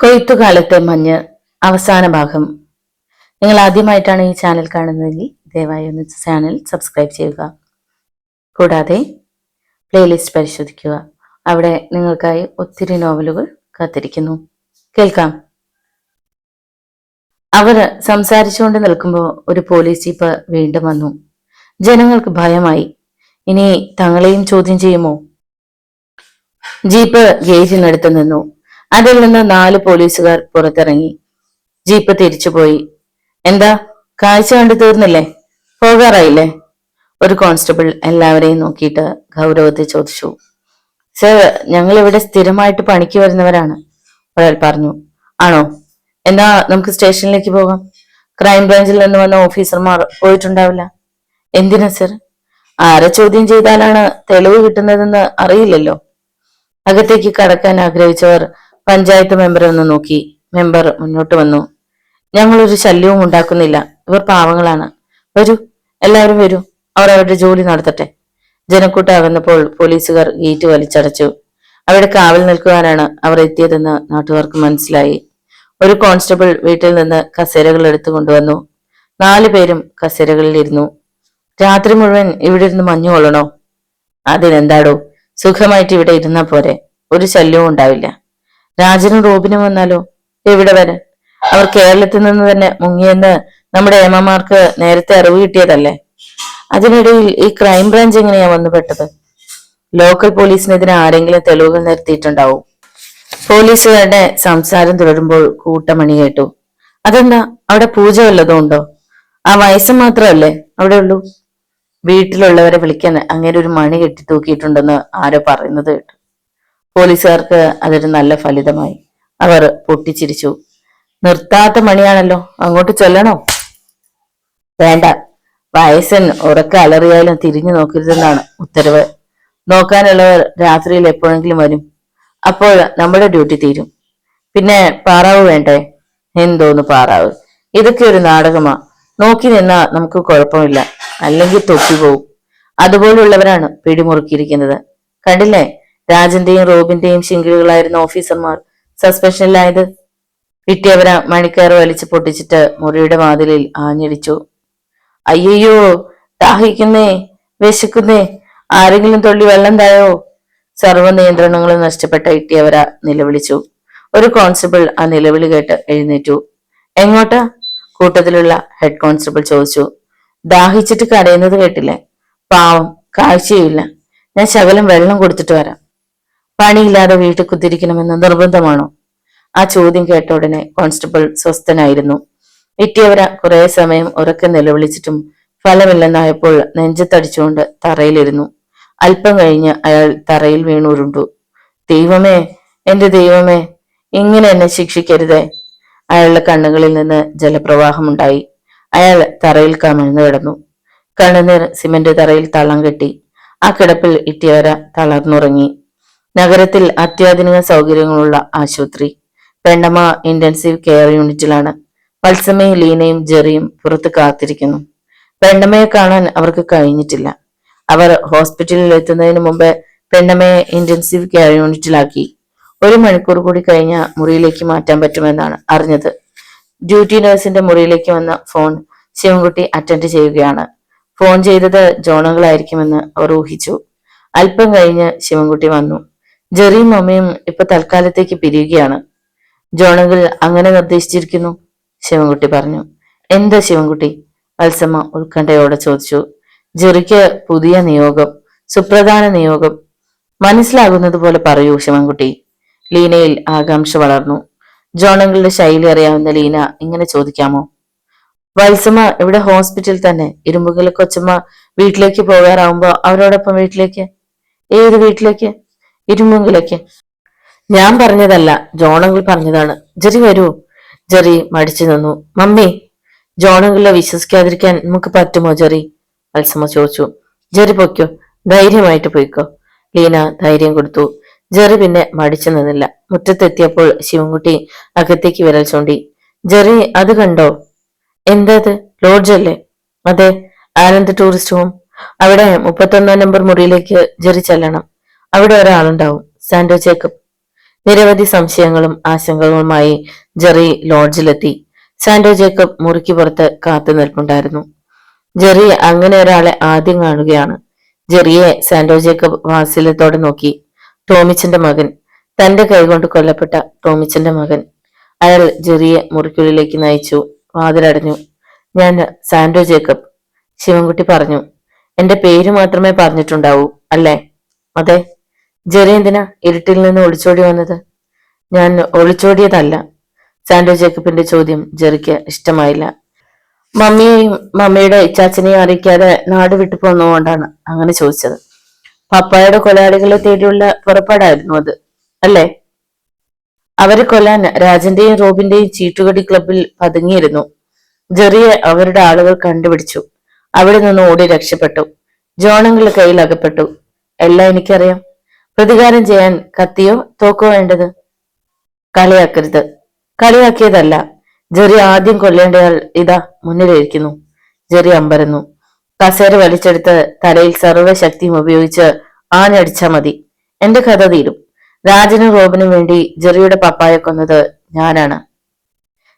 കൊയ്ത്തുകാലത്തെ മഞ്ഞ് അവസാന ഭാഗം. നിങ്ങൾ ആദ്യമായിട്ടാണ് ഈ ചാനൽ കാണുന്നതെങ്കിൽ ദയവായി ഒന്ന് ചാനൽ സബ്സ്ക്രൈബ് ചെയ്യുക. കൂടാതെ പ്ലേലിസ്റ്റ് പരിശോധിക്കുക. അവിടെ നിങ്ങൾക്കായി ഒത്തിരി നോവലുകൾ കാത്തിരിക്കുന്നു. കേൾക്കാം. അവർ സംസാരിച്ചുകൊണ്ട് നിൽക്കുമ്പോൾ ഒരു പോലീസ് ജീപ്പ് വീണ്ടും വന്നു. ജനങ്ങൾക്ക് ഭയമായി. ഇനി തങ്ങളെയും ചോദ്യം ചെയ്യുമോ? ജീപ്പ് ഗേറ്റിനടുത്ത് നിന്നു. അതിൽ നിന്ന് 4 പോലീസുകാർ പുറത്തിറങ്ങി. ജീപ്പ് തിരിച്ചുപോയി. എന്താ, കാഴ്ച കണ്ടു തീർന്നില്ലേ? പോകാറായില്ലേ? ഒരു കോൺസ്റ്റബിൾ എല്ലാവരെയും നോക്കിയിട്ട് ഗൗരവത്തിൽ ചോദിച്ചു. സർ, ഞങ്ങൾ ഇവിടെ സ്ഥിരമായിട്ട് പണിക്ക് വരുന്നവരാണ്, ഒരാൾ പറഞ്ഞു. ആണോ? എന്നാ നമുക്ക് സ്റ്റേഷനിലേക്ക് പോകാം. ക്രൈംബ്രാഞ്ചിൽ നിന്ന് വന്ന ഓഫീസർമാർ പോയിട്ടുണ്ടാവില്ല. എന്തിനാ സർ? ആരെ ചോദ്യം ചെയ്താലാണ് തെളിവ് കിട്ടുന്നതെന്ന് അറിയില്ലല്ലോ. അകത്തേക്ക് കടക്കാൻ ആഗ്രഹിച്ചവർ പഞ്ചായത്ത് മെമ്പറെ ഒന്ന് നോക്കി. മെമ്പർ മുന്നോട്ട് വന്നു. ഞങ്ങളൊരു ശല്യവും ഉണ്ടാക്കുന്നില്ല. ഇവർ പാവങ്ങളാണ്. വരൂ, എല്ലാവരും വരൂ. അവർ അവരുടെ ജോലി നടത്തട്ടെ. ജനക്കൂട്ടാകുന്നപ്പോൾ പോലീസുകാർ ഗേറ്റ് വലിച്ചടച്ചു. അവിടെ കാവൽ നിൽക്കുവാനാണ് അവർ എത്തിയതെന്ന് നാട്ടുകാർക്ക് മനസ്സിലായി. ഒരു കോൺസ്റ്റബിൾ വീട്ടിൽ നിന്ന് കസേരകൾ എടുത്തു കൊണ്ടുവന്നു. 4 പേരും കസേരകളിൽ ഇരുന്നു. രാത്രി മുഴുവൻ ഇവിടെ ഇരുന്ന് മഞ്ഞു കൊള്ളണോ? അതിനെന്താടോ, സുഖമായിട്ട് ഇവിടെ ഇരുന്നാ പോരെ, ഒരു ശല്യവും ഉണ്ടാവില്ല. രാജനും റോബിനും വന്നാലോ? എവിടെ വരാൻ? അവർ കേരളത്തിൽ നിന്ന് തന്നെ മുങ്ങിയെന്ന് നമ്മുടെ ഏമ്മമാർക്ക് നേരത്തെ അറിവ് കിട്ടിയതല്ലേ. അതിനിടയിൽ ഈ ക്രൈംബ്രാഞ്ച് എങ്ങനെയാ വന്നു പെട്ടത്? ലോക്കൽ പോലീസിനെതിരെ ആരെങ്കിലും തെളിവുകൾ നിരത്തിയിട്ടുണ്ടാവും. പോലീസുകാരുടെ സംസാരം തുടരുമ്പോൾ കൂട്ടമണി കേട്ടു. അതെന്താ, അവിടെ പൂജ വല്ലതും ഉണ്ടോ? ആ വയസ്സ് മാത്രമല്ലേ അവിടെ ഉള്ളൂ? വീട്ടിലുള്ളവരെ വിളിക്കാൻ അങ്ങനെ ഒരു മണി കെട്ടി തൂക്കിയിട്ടുണ്ടെന്ന് ആരോ പറയുന്നത് കേട്ടു. പോലീസുകാർക്ക് അതൊരു നല്ല ഫലിതമായി. അവർ പൊട്ടിച്ചിരിച്ചു. നിർത്താത്ത മണിയാണല്ലോ, അങ്ങോട്ട് ചൊല്ലണോ? വേണ്ട, വയസ്സൻ ഉറക്ക അലറിയാലും തിരിഞ്ഞു നോക്കരുതെന്നാണ് ഉത്തരവ്. നോക്കാനുള്ളവർ രാത്രിയിൽ എപ്പോഴെങ്കിലും വരും. അപ്പോൾ നമ്മുടെ ഡ്യൂട്ടി തീരും. പിന്നെ പാറാവ് വേണ്ടേ? എന്തോന്ന് പാറാവ്? ഇതൊക്കെ ഒരു നാടകമാ. നോക്കി നിന്നാ നമുക്ക് കുഴപ്പമില്ല, അല്ലെങ്കിൽ തൊട്ടിപ്പോവും. അതുപോലുള്ളവരാണ് പിടിമുറുക്കിയിരിക്കുന്നത്. കണ്ടില്ലേ, രാജന്റെയും റോബിന്റെയും ശിങ്കിടികളായിരുന്ന ഓഫീസർമാർ സസ്പെൻഷനിലായത്. കിട്ടിയവര മണിക്കയറ് വലിച്ചു പൊട്ടിച്ചിട്ട് മുറിയുടെ വാതിലിൽ ആഞ്ഞടിച്ചു. അയ്യോ, ദാഹിക്കുന്നേ, വിശക്കുന്നേ, ആരെങ്കിലും തൊള്ളി വെള്ളം തായോ? സർവ്വ നിയന്ത്രണങ്ങളും നഷ്ടപ്പെട്ട ഇട്ടിയവര നിലവിളിച്ചു. ഒരു കോൺസ്റ്റബിൾ ആ നിലവിളി കേട്ട് എഴുന്നേറ്റു. എങ്ങോട്ടാ? കൂട്ടത്തിലുള്ള ഹെഡ് കോൺസ്റ്റബിൾ ചോദിച്ചു. ദാഹിച്ചിട്ട് കരയുന്നത് കേട്ടില്ലേ? പാവം, കാഴ്ചയില്ല. ഞാൻ ശകലം വെള്ളം കൊടുത്തിട്ട് വരാം. പണിയില്ലാതെ വീട്ടിൽ കുത്തിരിക്കണമെന്ന് നിർബന്ധമാണോ? ആ ചോദ്യം കേട്ട ഉടനെ കോൺസ്റ്റബിൾ സ്വസ്ഥനായിരുന്നു. ഇട്ടിയവര കുറെ സമയം ഉറക്കെ നിലവിളിച്ചിട്ടും ഫലമില്ലെന്നായപ്പോൾ നെഞ്ചത്തടിച്ചുകൊണ്ട് തറയിലിരുന്നു. അല്പം കഴിഞ്ഞ് അയാൾ തറയിൽ വീണുരുണ്ടു. ദൈവമേ, എന്റെ ദൈവമേ, ഇങ്ങനെ എന്നെ ശിക്ഷിക്കരുതേ. അയാളുടെ കണ്ണുകളിൽ നിന്ന് ജലപ്രവാഹമുണ്ടായി. അയാൾ തറയിൽ കമിഴ്ന്നു കിടന്നു. കണ്ണുനീർ സിമന്റ് തറയിൽ തളം കെട്ടി. ആ കിടപ്പിൽ ഇട്ടിയവര തളർന്നുറങ്ങി. നഗരത്തിൽ അത്യാധുനിക സൗകര്യങ്ങളുള്ള ആശുപത്രി. പെണ്ണമ്മ ഇന്റൻസീവ് കെയർ യൂണിറ്റിലാണ്. വത്സമയും ലീനയും ജെറിയും പുറത്ത് കാത്തിരിക്കുന്നു. പെണ്ണമ്മയെ കാണാൻ അവർക്ക് കഴിഞ്ഞിട്ടില്ല. അവർ ഹോസ്പിറ്റലിൽ എത്തുന്നതിന് മുമ്പ് പെണ്ണമ്മയെ ഇന്റൻസീവ് കെയർ യൂണിറ്റിലാക്കി. 1 മണിക്കൂർ കൂടി കഴിഞ്ഞ മുറിയിലേക്ക് മാറ്റാൻ പറ്റുമെന്നാണ് അറിഞ്ഞത്. ഡ്യൂട്ടി നഴ്സിന്റെ മുറിയിലേക്ക് വന്ന ഫോൺ ശിവൻകുട്ടി അറ്റൻഡ് ചെയ്യുകയാണ്. ഫോൺ ചെയ്തത് ജോണകളായിരിക്കുമെന്ന് അവർ ഊഹിച്ചു. അല്പം കഴിഞ്ഞ് ശിവൻകുട്ടി വന്നു. ജെറിയും അമ്മയും ഇപ്പൊ തൽക്കാലത്തേക്ക് പിരിയുകയാണ്. ജോണകൾ അങ്ങനെ നിർദ്ദേശിച്ചിരിക്കുന്നു, ശിവൻകുട്ടി പറഞ്ഞു. എന്താ ശിവൻകുട്ടി? വത്സമ്മ ഉത്കണ്ഠയോടെ ചോദിച്ചു. ജെറിക്ക് പുതിയ നിയോഗം, സുപ്രധാന നിയോഗം. മനസ്സിലാകുന്നത് പോലെ പറയൂ ശിവൻകുട്ടി. ലീനയിൽ ആകാംക്ഷ വളർന്നു. ജോണങ്ങളുടെ ശൈലി അറിയാവുന്ന ലീന ഇങ്ങനെ ചോദിക്കാമോ? വത്സമ്മ ഇവിടെ ഹോസ്പിറ്റലിൽ തന്നെ. ഇരുമ്പുകൽ കൊച്ചമ്മ വീട്ടിലേക്ക് പോകാറാവുമ്പോ അവരോടൊപ്പം വീട്ടിലേക്ക്. ഏത് വീട്ടിലേക്ക്? ഇരുമ്പുങ്കിലേക്ക്. ഞാൻ പറഞ്ഞതല്ല, ജോണങ്കിൾ പറഞ്ഞതാണ്. ജെറി വരൂ. ജെറി മടിച്ചു നിന്നു. മമ്മി, ജോണങ്കിളെ വിശ്വസിക്കാതിരിക്കാൻ നമുക്ക് പറ്റുമോ ജെറി? വത്സമ്മ ചോദിച്ചു. ജെറി പൊയ്ക്കോ, ധൈര്യമായിട്ട് പൊയ്ക്കോ. ലീന ധൈര്യം കൊടുത്തു. ജെറി പിന്നെ മടിച്ചു നിന്നില്ല. മുറ്റത്തെത്തിയപ്പോൾ ശിവൻകുട്ടി അകത്തേക്ക് വിരൽ ചൂണ്ടി. ജെറി, അത് കണ്ടോ? എന്താ അത്? ലോഡ്ജല്ലേ? അതെ, ആനന്ദ് ടൂറിസ്റ്റ് ഹോം. അവിടെ 31 നമ്പർ മുറിയിലേക്ക് ജെറി ചെല്ലണം. അവിടെ ഒരാളുണ്ടാവും, സാന്റോ ജേക്കബ്. നിരവധി സംശയങ്ങളും ആശങ്കകളുമായി ജെറി ലോഡ്ജിലെത്തി. സാന്റോ ജേക്കബ് മുറിക്ക് പുറത്ത് കാത്തു നിൽപ്പുണ്ടായിരുന്നു. ജെറി അങ്ങനെ ഒരാളെ ആദ്യം കാണുകയാണ്. ജെറിയെ സാന്റോ ജേക്കബ് വാത്സല്യത്തോടെ നോക്കി. ടോമിച്ചന്റെ മകൻ, തന്റെ കൈകൊണ്ട് കൊല്ലപ്പെട്ട ടോമിച്ചന്റെ മകൻ. അയാൾ ജെറിയെ മുറിക്കുള്ളിലേക്ക് നയിച്ചു. വാതിലടഞ്ഞു. ഞാൻ സാന്റോ ജേക്കബ്, ശിവൻകുട്ടി പറഞ്ഞു. എന്റെ പേര് മാത്രമേ പറഞ്ഞിട്ടുണ്ടാവൂ അല്ലേ? അതെ. ജെറി എന്തിനാ ഇരുട്ടിൽ നിന്ന് ഒളിച്ചോടി വന്നത്? ഞാൻ ഒളിച്ചോടിയതല്ല. സാന്റോ ജേക്കബിന്റെ ചോദ്യം ജെറിക്ക് ഇഷ്ടമായില്ല. മമ്മിയെയും മമ്മിയുടെ ഇച്ചാച്ചനെയും അറിയിക്കാതെ നാട് വിട്ടു പോന്നതുകൊണ്ടാണ് അങ്ങനെ ചോദിച്ചത്. പപ്പായുടെ കൊലയാളികളെ തേടിയുള്ള പുറപ്പാടായിരുന്നു അത്, അല്ലേ? അവരെ കൊല്ലാൻ രാജന്റെയും റോബിന്റെയും ചീട്ടുകടി ക്ലബിൽ പതുങ്ങിയിരുന്നു. ജെറിയെ അവരുടെ ആളുകൾ കണ്ടുപിടിച്ചു. അവിടെ നിന്ന് ഓടി രക്ഷപ്പെട്ടു. ജോണങ്ങളുടെ കയ്യിൽ അകപ്പെട്ടു. എല്ലാം എനിക്കറിയാം. പ്രതികാരം ചെയ്യാൻ കത്തിയോ തോക്കോ വേണ്ടത്? കളിയാക്കരുത്. കളിയാക്കിയതല്ല. ജെറി ആദ്യം കൊല്ലേണ്ടയാൾ ഇതാ മുന്നിലിരിക്കുന്നു. ജെറി അമ്പരന്നു. കസേര വലിച്ചെടുത്ത് തലയിൽ സർവ്വശക്തിയും ഉപയോഗിച്ച് ആഞ്ഞടിച്ചാ മതി. എന്റെ കഥ തീരും. രാജനും റോബിനും വേണ്ടി ജെറിയുടെ പപ്പായെ കൊന്നത് ഞാനാണ്.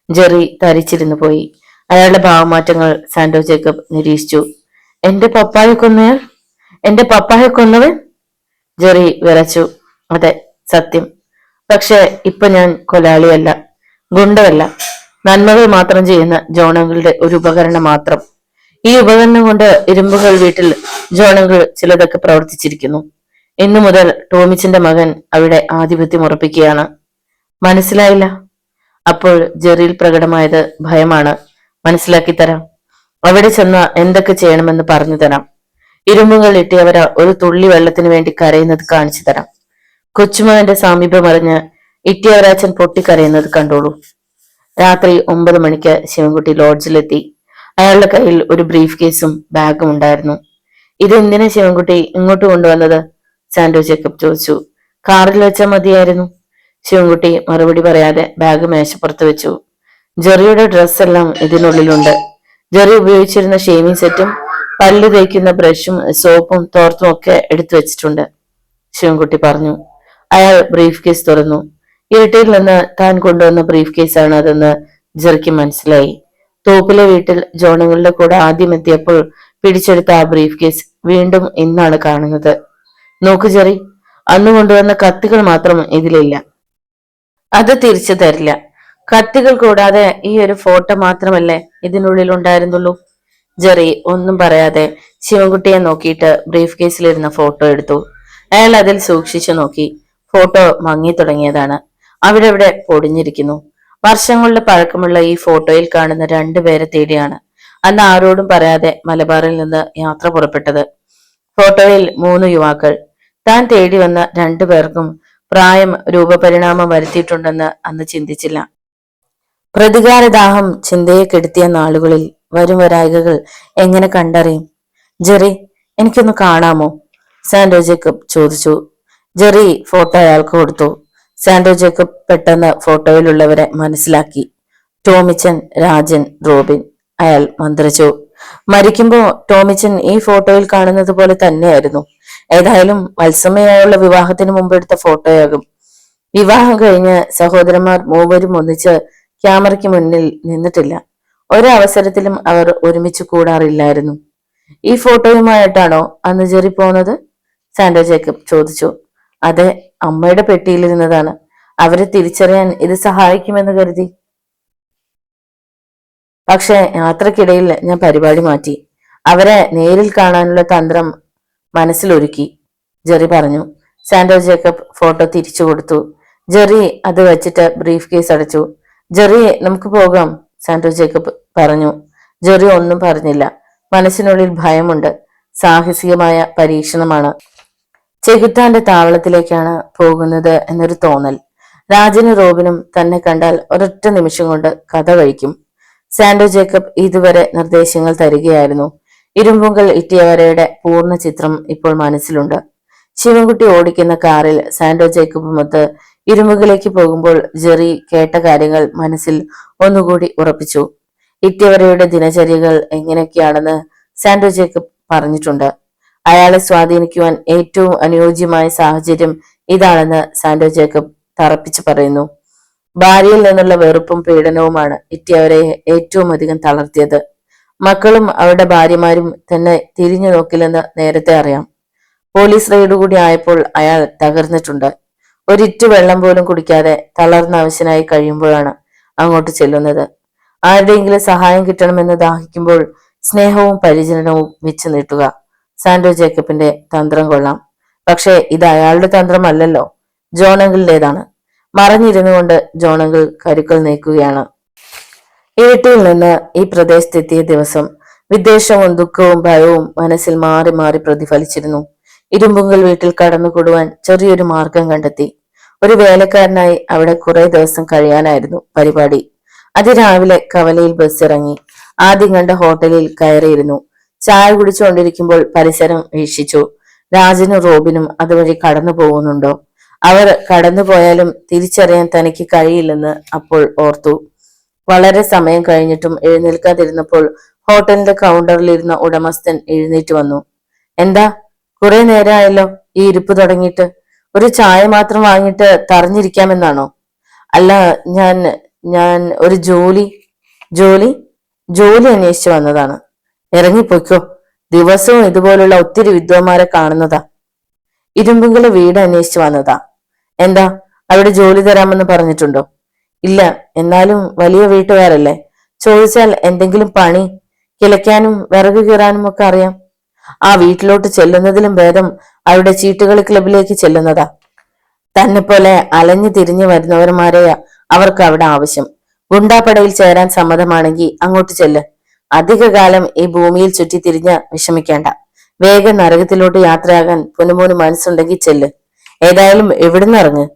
ജെറി തരിച്ചിരുന്നു പോയി. അയാളുടെ ഭാവമാറ്റങ്ങൾ സാന്റോ ജേക്കബ് നിരീക്ഷിച്ചു. എന്റെ പപ്പായെ കൊന്നയാൾ? എന്റെ പപ്പായെ കൊന്നവൻ? ജെറി വിറച്ചു. അതെ, സത്യം. പക്ഷെ ഇപ്പൊ ഞാൻ കൊലാളിയല്ല, ഗുണ്ടയല്ല, നന്മകൾ മാത്രം ചെയ്യുന്ന ജോണങ്ങളുടെ ഒരു ഉപകരണം മാത്രം. ഈ ഉപകരണം കൊണ്ട് ഇരുമ്പുകൾ വീട്ടിൽ ജോണങ്ങൾ ചിലതൊക്കെ പ്രവർത്തിച്ചിരിക്കുന്നു. ഇന്നു മുതൽ ടോമിച്ചിന്റെ മകൻ അവിടെ ആധിപത്യം ഉറപ്പിക്കുകയാണ്. മനസ്സിലായില്ല? അപ്പോൾ ജെറിയിൽ പ്രകടമായത് ഭയമാണ്. മനസ്സിലാക്കി തരാം. അവിടെ ചെന്ന എന്തൊക്കെ ചെയ്യണമെന്ന് പറഞ്ഞു തരാം. ഇരുമ്പുകൾ ഇട്ടിയവര ഒരു തുള്ളി വെള്ളത്തിന് വേണ്ടി കരയുന്നത് കാണിച്ചു തരാം. കൊച്ചുമകന്റെ സാമീപ്യം അറിഞ്ഞ് ഇട്ടിയവരാച്ചൻ പൊട്ടിക്കരയുന്നത് കണ്ടോളൂ. രാത്രി 9 മണിക്ക് ശിവൻകുട്ടി ലോഡ്ജിലെത്തി. അയാളുടെ കയ്യിൽ ഒരു ബ്രീഫ് കേസും ബാഗും ഉണ്ടായിരുന്നു. ഇത് എന്തിനാ ശിവൻകുട്ടി ഇങ്ങോട്ട് കൊണ്ടുവന്നത്? സാന്റോ ജേക്കബ് ചോദിച്ചു. കാറിൽ വെച്ചാൽ മതിയായിരുന്നു. ശിവൻകുട്ടി മറുപടി പറയാതെ ബാഗ് മേശപ്പുറത്ത് വെച്ചു. ജെറിയുടെ ഡ്രസ് എല്ലാം ഇതിനുള്ളിലുണ്ട്. ജെറി ഉപയോഗിച്ചിരുന്ന ഷേവിംഗ് സെറ്റും പല്ല് തേക്കുന്ന ബ്രഷും സോപ്പും തോർത്തും ഒക്കെ എടുത്തു വെച്ചിട്ടുണ്ട്, ശിവൻകുട്ടി പറഞ്ഞു. അയാൾ ബ്രീഫ് കേസ് തുറന്നു. ഇരുട്ടിൽ നിന്ന് താൻ കൊണ്ടുവന്ന ബ്രീഫ് കേസാണ് അതെന്ന് ജെറിക്ക് മനസ്സിലായി. തോപ്പിലെ വീട്ടിൽ ജോണുകളുടെ കൂടെ ആദ്യം എത്തിയപ്പോൾ പിടിച്ചെടുത്ത ആ ബ്രീഫ് കേസ് വീണ്ടും ഇന്നാണ് കാണുന്നത്. നോക്കു ജെറി, അന്ന് കൊണ്ടുവന്ന കത്തികൾ മാത്രം ഇതിലില്ല. അത് തിരിച്ചു തരില്ല. കത്തികൾ കൂടാതെ ഈ ഒരു ഫോട്ടോ മാത്രമല്ലേ ഇതിനുള്ളിൽ ഉണ്ടായിരുന്നുള്ളൂ. ജെറി ഒന്നും പറയാതെ ശിവൻകുട്ടിയെ നോക്കിയിട്ട് ബ്രീഫ് കേസിലിരുന്ന ഫോട്ടോ എടുത്തു. അയാൾ അതിൽ സൂക്ഷിച്ചു നോക്കി. ഫോട്ടോ മങ്ങി തുടങ്ങിയതാണ്. അവിടെ ഇവിടെ പൊടിഞ്ഞിരിക്കുന്നു. വർഷങ്ങളുടെ പഴക്കമുള്ള ഈ ഫോട്ടോയിൽ കാണുന്ന 2 പേരെ തേടിയാണ് അന്ന് ആരോടും പറയാതെ മലബാറിൽ നിന്ന് യാത്ര പുറപ്പെട്ടത്. ഫോട്ടോയിൽ 3 യുവാക്കൾ. താൻ തേടി വന്ന 2 പേർക്കും പ്രായം രൂപപരിണാമം വരുത്തിയിട്ടുണ്ടെന്ന് അന്ന് ചിന്തിച്ചില്ല. പ്രതികാരദാഹം ചിന്തയെ കെടുത്തിയ നാളുകളിൽ വരും വരായികകൾ എങ്ങനെ കണ്ടറിയും? ജെറി, എനിക്കൊന്ന് കാണാമോ? സാന്റോ ജേക്കബ് ചോദിച്ചു. ജെറി ഫോട്ടോ അയാൾക്ക് കൊടുത്തു. സാന്റോ ജേക്കബ് പെട്ടെന്ന് ഫോട്ടോയിലുള്ളവരെ മനസ്സിലാക്കി. ടോമിച്ചൻ, രാജൻ, റോബിൻ. അയാൾ മന്ത്രിച്ചു. മരിക്കുമ്പോ ടോമിച്ചൻ ഈ ഫോട്ടോയിൽ കാണുന്നത് പോലെ തന്നെയായിരുന്നു. ഏതായാലും വത്സമയായുള്ള വിവാഹത്തിന് മുമ്പ് എടുത്ത ഫോട്ടോയാകും. വിവാഹം കഴിഞ്ഞ് സഹോദരന്മാർ മൂവരും ഒന്നിച്ച് ക്യാമറയ്ക്ക് മുന്നിൽ നിന്നിട്ടില്ല. ഒരവസരത്തിലും അവർ ഒരുമിച്ച് കൂടാറില്ലായിരുന്നു. ഈ ഫോട്ടോയുമായിട്ടാണോ അന്ന് ജെറി പോന്നത്? സാന്റോ ജേക്കബ് ചോദിച്ചു. അതെ, അമ്മയുടെ പെട്ടിയിലിരുന്നതാണ്. അവരെ തിരിച്ചറിയാൻ ഇത് സഹായിക്കുമെന്ന് കരുതി. പക്ഷെ യാത്രക്കിടയിൽ ഞാൻ പരിപാടി മാറ്റി. അവരെ നേരിൽ കാണാനുള്ള തന്ത്രം മനസ്സിലൊരുക്കി, ജെറി പറഞ്ഞു. സാന്റോ ജേക്കബ് ഫോട്ടോ തിരിച്ചു കൊടുത്തു. ജെറി അത് വെച്ചിട്ട് ബ്രീഫ് കേസ് അടച്ചു. ജെറി, നമുക്ക് പോകാം, സാന്റോ ജേക്കബ് പറഞ്ഞു. ജെറി ഒന്നും പറഞ്ഞില്ല. മനസ്സിനുള്ളിൽ ഭയമുണ്ട്. സാഹസികമായ പരീക്ഷണമാണ്. ചെകുത്താന്റെ താവളത്തിലേക്കാണ് പോകുന്നത് എന്നൊരു തോന്നൽ. രാജനും റോബിനും തന്നെ കണ്ടാൽ ഒരൊറ്റ നിമിഷം കൊണ്ട് കഥ കഴിക്കും. സാന്റോ ജേക്കബ് ഇതുവരെ നിർദ്ദേശങ്ങൾ തരികയായിരുന്നു. ഇരുമ്പുങ്കൽ ഇറ്റിയവരയുടെ പൂർണ്ണ ചിത്രം ഇപ്പോൾ മനസ്സിലുണ്ട്. ശിവൻകുട്ടി ഓടിക്കുന്ന കാറിൽ സാന്റോ ജേക്കബുമൊത്ത് ഇരുമ്പുകളിലേക്ക് പോകുമ്പോൾ ജെറി കേട്ട കാര്യങ്ങൾ മനസ്സിൽ ഒന്നുകൂടി ഉറപ്പിച്ചു. ഇറ്റിയവരയുടെ ദിനചര്യകൾ എങ്ങനെയൊക്കെയാണെന്ന് സാന്റോ ജേക്കബ് പറഞ്ഞിട്ടുണ്ട്. അയാളെ സ്വാധീനിക്കുവാൻ ഏറ്റവും അനുയോജ്യമായ സാഹചര്യം ഇതാണെന്ന് സാന്റോ ജേക്കബ് തറപ്പിച്ചു പറയുന്നു. ഭാര്യയിൽ നിന്നുള്ള വെറുപ്പും പീഡനവുമാണ് ഇറ്റിയവരെ ഏറ്റവും അധികം തളർത്തിയത്. മക്കളും അവരുടെ ഭാര്യമാരും തന്നെ തിരിഞ്ഞു നോക്കില്ലെന്ന് നേരത്തെ അറിയാം. പോലീസ് റെയ്ഡ് കൂടി ആയപ്പോൾ അയാൾ തകർന്നിട്ടുണ്ട്. ഒരിറ്റു വെള്ളം പോലും കുടിക്കാതെ തളർന്ന അവശനായി കഴിയുമ്പോഴാണ് അങ്ങോട്ട് ചെല്ലുന്നത്. ആരുടെയെങ്കിലും സഹായം കിട്ടണമെന്ന് ദാഹിക്കുമ്പോൾ സ്നേഹവും പരിചരണവും വെച്ചു നീട്ടുക. സാൻഡോ ജേക്കബിന്റെ തന്ത്രം കൊള്ളാം. പക്ഷേ ഇത് അയാളുടെ തന്ത്രമല്ലല്ലോ, ജോണങ്കിളിന്റേതാണ്. മറഞ്ഞിരുന്നു കൊണ്ട് ജോണങ്കിൾ കരുക്കൾ നീക്കുകയാണ്. ഇരട്ടിയിൽ നിന്ന് ഈ പ്രദേശത്തെത്തിയ ദിവസം വിദ്വേഷവും ദുഃഖവും ഭയവും മനസ്സിൽ മാറി മാറി പ്രതിഫലിച്ചിരുന്നു. ഇരുമ്പുങ്കൽ വീട്ടിൽ കടന്നുകൂടുവാൻ ചെറിയൊരു മാർഗം കണ്ടെത്തി. ഒരു വേലക്കാരനായി അവിടെ കുറെ ദിവസം കഴിയാനായിരുന്നു പരിപാടി. അതിരാവിലെ കവലയിൽ ബസ് ഇറങ്ങി. ആദ്യം കണ്ട ഹോട്ടലിൽ കയറിയിരുന്നു. ചായ കുടിച്ചുകൊണ്ടിരിക്കുമ്പോൾ പരിസരം വീക്ഷിച്ചു. രാജനും റോബിനും അതുവഴി കടന്നു പോകുന്നുണ്ടോ? അവർ കടന്നുപോയാലും തിരിച്ചറിയാൻ തനിക്ക് കഴിയില്ലെന്ന് അപ്പോൾ ഓർത്തു. വളരെ സമയം കഴിഞ്ഞിട്ടും എഴുന്നേൽക്കാതിരുന്നപ്പോൾ ഹോട്ടലിന്റെ കൗണ്ടറിലിരുന്ന ഉടമസ്ഥൻ എഴുന്നേറ്റ് വന്നു. എന്താ, കുറെ നേരമായല്ലോ ഈ ഇരിപ്പ് തുടങ്ങിയിട്ട്? ഒരു ചായ മാത്രം വാങ്ങിയിട്ട് തറഞ്ഞിരിക്കാമെന്നാണോ? അല്ല, ഞാൻ ഞാൻ ഒരു ജോലി ജോലി ജോലി അന്വേഷിച്ചു വന്നതാണ്. ഇറങ്ങിപ്പോയ്ക്കോ, ദിവസവും ഇതുപോലുള്ള ഒത്തിരി വിദ്വാന്മാരെ കാണുന്നതാ. ഇരുമ്പുങ്കലെ വീട് അന്വേഷിച്ചു വന്നതാ. എന്താ, അവിടെ ജോലി തരാമെന്ന് പറഞ്ഞിട്ടുണ്ടോ? ഇല്ല, എന്നാലും വലിയ വീട്ടുകാരല്ലേ, ചോദിച്ചാൽ എന്തെങ്കിലും പണി കിളയ്ക്കാനും വിറക് കീറാനും ഒക്കെ അറിയാം. ആ വീട്ടിലോട്ട് ചെല്ലുന്നതിലും ഭേദം അവരുടെ ചീട്ടുകളി ക്ലബിലേക്ക് ചെല്ലുന്നതാ. തന്നെ പോലെ അലഞ്ഞു തിരിഞ്ഞു വരുന്നവന്മാരെയാ അവർക്ക് അവിടെ ആവശ്യം. ഗുണ്ടാപ്പടയിൽ ചേരാൻ സമ്മതമാണെങ്കിൽ അങ്ങോട്ട് ചെല്ല്. അധികകാലം ഈ ഭൂമിയിൽ ചുറ്റിത്തിരിഞ്ഞ് വിഷമിക്കേണ്ട. വേഗം നരകത്തിലോട്ട് യാത്രയാകാൻ പൊന്നുമോന് മനസ്സുണ്ടെങ്കിൽ ചെല്ല്. ഏതായാലും എവിടുന്ന് ഇറങ്ങ്.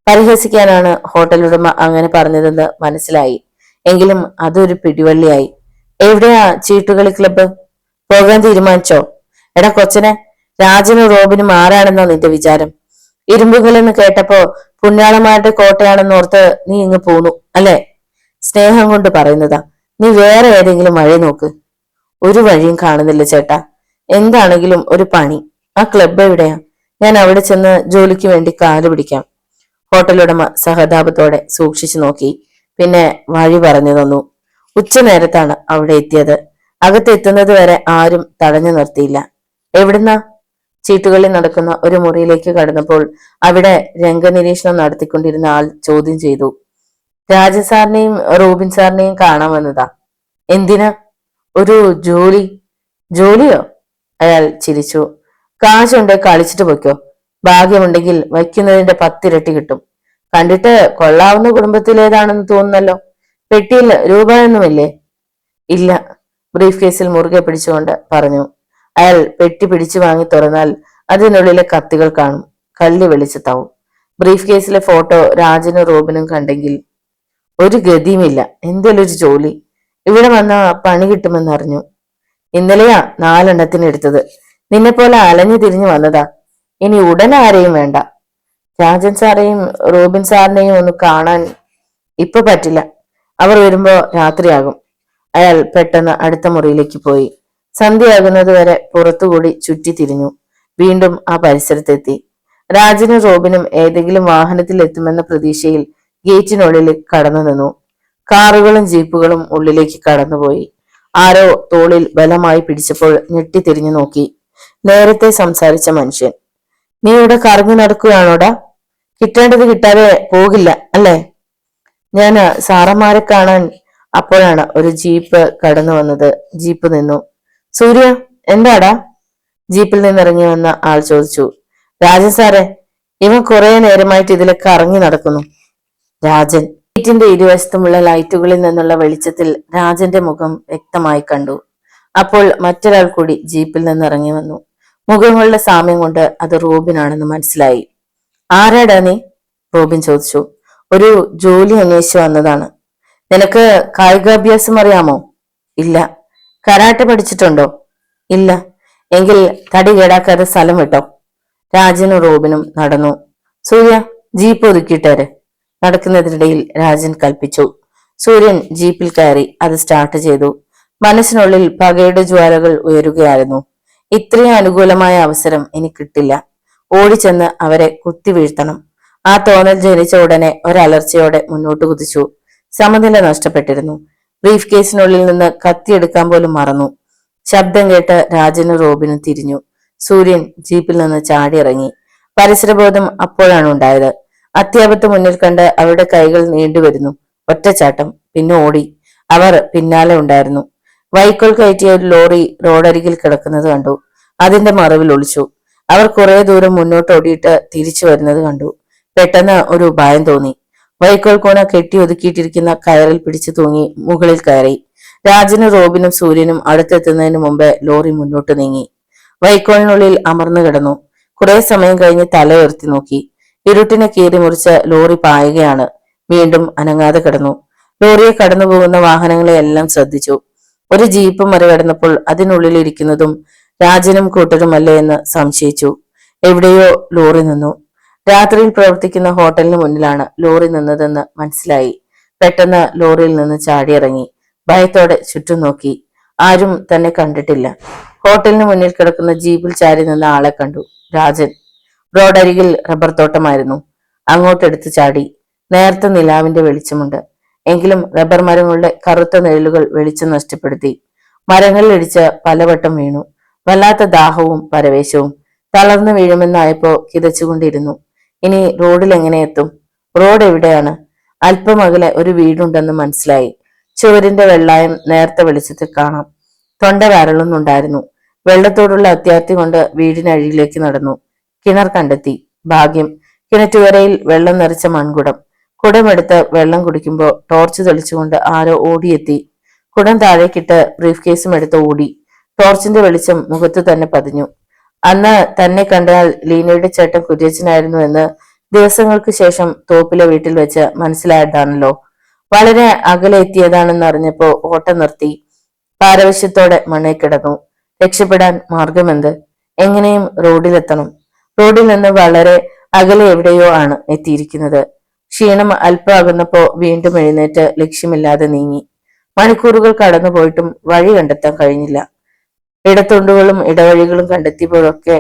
പരിഹസിക്കാനാണ് ഹോട്ടൽ ഉടമ അങ്ങനെ പറഞ്ഞതെന്ന് മനസ്സിലായി. എങ്കിലും അതൊരു പിടിവള്ളിയായി. എവിടെയാ ചീട്ടുകളി ക്ലബ്ബ്? പോകാൻ തീരുമാനിച്ചോ? എടാ കൊച്ചനെ, രാജനും റോബിനും ആരാണെന്നോ നിന്റെ വിചാരം? ഇരുമ്പുകലെന്ന് കേട്ടപ്പോ പുണ്യാളന്മാരുടെ കോട്ടയാണെന്നോർത്ത് നീ ഇങ്ങ് പോന്നു അല്ലേ? സ്നേഹം കൊണ്ട് പറയുന്നതാ. നീ വേറെ ഏതെങ്കിലും വഴി നോക്ക്. ഒരു വഴിയും കാണുന്നില്ല ചേട്ടാ. എന്താണെങ്കിലും ഒരു പണി. ആ ക്ലബ്ബ് എവിടെയാ? ഞാൻ അവിടെ ചെന്ന് ജോലിക്ക് വേണ്ടി കാല് പിടിക്കാം. ഹോട്ടലുടമ സഹതാപത്തോടെ സൂക്ഷിച്ചു നോക്കി. പിന്നെ വഴി പറഞ്ഞു തന്നു. ഉച്ചനേരത്താണ് അവിടെ എത്തിയത്. അകത്തെത്തുന്നത് വരെ ആരും തടഞ്ഞു നിർത്തിയില്ല. എവിടുന്നാ? ചീട്ടുകളി നടക്കുന്ന ഒരു മുറിയിലേക്ക് കടന്നപ്പോൾ അവിടെ രംഗനിരീക്ഷണം നടത്തിക്കൊണ്ടിരുന്ന ആൾ ചോദ്യം ചെയ്തു. രാജൻ സാറിനെയും റോബിൻ സാറിനെയും കാണാൻ വന്നതാ. എന്തിനാ? ഒരു ജോലി. ജോലിയോ? അയാൾ ചിരിച്ചു. കാശുണ്ടെ കളിച്ചിട്ട് പൊയ്ക്കോ. ഭാഗ്യമുണ്ടെങ്കിൽ വയ്ക്കുന്നതിന്റെ 10 ഇരട്ടി കിട്ടും. കണ്ടിട്ട് കൊള്ളാവുന്ന കുടുംബത്തിലേതാണെന്ന് തോന്നുന്നല്ലോ. പെട്ടിയിൽ രൂപയൊന്നുമില്ലേ? ഇല്ല, ബ്രീഫ് കേസിൽ മുറുകെ പിടിച്ചുകൊണ്ട് പറഞ്ഞു. അയാൾ പെട്ടി പിടിച്ചു വാങ്ങി തുറന്നാൽ അതിനുള്ളിലെ കത്തികൾ കാണും. കള്ളി വെളിച്ചത്താവും. ബ്രീഫ് കേസിലെ ഫോട്ടോ രാജനും റോബിനും കണ്ടെങ്കിൽ ഒരു ഗതിയുമില്ല. എന്തെങ്കിലും ഒരു ജോലി. ഇവിടെ വന്ന പണി കിട്ടുമെന്നറിഞ്ഞു. ഇന്നലെയാ 4 എണ്ണത്തിന് എടുത്തത്. നിന്നെ പോലെ അലഞ്ഞു തിരിഞ്ഞു വന്നതാ. ഇനി ഉടനെ ആരെയും വേണ്ട. രാജൻ സാറേയും റോബിൻ സാറിനെയും ഒന്ന് കാണാൻ ഇപ്പൊ പറ്റില്ല. അവർ വരുമ്പോ രാത്രിയാകും. അയാൾ പെട്ടെന്ന് അടുത്ത മുറിയിലേക്ക് പോയി. സന്ധ്യയാകുന്നത് വരെ പുറത്തുകൂടി ചുറ്റി തിരിഞ്ഞു. വീണ്ടും ആ പരിസരത്തെത്തി. രാജനും റോബിനും ഏതെങ്കിലും വാഹനത്തിൽ എത്തുമെന്ന പ്രതീക്ഷയിൽ ഗേറ്റിനുള്ളിൽ കടന്നു നിന്നു. കാറുകളും ജീപ്പുകളും ഉള്ളിലേക്ക് കടന്നുപോയി. ആരോ തോളിൽ ബലമായി പിടിച്ചപ്പോൾ ഞെട്ടിത്തിരിഞ്ഞു നോക്കി. നേരത്തെ സംസാരിച്ച മനുഷ്യൻ. നീ ഇവിടെ കറങ്ങി നടക്കുകയാണോടാ? കിട്ടേണ്ടത് കിട്ടാതെ പോകില്ല അല്ലേ? ഞാൻ സാറന്മാരെ കാണാൻ. അപ്പോഴാണ് ഒരു ജീപ്പ് കടന്നു വന്നത്. ജീപ്പ് നിന്നു. സൂര്യ, എന്താടാ? ജീപ്പിൽ നിന്നിറങ്ങി വന്ന ആൾ ചോദിച്ചു. രാജൻ സാറേ, ഇവൻ കുറെ നേരമായിട്ട് ഇതിലെ കറങ്ങി നടക്കുന്നു. രാജൻ. ഗേറ്റിന്റെ ഇരുവശത്തുമുള്ള ലൈറ്റുകളിൽ നിന്നുള്ള വെളിച്ചത്തിൽ രാജന്റെ മുഖം വ്യക്തമായി കണ്ടു. അപ്പോൾ മറ്റൊരാൾ കൂടി ജീപ്പിൽ നിന്നിറങ്ങി വന്നു. മുഖങ്ങളുടെ സാമ്യം കൊണ്ട് അത് റോബിനാണെന്ന് മനസ്സിലായി. ആരാടാ നീ? റോബിൻ ചോദിച്ചു. ഒരു ജോലി അന്വേഷിച്ചു വന്നതാണ്. നിനക്ക് കായികാഭ്യാസം അറിയാമോ? ഇല്ല. കരാട്ടെ പഠിച്ചിട്ടുണ്ടോ? ഇല്ല. എങ്കിൽ തടി കേടാക്കാതെ സ്ഥലം വിട്ടോ. രാജനും റോബിനും നടന്നു. സൂര്യ, ജീപ്പ് ഒതുക്കിയിട്ടേര്. നടക്കുന്നതിനിടയിൽ രാജൻ കൽപ്പിച്ചു. സൂര്യൻ ജീപ്പിൽ കയറി അത് സ്റ്റാർട്ട് ചെയ്തു. മനസ്സിനുള്ളിൽ പകയുടെ ജ്വാലകൾ ഉയരുകയായിരുന്നു. ഇത്രയും അനുകൂലമായ അവസരം ഇനി കിട്ടില്ല. ഓടിച്ചെന്ന് അവരെ കുത്തി വീഴ്ത്തണം. ആ തോന്നൽ ജനിച്ച ഉടനെ ഒരലർച്ചയോടെ മുന്നോട്ട് കുതിച്ചു. സമനില നഷ്ടപ്പെട്ടിരുന്നു. ബ്രീഫ് കേസിനുള്ളിൽ നിന്ന് കത്തിയെടുക്കാൻ പോലും മറന്നു. ശബ്ദം കേട്ട് രാജനും റോബിനും തിരിഞ്ഞു. സൂര്യൻ ജീപ്പിൽ നിന്ന് ചാടിയിറങ്ങി. പരിസരബോധം അപ്പോഴാണ് ഉണ്ടായത്. അത്യാപത്ത് മുന്നിൽ കണ്ട് അവരുടെ കൈകൾ നീണ്ടുവരുന്നു. ഒറ്റച്ചാട്ടം, പിന്നെ ഓടി. അവർ പിന്നാലെ ഉണ്ടായിരുന്നു. വൈക്കോൽ കയറ്റിയ ഒരു ലോറി റോഡരികിൽ കിടക്കുന്നത് കണ്ടു. അതിന്റെ മറവിൽ ഒളിച്ചു. അവർ കുറെ ദൂരം മുന്നോട്ട് ഓടിയിട്ട് തിരിച്ചു വരുന്നത് കണ്ടു. പെട്ടെന്ന് ഒരു ഭയം തോന്നി. വൈക്കോൽ കോണ കെട്ടി ഒതുക്കിയിട്ടിരിക്കുന്ന കയറിൽ പിടിച്ചു തൂങ്ങി മുകളിൽ കയറി. രാജനും റോബിനും സൂര്യനും അടുത്തെത്തുന്നതിന് മുമ്പ് ലോറി മുന്നോട്ട് നീങ്ങി. വൈക്കോലിനുള്ളിൽ അമർന്നു കിടന്നു. കുറെ സമയം കഴിഞ്ഞ് തല ഉയർത്തി നോക്കി. ഇരുട്ടിനെ കീറി മുറിച്ച് ലോറി പായുകയാണ്. വീണ്ടും അനങ്ങാതെ കിടന്നു. ലോറിയെ കടന്നു പോകുന്ന വാഹനങ്ങളെ എല്ലാം ശ്രദ്ധിച്ചു. ഒരു ജീപ്പ് മറികടന്നപ്പോൾ അതിനുള്ളിൽ ഇരിക്കുന്നതും രാജനും കൂട്ടരുമല്ലേ എന്ന് സംശയിച്ചു. എവിടെയോ ലോറി നിന്നു. രാത്രിയിൽ പ്രവർത്തിക്കുന്ന ഹോട്ടലിന് മുന്നിലാണ് ലോറി നിന്നതെന്ന് മനസ്സിലായി. പെട്ടെന്ന് ലോറിയിൽ നിന്ന് ചാടിയിറങ്ങി. ഭയത്തോടെ ചുറ്റും നോക്കി. ആരും തന്നെ കണ്ടിട്ടില്ല. ഹോട്ടലിന് മുന്നിൽ കിടക്കുന്ന ജീപ്പിൽ ചാരി നിന്ന ആളെ കണ്ടു. രാജൻ. റോഡരികിൽ റബ്ബർ തോട്ടമായിരുന്നു. അങ്ങോട്ടെടുത്ത് ചാടി. നേർത്ത നിലാവിന്റെ വെളിച്ചമുണ്ട്. എങ്കിലും റബ്ബർ മരങ്ങളുടെ കറുത്ത നിഴലുകൾ വെളിച്ചം നഷ്ടപ്പെടുത്തി. മരങ്ങളിൽ ഇടിച്ച് പലവട്ടം വീണു. വല്ലാത്ത ദാഹവും പരവേശവും. തളർന്നു വീഴുമെന്നായപ്പോ കിതച്ചുകൊണ്ടിരുന്നു. ഇനി റോഡിൽ എങ്ങനെ എത്തും? റോഡ് എവിടെയാണ്? അല്പം അകലെ ഒരു വീടുണ്ടെന്ന് മനസ്സിലായി. ചുവരിന്റെ വെള്ളായം നേർത്ത വെളിച്ചത്തിൽ കാണാം. തൊണ്ട വരളുന്നുണ്ടായിരുന്നു. വെള്ളത്തോടുള്ള അത്യാർത്തി കൊണ്ട് വീടിനഴിയിലേക്ക് നടന്നു. കിണർ കണ്ടെത്തി. ഭാഗ്യം. കിണറ്റുകരയിൽ വെള്ളം നിറച്ച മൺകുടം. കുടമെടുത്ത് വെള്ളം കുടിക്കുമ്പോ ടോർച്ച് തെളിച്ചുകൊണ്ട് ആരോ ഓടിയെത്തി. കുടം താഴേക്കിട്ട് ബ്രീഫ് കേസും എടുത്ത് ഓടി. ടോർച്ചിന്റെ വെളിച്ചം മുഖത്ത് തന്നെ പതിഞ്ഞു. അന്ന് തന്നെ കണ്ടാൽ ലീനയുടെ ചേട്ടൻ കുര്യച്ചനായിരുന്നു എന്ന് ദിവസങ്ങൾക്ക് ശേഷം തോപ്പിലെ വീട്ടിൽ വെച്ച് മനസ്സിലായതാണല്ലോ. വളരെ അകലെ എത്തിയതാണെന്ന് അറിഞ്ഞപ്പോ ഓട്ടം നിർത്തി. പാരവശ്യത്തോടെ മണ്ണേ കിടന്നു. രക്ഷപ്പെടാൻ മാർഗമെന്ത്? എങ്ങനെയും റോഡിലെത്തണം. റോഡിൽ നിന്ന് വളരെ അകലെ എവിടെയോ ആണ് എത്തിയിരിക്കുന്നത്. ക്ഷീണം അല്പം അകന്നപ്പോ വീണ്ടും എഴുന്നേറ്റ് ലക്ഷ്യമില്ലാതെ നീങ്ങി. മണിക്കൂറുകൾ കടന്നുപോയിട്ടും വഴി കണ്ടെത്താൻ കഴിഞ്ഞില്ല. ഇടത്തുണ്ടുകളും ഇടവഴികളും കണ്ടെത്തിയപ്പോഴൊക്കെ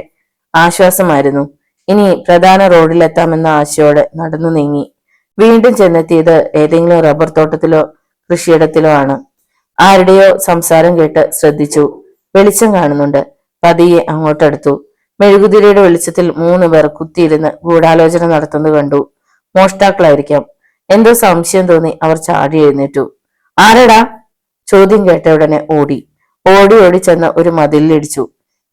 ആശ്വാസമായിരുന്നു. ഇനി പ്രധാന റോഡിലെത്താമെന്ന ആശയോടെ നടന്നു നീങ്ങി. വീണ്ടും ചെന്നെത്തിയത് ഏതെങ്കിലും റബ്ബർ തോട്ടത്തിലോ കൃഷിയിടത്തിലോ ആണ്. ആരുടെയോ സംസാരം കേട്ട് ശ്രദ്ധിച്ചു. വെളിച്ചം കാണുന്നുണ്ട്. പതിയെ അങ്ങോട്ടടുത്തു. മെഴുകുതിരിയുടെ വെളിച്ചത്തിൽ 3 പേർ കുത്തിയിരുന്ന് ഗൂഢാലോചന നടത്തുന്നത് കണ്ടു. മോഷ്ടാക്കളായിരിക്കാം. എന്തോ സംശയം തോന്നി അവർ ചാടി എഴുന്നേറ്റു. ആരടാ? ചോദ്യം കേട്ട ഉടനെ ഓടി ഓടി ചെന്ന് ഒരു മതിലിടിച്ചു.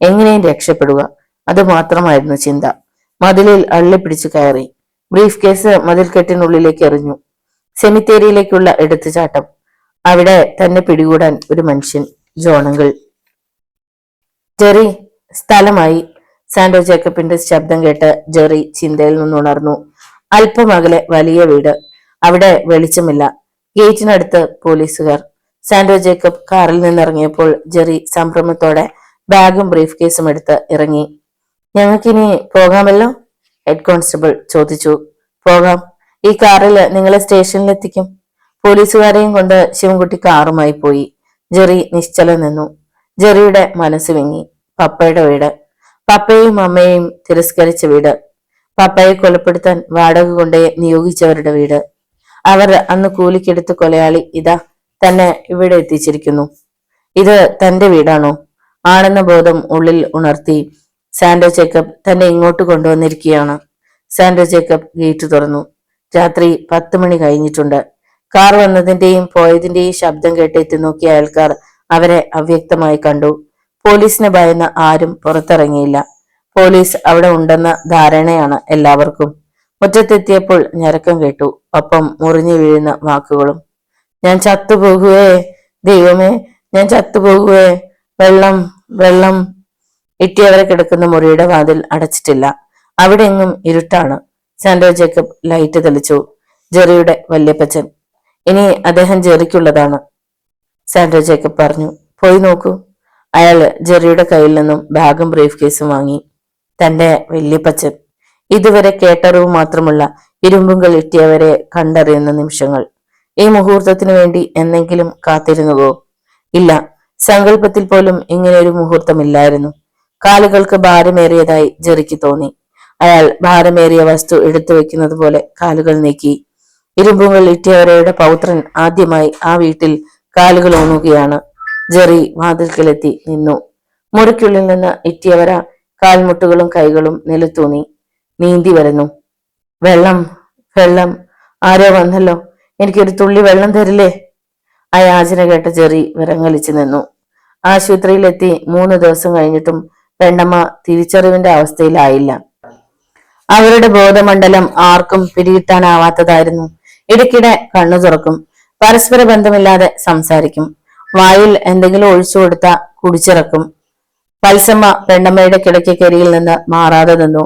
എങ്ങനെയും രക്ഷപ്പെടുക, അത് മാത്രമായിരുന്നു ചിന്ത. മതിലിൽ അള്ളിപ്പിടിച്ചു കയറി. ബ്രീഫ് കേസ് മതിൽക്കെട്ടിനുള്ളിലേക്ക് എറിഞ്ഞു. സെമിത്തേരിയിലേക്കുള്ള എടുത്തുചാട്ടം. അവിടെ തന്നെ പിടികൂടാൻ ഒരു മനുഷ്യൻ. ജോണങ്കിൾ. ജെറി. സ്ഥലമായി. സാന്റോ ജേക്കബിന്റെ ശബ്ദം കേട്ട് ജെറി ചിന്തയിൽ നിന്നുണർന്നു. അല്പം അകലെ വലിയ വീട്. അവിടെ വെളിച്ചമില്ല. ഗേറ്റിനടുത്ത് പോലീസുകാർ. സാന്റോ ജേക്കബ് കാറിൽ നിന്നിറങ്ങിയപ്പോൾ ജെറി സംഭ്രമത്തോടെ ബാഗും ബ്രീഫ് കേസും എടുത്ത് ഇറങ്ങി. ഞങ്ങൾക്കിനി പോകാമല്ലോ? ഹെഡ് കോൺസ്റ്റബിൾ ചോദിച്ചു. പോകാം. ഈ കാറിൽ നിങ്ങളെ സ്റ്റേഷനിൽ എത്തിക്കും. പോലീസുകാരെയും കൊണ്ട് ശിവൻകുട്ടി കാറുമായി പോയി. ജെറി നിശ്ചലം നിന്നു. ജെറിയുടെ മനസ്സ് വിങ്ങി. പപ്പയുടെ വീട്. പപ്പയെയും അമ്മയെയും തിരസ്കരിച്ച വീട്. പപ്പയെ കൊലപ്പെടുത്താൻ വാടക കൊണ്ടേ നിയോഗിച്ചവരുടെ വീട്. അവർ അന്ന് കൂലിക്കെടുത്ത് കൊലയാളി ഇതാ തന്നെ ഇവിടെ എത്തിച്ചിരിക്കുന്നു. ഇത് തന്റെ വീടാണോ? ആണെന്ന ബോധം ഉള്ളിൽ ഉണർത്തി സാന്റോ ജേക്കബ് തന്നെ ഇങ്ങോട്ട് കൊണ്ടുവന്നിരിക്കുകയാണ്. സാന്റോ ജേക്കബ് ഗേറ്റ് തുറന്നു. രാത്രി 10 മണി കഴിഞ്ഞിട്ടുണ്ട്. കാർ വന്നതിന്റെയും പോയതിന്റെയും ശബ്ദം കേട്ട് എത്തി നോക്കിയ അയൽക്കാർ അവരെ അവ്യക്തമായി കണ്ടു. പോലീസിന് ഭയന്ന ആരും പുറത്തിറങ്ങിയില്ല. പോലീസ് അവിടെ ഉണ്ടെന്ന ധാരണയാണ് എല്ലാവർക്കും. മുറ്റത്തെത്തിയപ്പോൾ ഞരക്കം കേട്ടു. ഒപ്പം മുറിഞ്ഞു വീഴുന്ന വാക്കുകളും. ഞാൻ ചത്തുപോകുവേ, ദൈവമേ, ഞാൻ ചത്തുപോകുവേ, വെള്ളം വെള്ളം. ഇട്ടിയവരെ കിടക്കുന്ന മുറിയുടെ വാതിൽ അടച്ചിട്ടില്ല. അവിടെ എങ്ങും ഇരുട്ടാണ്. സാന്റോ ജേക്കബ് ലൈറ്റ് തെളിച്ചു. ജെറിയുടെ വല്യപ്പച്ചൻ. ഇനി അദ്ദേഹം ജെറിക്കുള്ളതാണ്, സാന്റോ ജേക്കബ് പറഞ്ഞു. പോയി നോക്കൂ. അയാൾ ജെറിയുടെ കയ്യിൽ നിന്നും ബാഗും ബ്രീഫ് കേസും വാങ്ങി. തന്റെ വല്യപ്പച്ചൻ. ഇതുവരെ കേട്ടറിവ് മാത്രമുള്ള ഇരുമ്പുകൾ ഇട്ടിയവരെ കണ്ടറിയുന്ന നിമിഷങ്ങൾ. ഈ മുഹൂർത്തത്തിനു വേണ്ടി എന്നെങ്കിലും കാത്തിരുന്നുവോ? ഇല്ല. സങ്കല്പത്തിൽ പോലും ഇങ്ങനെ ഒരു മുഹൂർത്തമില്ലായിരുന്നു. കാലുകൾക്ക് ഭാരമേറിയതായി ജെറിക്ക് തോന്നി. അയാൾ ഭാരമേറിയ വസ്തു എടുത്തു വെക്കുന്നത് പോലെ കാലുകൾ നീക്കി. ഇരുമ്പുകൾ ഇറ്റിയവരയുടെ പൗത്രൻ ആദ്യമായി ആ വീട്ടിൽ കാലുകൾ ഊന്നുകയാണ്. ജെറി വാതിൽക്കലെത്തി നിന്നു. മുറിക്കുള്ളിൽ നിന്ന് ഇറ്റിയവര കാൽമുട്ടുകളും കൈകളും നിലത്തൂന്നി. നീന്തി വരുന്നു. വെള്ളം, വെള്ളം, ആരോ വന്നല്ലോ, എനിക്കൊരു തുള്ളി വെള്ളം തരില്ലേ? ആ യാചന കേട്ട ജെറി വിറങ്ങലിച്ചു നിന്നു. ആശുപത്രിയിലെത്തി 3 ദിവസം കഴിഞ്ഞിട്ടും പെണ്ണമ്മ തിരിച്ചറിവിന്റെ അവസ്ഥയിലായില്ല. അവരുടെ ബോധമണ്ഡലം ആർക്കും പിടികിട്ടാനാവാത്തതായിരുന്നു. ഇടയ്ക്കിടെ കണ്ണു തുറക്കും, പരസ്പര ബന്ധമില്ലാതെ സംസാരിക്കും, വായിൽ എന്തെങ്കിലും ഒഴിച്ചു കൊടുത്ത കുടിച്ചിറക്കും. വത്സമ്മ പെണ്ണമ്മയുടെ കിടക്കക്കരിയിൽ നിന്ന് മാറാതെ നിന്നു.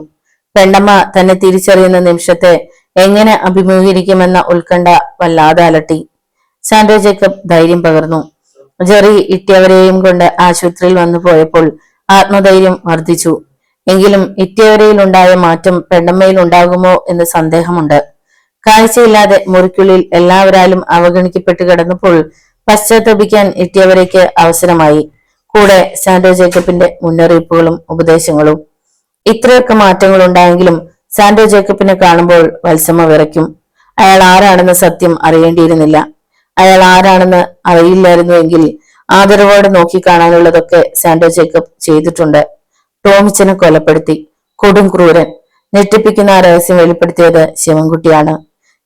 പെണ്ണമ്മ തന്നെ തിരിച്ചറിയുന്ന നിമിഷത്തെ എങ്ങനെ അഭിമുഖീകരിക്കുമെന്ന ഉത്കണ്ഠ വല്ലാതെ അലട്ടി. സാൻഡ്രോ ജേക്കബ് ധൈര്യം പകർന്നു. ജെറി ഇറ്റിയവരെയും കൊണ്ട് ആശുപത്രിയിൽ വന്നു പോയപ്പോൾ ആത്മധൈര്യം വർദ്ധിച്ചു. എങ്കിലും ഇറ്റിയവരയിൽ ഉണ്ടായ മാറ്റം പെണ്ണമ്മയിൽ ഉണ്ടാകുമോ എന്ന് സന്ദേഹമുണ്ട്. കാഴ്ചയില്ലാതെ മുറിക്കുള്ളിൽ എല്ലാവരാലും അവഗണിക്കപ്പെട്ട് കിടന്നപ്പോൾ പശ്ചാത്തപിക്കാൻ ഇറ്റിയവരയ്ക്ക് അവസരമായി. കൂടെ സാൻഡ്രോ ജേക്കബിന്റെ മുന്നറിയിപ്പുകളും ഉപദേശങ്ങളും. ഇത്രയൊക്കെ മാറ്റങ്ങൾ ഉണ്ടായെങ്കിലും സാൻഡ്രോ ജേക്കബിനെ കാണുമ്പോൾ വത്സമ്മ വിറയ്ക്കും. അയാൾ ആരാണെന്ന് സത്യം അറിയേണ്ടിയിരുന്നില്ല. അയാൾ ആരാണെന്ന് അറിയില്ലായിരുന്നുവെങ്കിൽ ആദരവോടെ നോക്കിക്കാണാനുള്ളതൊക്കെ സാൻഡ്രോ ജേക്കബ് ചെയ്തിട്ടുണ്ട്. ടോമിച്ചനെ കൊലപ്പെടുത്തി. കൊടും ക്രൂരൻ. ഞെട്ടിപ്പിക്കുന്ന ആ രഹസ്യം വെളിപ്പെടുത്തിയത് ശിവൻകുട്ടിയാണ്.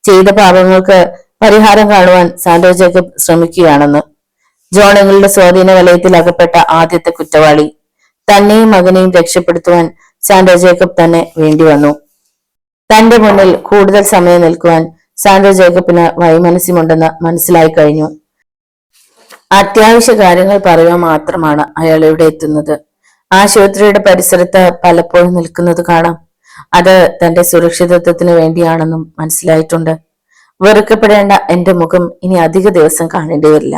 ചെയ്ത പാപങ്ങൾക്ക് പരിഹാരം കാണുവാൻ സാൻഡ്രോ ജേക്കബ് ശ്രമിക്കുകയാണെന്ന്. ജോണങ്ങളുടെ സ്വാധീന വലയത്തിൽ അകപ്പെട്ട ആദ്യത്തെ കുറ്റവാളി. തന്നെയും മകനെയും രക്ഷപ്പെടുത്തുവാൻ സാൻഡ്രോ ജേക്കബ് തന്നെ വേണ്ടി വന്നു. തന്റെ മുന്നിൽ കൂടുതൽ സമയം നിൽക്കുവാൻ സാൻഡ്രോ ജേക്കബിന് വൈമനസ്യമുണ്ടെന്ന് മനസ്സിലായി കഴിഞ്ഞു. അത്യാവശ്യ കാര്യങ്ങൾ പറയുക മാത്രമാണ് അയാൾ ഇവിടെ എത്തുന്നത്. ആശുപത്രിയുടെ പരിസരത്ത് പലപ്പോഴും നിൽക്കുന്നത് കാണാം. അത് തന്റെ സുരക്ഷിതത്വത്തിന് വേണ്ടിയാണെന്നും മനസ്സിലായിട്ടുണ്ട്. വെറുക്കപ്പെടേണ്ട എന്റെ മുഖം ഇനി അധിക ദിവസം കാണേണ്ടി വരില്ല.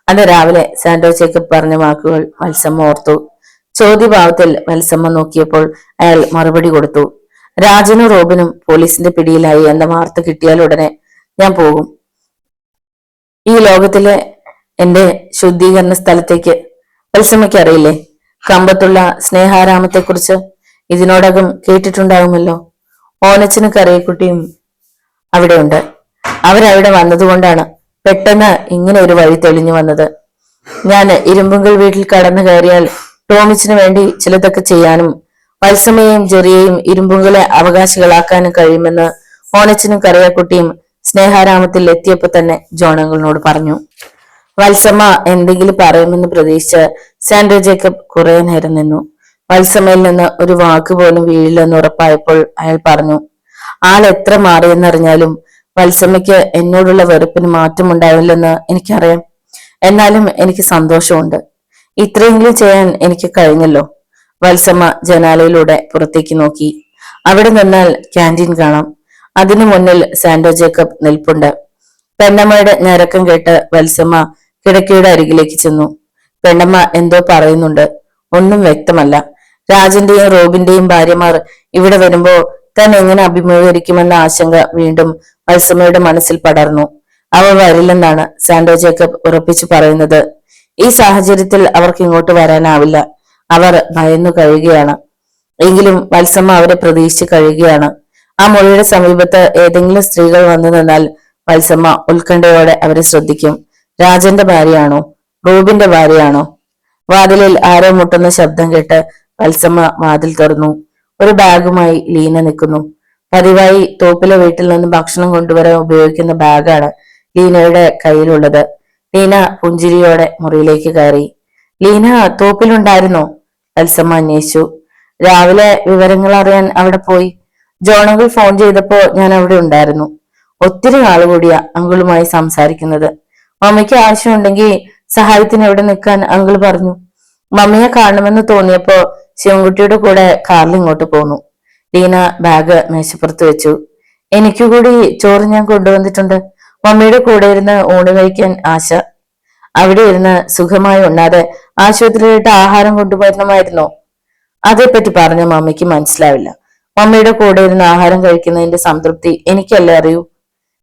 അന്ന് രാവിലെ സാൻഡ്രോ ജേക്കബ് പറഞ്ഞ വാക്കുകൾ വത്സമ്മ ഓർത്തു. ചോദ്യഭാവത്തിൽ വത്സമ്മ നോക്കിയപ്പോൾ അയാൾ മറുപടി കൊടുത്തു. രാജനും റോബിനും പോലീസിന്റെ പിടിയിലായി എന്ന വാർത്ത കിട്ടിയാൽ ഉടനെ ഞാൻ പോകും. ഈ ലോകത്തിലെ എന്റെ ശുദ്ധീകരണ സ്ഥലത്തേക്ക്. വത്സമ്മയ്ക്ക് അറിയില്ലേ കമ്പത്തുള്ള സ്നേഹാരാമത്തെക്കുറിച്ച്? ഇതിനോടകം കേട്ടിട്ടുണ്ടാകുമല്ലോ. ഓനച്ചനും കറിയക്കുട്ടിയും അവിടെയുണ്ട്. അവരവിടെ വന്നതുകൊണ്ടാണ് പെട്ടെന്ന് ഇങ്ങനെ ഒരു വഴി തെളിഞ്ഞു വന്നത്. ഞാൻ ഇരുമ്പുങ്കൽ വീട്ടിൽ കടന്നു കയറിയാൽ ടോമിച്ചിന് വേണ്ടി ചിലതൊക്കെ ചെയ്യാനും വത്സമ്മയെയും ജെറിയെയും ഇരുമ്പുങ്കലെ അവകാശികളാക്കാനും കഴിയുമെന്ന് ഓനച്ചനും കറിയക്കുട്ടിയും സ്നേഹാരാമത്തിൽ എത്തിയപ്പോ തന്നെ ജോണങ്ങളോട് പറഞ്ഞു. വത്സമ്മ എന്തെങ്കിലും പറയുമെന്ന് പ്രതീക്ഷിച്ച് സാൻഡ്രോ ജേക്കബ് കുറെ നേരം നിന്നു. വത്സമ്മയിൽ നിന്ന് ഒരു വാക്ക് പോലും വീഴില്ലെന്ന് ഉറപ്പായപ്പോൾ അയാൾ പറഞ്ഞു. ആൾ എത്ര മാറിയെന്നറിഞ്ഞാലും വത്സമ്മയ്ക്ക് എന്നോടുള്ള വെറുപ്പിന് മാറ്റമുണ്ടാവില്ലെന്ന് എനിക്കറിയാം. എന്നാലും എനിക്ക് സന്തോഷമുണ്ട്. ഇത്രയെങ്കിലും ചെയ്യാൻ എനിക്ക് കഴിഞ്ഞല്ലോ. വത്സമ്മ ജനാലയിലൂടെ പുറത്തേക്ക് നോക്കി. അവിടെ നിന്നാൽ ക്യാൻറ്റീൻ കാണാം. അതിനു മുന്നിൽ സാൻഡ്രോ ജേക്കബ് നിൽപ്പുണ്ട്. പെണ്ണമ്മയുടെ ഞരക്കം കേട്ട് വത്സമ്മ കിടക്കയുടെ അരികിലേക്ക് ചെന്നു. പെണ്ണമ്മ എന്തോ പറയുന്നുണ്ട്. ഒന്നും വ്യക്തമല്ല. രാജന്റെയും റോബിന്റെയും ഭാര്യമാർ ഇവിടെ വരുമ്പോ താൻ എങ്ങനെ അഭിമുഖീകരിക്കുമെന്ന ആശങ്ക വീണ്ടും വത്സമ്മയുടെ മനസ്സിൽ പടർന്നു. അവർ വരില്ലെന്നാണ് സാൻഡ്രോ ജേക്കബ് ഉറപ്പിച്ചു പറയുന്നത്. ഈ സാഹചര്യത്തിൽ അവർക്ക് ഇങ്ങോട്ട് വരാനാവില്ല. അവർ ഭയന്നു കഴിയുകയാണ്. എങ്കിലും വത്സമ്മ അവരെ പ്രതീക്ഷിച്ച് കഴിയുകയാണ്. ആ മൊഴിയുടെ സമീപത്ത് ഏതെങ്കിലും സ്ത്രീകൾ വന്നു നിന്നാൽ വത്സമ്മ ഉത്കണ്ഠയോടെ അവരെ ശ്രദ്ധിക്കും. രാജന്റെ ഭാര്യയാണോ? റൂബിന്റെ ഭാര്യയാണോ? വാതിലിൽ ആരോ മുട്ടുന്ന ശബ്ദം കേട്ട് വത്സമ്മ വാതിൽ തുറന്നു. ഒരു ബാഗുമായി ലീന നിൽക്കുന്നു. പതിവായി തോപ്പിലെ വീട്ടിൽ നിന്ന് ഭക്ഷണം കൊണ്ടുവരാൻ ഉപയോഗിക്കുന്ന ബാഗാണ് ലീനയുടെ കയ്യിലുള്ളത്. ലീന പുഞ്ചിരിയോടെ മുറിയിലേക്ക് കയറി. ലീന തോപ്പിലുണ്ടായിരുന്നോ? വത്സമ്മ അന്വേഷിച്ചു. രാവിലെ വിവരങ്ങൾ അറിയാൻ അവിടെ പോയി. ജോണങ്ങൾ ഫോൺ ചെയ്തപ്പോ ഞാൻ അവിടെ ഉണ്ടായിരുന്നു. ഒത്തിരി നാൾ കൂടിയാ അങ്കിളുമായി സംസാരിക്കുന്നത്. മമ്മിക്ക് ആവശ്യമുണ്ടെങ്കിൽ സഹായത്തിന് എവിടെ നിൽക്കാൻ അങ്കിൾ പറഞ്ഞു. മമ്മിയെ കാണണമെന്ന് തോന്നിയപ്പോ ശിവൻകുട്ടിയുടെ കൂടെ കാറിൽ ഇങ്ങോട്ട് പോന്നു. ലീന ബാഗ് മേശപ്പുറത്ത് വെച്ചു. എനിക്കു കൂടി ചോറ് ഞാൻ കൊണ്ടുവന്നിട്ടുണ്ട്. മമ്മിയുടെ കൂടെ ഇരുന്ന് ഊണ് കഴിക്കാൻ ആശ. അവിടെ ഇരുന്ന് സുഖമായി ഉണ്ണാതെ ആശുപത്രിയിലിട്ട് ആഹാരം കൊണ്ടുവരണമായിരുന്നോ? അതേപ്പറ്റി പറഞ്ഞ മമ്മിക്ക് മനസ്സിലാവില്ല. മമ്മിയുടെ കൂടെ ഇരുന്ന് ആഹാരം കഴിക്കുന്നതിന്റെ സംതൃപ്തി എനിക്കല്ലേ അറിയൂ.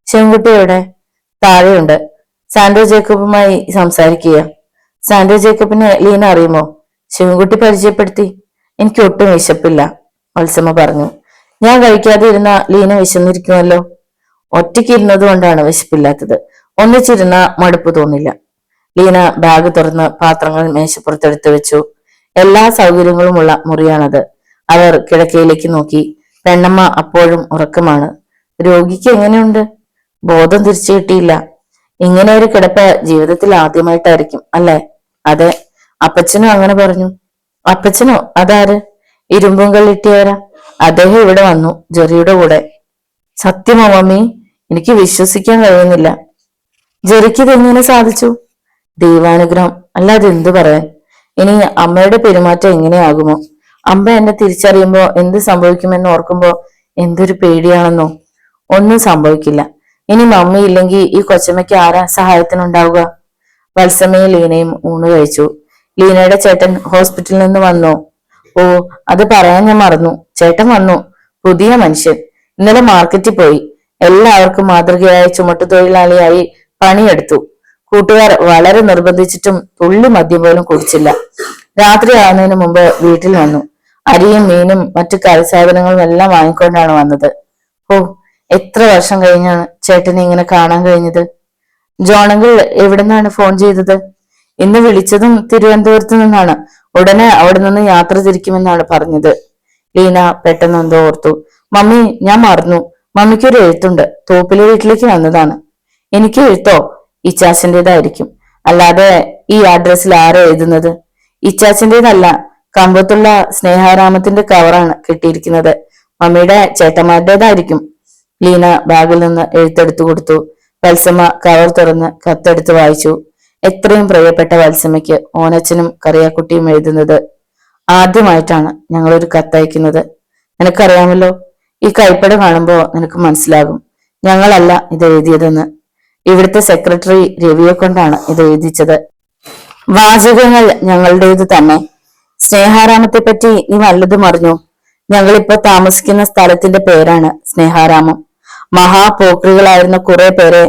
ശിവൻകുട്ടിയുടെ താഴെയുണ്ട്. സാൻഡ്രോ ജേക്കബുമായി സംസാരിക്കുക. സാൻഡ്രോ ജേക്കബിനെ ലീന അറിയുമോ? ശിവൻകുട്ടി പരിചയപ്പെടുത്തി. എനിക്ക് ഒട്ടും വിശപ്പില്ല, വത്സമ്മ പറഞ്ഞു. ഞാൻ കഴിക്കാതെ ഇരുന്ന ലീന വിശന്നിരിക്കുമല്ലോ. ഒറ്റയ്ക്ക് ഇരുന്നത് കൊണ്ടാണ് വിശപ്പില്ലാത്തത്. ഒന്നിച്ചിരുന്ന മടുപ്പ് തോന്നില്ല. ലീന ബാഗ് തുറന്ന് പാത്രങ്ങൾ മേശപ്പുറത്തെടുത്തു വെച്ചു. എല്ലാ സൗകര്യങ്ങളുമുള്ള മുറിയാണത്. അവർ കിടക്കയിലേക്ക് നോക്കി. പെണ്ണമ്മ അപ്പോഴും ഉറക്കമാണ്. രോഗിക്ക് എങ്ങനെയുണ്ട്? ബോധം തിരിച്ചു കിട്ടിയില്ല. ഇങ്ങനെ ഒരു കിടപ്പ് ജീവിതത്തിൽ ആദ്യമായിട്ടായിരിക്കും അല്ലെ? അതെ, അപ്പച്ചനും അങ്ങനെ പറഞ്ഞു. അപ്പച്ചനോ? അതാര്? ഇരുമ്പും കല്ലിട്ടിയവരാ. അദ്ദേഹം ഇവിടെ വന്നു ജെറിയുടെ കൂടെ. സത്യമോ മമ്മി? എനിക്ക് വിശ്വസിക്കാൻ കഴിയുന്നില്ല. ജെറിക്ക് ഇതെങ്ങനെ സാധിച്ചു? ദൈവാനുഗ്രഹം, അല്ലാതെ എന്തു പറയാൻ. ഇനി അമ്മയുടെ പെരുമാറ്റം എങ്ങനെയാകുമോ? അമ്മ എന്നെ തിരിച്ചറിയുമ്പോ എന്ത് സംഭവിക്കുമെന്ന് ഓർക്കുമ്പോ എന്തൊരു പേടിയാണെന്നോ. ഒന്നും സംഭവിക്കില്ല. ഇനി മമ്മി ഇല്ലെങ്കിൽ ഈ കൊച്ചമ്മയ്ക്ക് ആരാ സഹായത്തിനുണ്ടാവുക? വത്സമയും ലീനയും ഊണ് കഴിച്ചു. ലീനയുടെ ചേട്ടൻ ഹോസ്പിറ്റലിൽ നിന്ന് വന്നോ? ഓ, അത് പറയാൻ ഞാൻ മറന്നു. ചേട്ടൻ വന്നു. പുതിയ മനുഷ്യൻ. ഇന്നലെ മാർക്കറ്റിൽ പോയി. എല്ലാവർക്കും മാതൃകയായ ചുമട്ടുതൊഴിലാളിയായി പണിയെടുത്തു. കൂട്ടുകാർ വളരെ നിർബന്ധിച്ചിട്ടും തുള്ളി മദ്യം പോലും കുടിച്ചില്ല. രാത്രി ആവുന്നതിന് മുമ്പ് വീട്ടിൽ വന്നു. അരിയും മീനും മറ്റു കറിസാധനങ്ങളും എല്ലാം വാങ്ങിക്കൊണ്ടാണ് വന്നത്. ഓ, എത്ര വർഷം കഴിഞ്ഞാണ് ചേട്ടനെ ഇങ്ങനെ കാണാൻ കഴിഞ്ഞത്. ജോണങ്കിൾ എവിടുന്നാണ് ഫോൺ ചെയ്തത്? ഇന്ന് വിളിച്ചതും തിരുവനന്തപുരത്ത് നിന്നാണ്. ഉടനെ അവിടെ നിന്ന് യാത്ര തിരിക്കുമെന്നാണ് പറഞ്ഞത്. ലീന പെട്ടെന്ന് എന്തോ ഓർത്തു. മമ്മി, ഞാൻ മറന്നു. മമ്മിക്കൊരു എഴുത്തുണ്ട്. തോപ്പിലെ വീട്ടിലേക്ക് വന്നതാണ്. എനിക്ക് എഴുത്തോ? ഇച്ചാച്ചന്റേതായിരിക്കും. അല്ലാതെ ഈ അഡ്രസ്സിൽ ആരോ എഴുതുന്നത്? ഇച്ചാച്ചന്റേതല്ല. കമ്പത്തുള്ള സ്നേഹാരാമത്തിന്റെ കവറാണ് കിട്ടിയിരിക്കുന്നത്. മമ്മിയുടെ ചേട്ടന്മാരുടേതായിരിക്കും. ലീന ബാഗിൽ നിന്ന് എഴുത്തെടുത്തു കൊടുത്തു. വത്സമ്മ കവർ തുറന്ന് കത്തെടുത്ത് വായിച്ചു. എത്രയും പ്രിയപ്പെട്ട വത്സമ്മയ്ക്ക് ഓനച്ചനും കറിയാക്കുട്ടിയും എഴുതുന്നത്. ആദ്യമായിട്ടാണ് ഞങ്ങളൊരു കത്തയക്കുന്നത്. നിനക്കറിയാമല്ലോ, ഈ കൈപ്പട കാണുമ്പോ നിനക്ക് മനസ്സിലാകും ഞങ്ങളല്ല ഇത് എഴുതിയതെന്ന്. ഇവിടുത്തെ സെക്രട്ടറി രവിയെ കൊണ്ടാണ് ഇത് എഴുതിച്ചത്. വാചകങ്ങൾ ഞങ്ങളുടേത് തന്നെ. സ്നേഹാരാമത്തെ പറ്റി നീ വല്ലതും അറിഞ്ഞു? ഞങ്ങളിപ്പോ താമസിക്കുന്ന സ്ഥലത്തിന്റെ പേരാണ് സ്നേഹാരാമം. മഹാപോക്രികളായിരുന്ന കുറെ പേരെ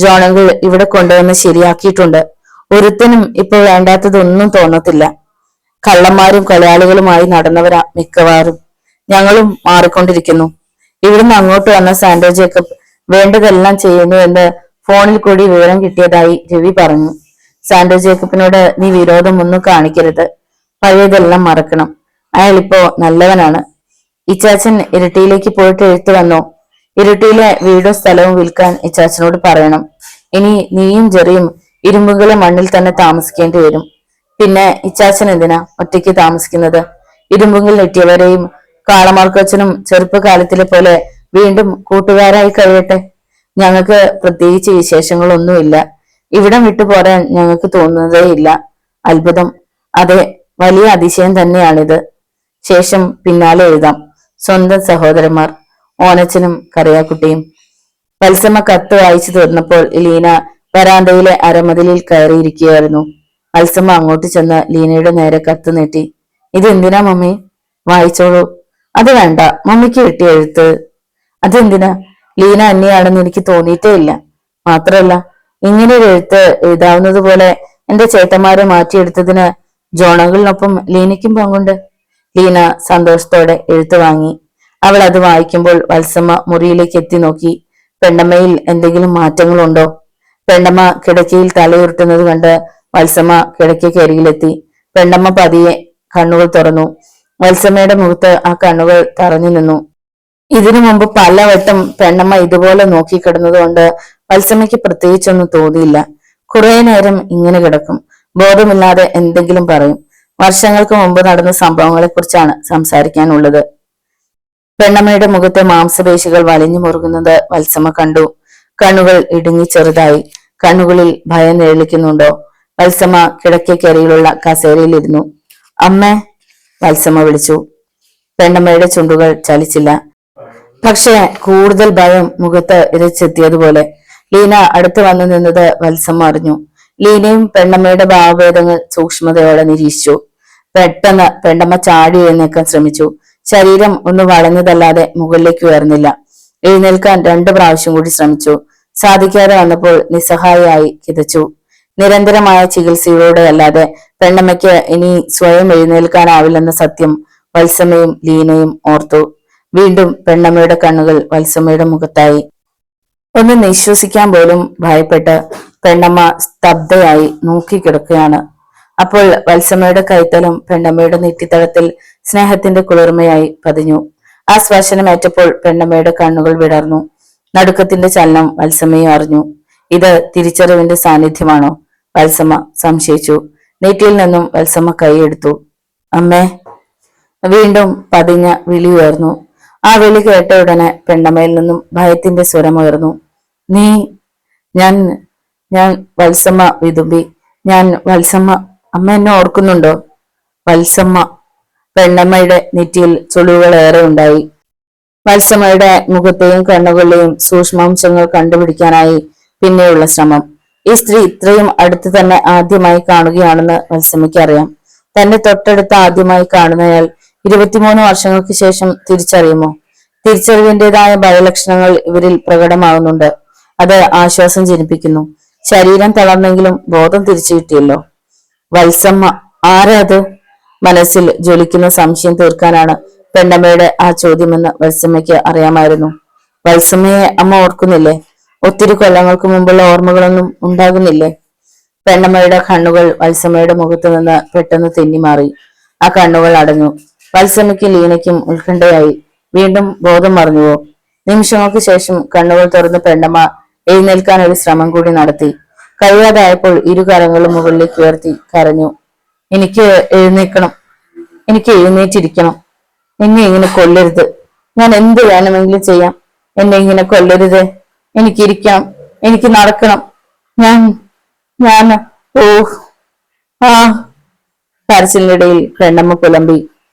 ജോണങ്കിൾ ഇവിടെ കൊണ്ടുവന്ന് ശരിയാക്കിയിട്ടുണ്ട്. ഒരുത്തനും ഇപ്പൊ വേണ്ടാത്തതൊന്നും തോന്നത്തില്ല. കള്ളന്മാരും കൊലയാളികളുമായി നടന്നവരാ മിക്കവാറും. ഞങ്ങളും മാറിക്കൊണ്ടിരിക്കുന്നു. ഇവിടുന്ന് അങ്ങോട്ട് വന്ന സാന്റോ ജേക്കബ് വേണ്ടതെല്ലാം ചെയ്യുന്നു എന്ന് ഫോണിൽ കൂടി വിവരം കിട്ടിയതായി രവി പറഞ്ഞു. സാന്റോ ജേക്കബിനോട് നീ വിരോധമൊന്നും കാണിക്കരുത്. പഴയതെല്ലാം മറക്കണം. അയാൾ ഇപ്പോ നല്ലവനാണ്. ഇച്ചാച്ചൻ ഇരട്ടിയിലേക്ക് പോയിട്ട് എഴുത്തു വന്നോ? ഇരട്ടിയിലെ വീടും സ്ഥലവും വിൽക്കാൻ ഇച്ചാച്ചനോട് പറയണം. ഇനി നീയും ജെറിയും ഇരുമ്പുകളെ മണ്ണിൽ തന്നെ താമസിക്കേണ്ടി വരും. പിന്നെ ഇച്ചാച്ചൻ എന്തിനാ ഒറ്റയ്ക്ക് താമസിക്കുന്നത്? ഇരുമ്പുകൾ എത്തിയവരെയും കാളമാർക്കൊച്ചനും ചെറുപ്പകാലത്തിലെ പോലെ വീണ്ടും കൂട്ടുകാരായി കഴിയട്ടെ. ഞങ്ങൾക്ക് പ്രത്യേകിച്ച് വിശേഷങ്ങളൊന്നുമില്ല. ഇവിടം വിട്ടു പോരാൻ ഞങ്ങൾക്ക് തോന്നുന്നതേയില്ല. അത്ഭുതം. അതെ, വലിയ അതിശയം തന്നെയാണിത്. ശേഷം പിന്നാലെ എഴുതാം. സ്വന്തം സഹോദരന്മാർ ഓനച്ചനും കറിയാക്കുട്ടിയും. വത്സമ്മ കത്ത് വായിച്ചു തീർന്നപ്പോൾ ലീന വരാന്തയിലെ അരമതിലിൽ കയറിയിരിക്കുകയായിരുന്നു. വത്സമ്മ അങ്ങോട്ട് ചെന്ന് ലീനയുടെ നേരെ കത്ത് നീട്ടി. ഇതെന്തിനാ മമ്മി? വായിച്ചോളൂ. അത് വേണ്ട, മമ്മിക്ക് കിട്ടിയ എഴുത്ത്. അതെന്തിനാ? ലീന അന്യാണെന്ന് എനിക്ക് തോന്നിയിട്ടേ ഇല്ല. മാത്രല്ല, ഇങ്ങനെ ഒരു എഴുത്ത് എഴുതാവുന്നത് പോലെ എന്റെ ചേട്ടന്മാരെ മാറ്റിയെടുത്തതിന് ജോണകളിനൊപ്പം ലീനയ്ക്കും പങ്കുണ്ട്. ലീന സന്തോഷത്തോടെ എഴുത്ത് വാങ്ങി. അവൾ അത് വായിക്കുമ്പോൾ വത്സമ്മ മുറിയിലേക്ക് എത്തി നോക്കി. പെണ്ണമ്മയിൽ എന്തെങ്കിലും മാറ്റങ്ങളുണ്ടോ? പെണ്ണമ്മ കിടക്കയിൽ തലയുരുട്ടുന്നത് കണ്ട് വത്സമ്മ കിടക്കക്കരികിലെത്തി. പെണ്ണമ്മ പതിയെ കണ്ണുകൾ തുറന്നു. വത്സമ്മയുടെ മുഖത്ത് ആ കണ്ണുകൾ തറഞ്ഞു നിന്നു. ഇതിനു മുമ്പ് പലവട്ടം പെണ്ണമ്മ ഇതുപോലെ നോക്കിക്കിടന്നതുകൊണ്ട് വത്സമ്മയ്ക്ക് പ്രത്യേകിച്ചൊന്നും തോന്നിയില്ല. കുറെ നേരം ഇങ്ങനെ കിടക്കും. ബോധമില്ലാതെ എന്തെങ്കിലും പറയും. വർഷങ്ങൾക്ക് മുമ്പ് നടന്ന സംഭവങ്ങളെ കുറിച്ചാണ് സംസാരിക്കാനുള്ളത്. പെണ്ണമ്മയുടെ മുഖത്തെ മാംസപേശികൾ വലിഞ്ഞു മുറുകുന്നത് വത്സമ്മ കണ്ടു. കണ്ണുകൾ ഇടുങ്ങി ചെറുതായി. കണ്ണുകളിൽ ഭയം നിഴലിക്കുന്നുണ്ടോ? വത്സമ്മ കിടക്കക്കരിയിലുള്ള കസേരയിലിരുന്നു. അമ്മേ, വത്സമ്മ വിളിച്ചു. പെണ്ണമ്മയുടെ ചുണ്ടുകൾ ചലിച്ചില്ല. പക്ഷെ കൂടുതൽ ഭയം മുഖത്ത് ഇരച്ചെത്തിയതുപോലെ. ലീന അടുത്ത് വന്നു നിന്നത് വത്സമ്മ അറിഞ്ഞു. ലീനയും പെണ്ണമ്മയുടെ ഭാവഭേദങ്ങൾ സൂക്ഷ്മതയോടെ നിരീക്ഷിച്ചു. പെട്ടെന്ന് പെണ്ണമ്മ ചാടി എഴുന്നേൽക്കാൻ ശ്രമിച്ചു. ശരീരം ഒന്ന് വളഞ്ഞതല്ലാതെ മുകളിലേക്ക് ഉയർന്നില്ല. എഴുന്നേൽക്കാൻ 2 പ്രാവശ്യം കൂടി ശ്രമിച്ചു. സാധിക്കാതെ വന്നപ്പോൾ നിസ്സഹായയായി കിതച്ചു. നിരന്തരമായ ചികിത്സയിലൂടെ അല്ലാതെ പെണ്ണമ്മയ്ക്ക് ഇനി സ്വയം എഴുന്നേൽക്കാനാവില്ലെന്ന സത്യം വത്സമ്മയും ലീനയും ഓർത്തു. വീണ്ടും പെണ്ണമ്മയുടെ കണ്ണുകൾ വത്സമ്മയുടെ മുഖത്തായി. ഒന്ന് നിശ്വസിക്കാൻ പോലും ഭയപ്പെട്ട് പെണ്ണമ്മ സ്തബ്ധയായി നോക്കിക്കിടക്കുകയാണ്. അപ്പോൾ വത്സമ്മയുടെ കൈത്തലം പെണ്ണമ്മയുടെ നെറ്റിത്തളത്തിൽ സ്നേഹത്തിന്റെ കുളിർമയായി പതിഞ്ഞു. ആ സ്പർശനമേറ്റപ്പോൾ പെണ്ണമ്മയുടെ കണ്ണുകൾ വിടർന്നു. നടുക്കത്തിന്റെ ചലനം വത്സമ്മയെ അറിഞ്ഞു. ഇത് തിരിച്ചറിവിന്റെ സാന്നിധ്യമാണോ? വത്സമ്മ സംശയിച്ചു. നെറ്റിയിൽ നിന്നും വത്സമ്മ കൈയെടുത്തു. അമ്മേ. വീണ്ടും പതിഞ്ഞ വിളി ഉയർന്നു. ആ വിളി കേട്ട ഉടനെ പെണ്ണമ്മയിൽ നിന്നും ഭയത്തിന്റെ സ്വരമുയർന്നു. നീ? ഞാൻ ഞാൻ വത്സമ്മ വിതുമ്പി. ഞാൻ വത്സമ്മ. അമ്മ എന്നെ ഓർക്കുന്നുണ്ടോ? വത്സമ്മ. പെണ്ണമ്മയുടെ നെറ്റിയിൽ ചുളിവുകളേറെ ഉണ്ടായി. വത്സമ്മയുടെ മുഖത്തെയും കണ്ണുകളിലെയും സൂക്ഷ്മാംശങ്ങൾ കണ്ടുപിടിക്കാനായി പിന്നെയുള്ള ശ്രമം. ഈ സ്ത്രീ ഇത്രയും അടുത്ത് തന്നെ ആദ്യമായി കാണുകയാണെന്ന് വത്സമ്മയ്ക്ക് അറിയാം. തന്നെ തൊട്ടടുത്ത് ആദ്യമായി കാണുന്നയാൾ 23 വർഷങ്ങൾക്ക് ശേഷം തിരിച്ചറിയുമോ? തിരിച്ചറിവിന്റേതായ ഭയലക്ഷണങ്ങൾ ഇവരിൽ പ്രകടമാകുന്നുണ്ട്. അത് ആശ്വാസം ജനിപ്പിക്കുന്നു. ശരീരം തളർന്നെങ്കിലും ബോധം തിരിച്ചു കിട്ടിയല്ലോ. വത്സമ്മ. ആരാ അത്? മനസ്സിൽ ജ്വലിക്കുന്ന സംശയം തീർക്കാനാണ് പെണ്ണമ്മയുടെ ആ ചോദ്യമെന്ന് വത്സമ്മയ്ക്ക് അറിയാമായിരുന്നു. വത്സമ്മയെ അമ്മ ഓർക്കുന്നില്ലേ? ഒത്തിരി കൊല്ലങ്ങൾക്ക് മുമ്പുള്ള ഓർമ്മകളൊന്നും ഉണ്ടാകുന്നില്ലേ? പെണ്ണമ്മയുടെ കണ്ണുകൾ വത്സമ്മയുടെ മുഖത്ത് നിന്ന് പെട്ടെന്ന് തെന്നിമാറി. ആ കണ്ണുകൾ അടഞ്ഞു. വത്സമ്മയ്ക്കും ലീനയ്ക്കും ഉത്കണ്ഠയായി. വീണ്ടും ബോധം മറിഞ്ഞുവോ? നിമിഷങ്ങൾക്ക് ശേഷം കണ്ണുകൾ തുറന്ന് പെണ്ണമ്മ എഴുന്നേൽക്കാൻ ഒരു ശ്രമം കൂടി നടത്തി. കഴിയാതായപ്പോൾ ഇരു കരങ്ങളും മുകളിലേക്ക് ഉയർത്തി കരഞ്ഞു. എനിക്ക് എഴുന്നേൽക്കണം. എനിക്ക് എഴുന്നേറ്റിരിക്കണം. എന്നെ ഇങ്ങനെ കൊല്ലരുത്. ഞാൻ എന്ത് വേണമെങ്കിലും ചെയ്യാം. എന്നെ ഇങ്ങനെ കൊല്ലരുത്. എനിക്കിരിക്കണം. എനിക്ക് നടക്കണം. ഞാൻ ഞാൻ ഓ ആ കരച്ചിലിനിടയിൽ പെണ്ണമ്മ പുലമ്പി.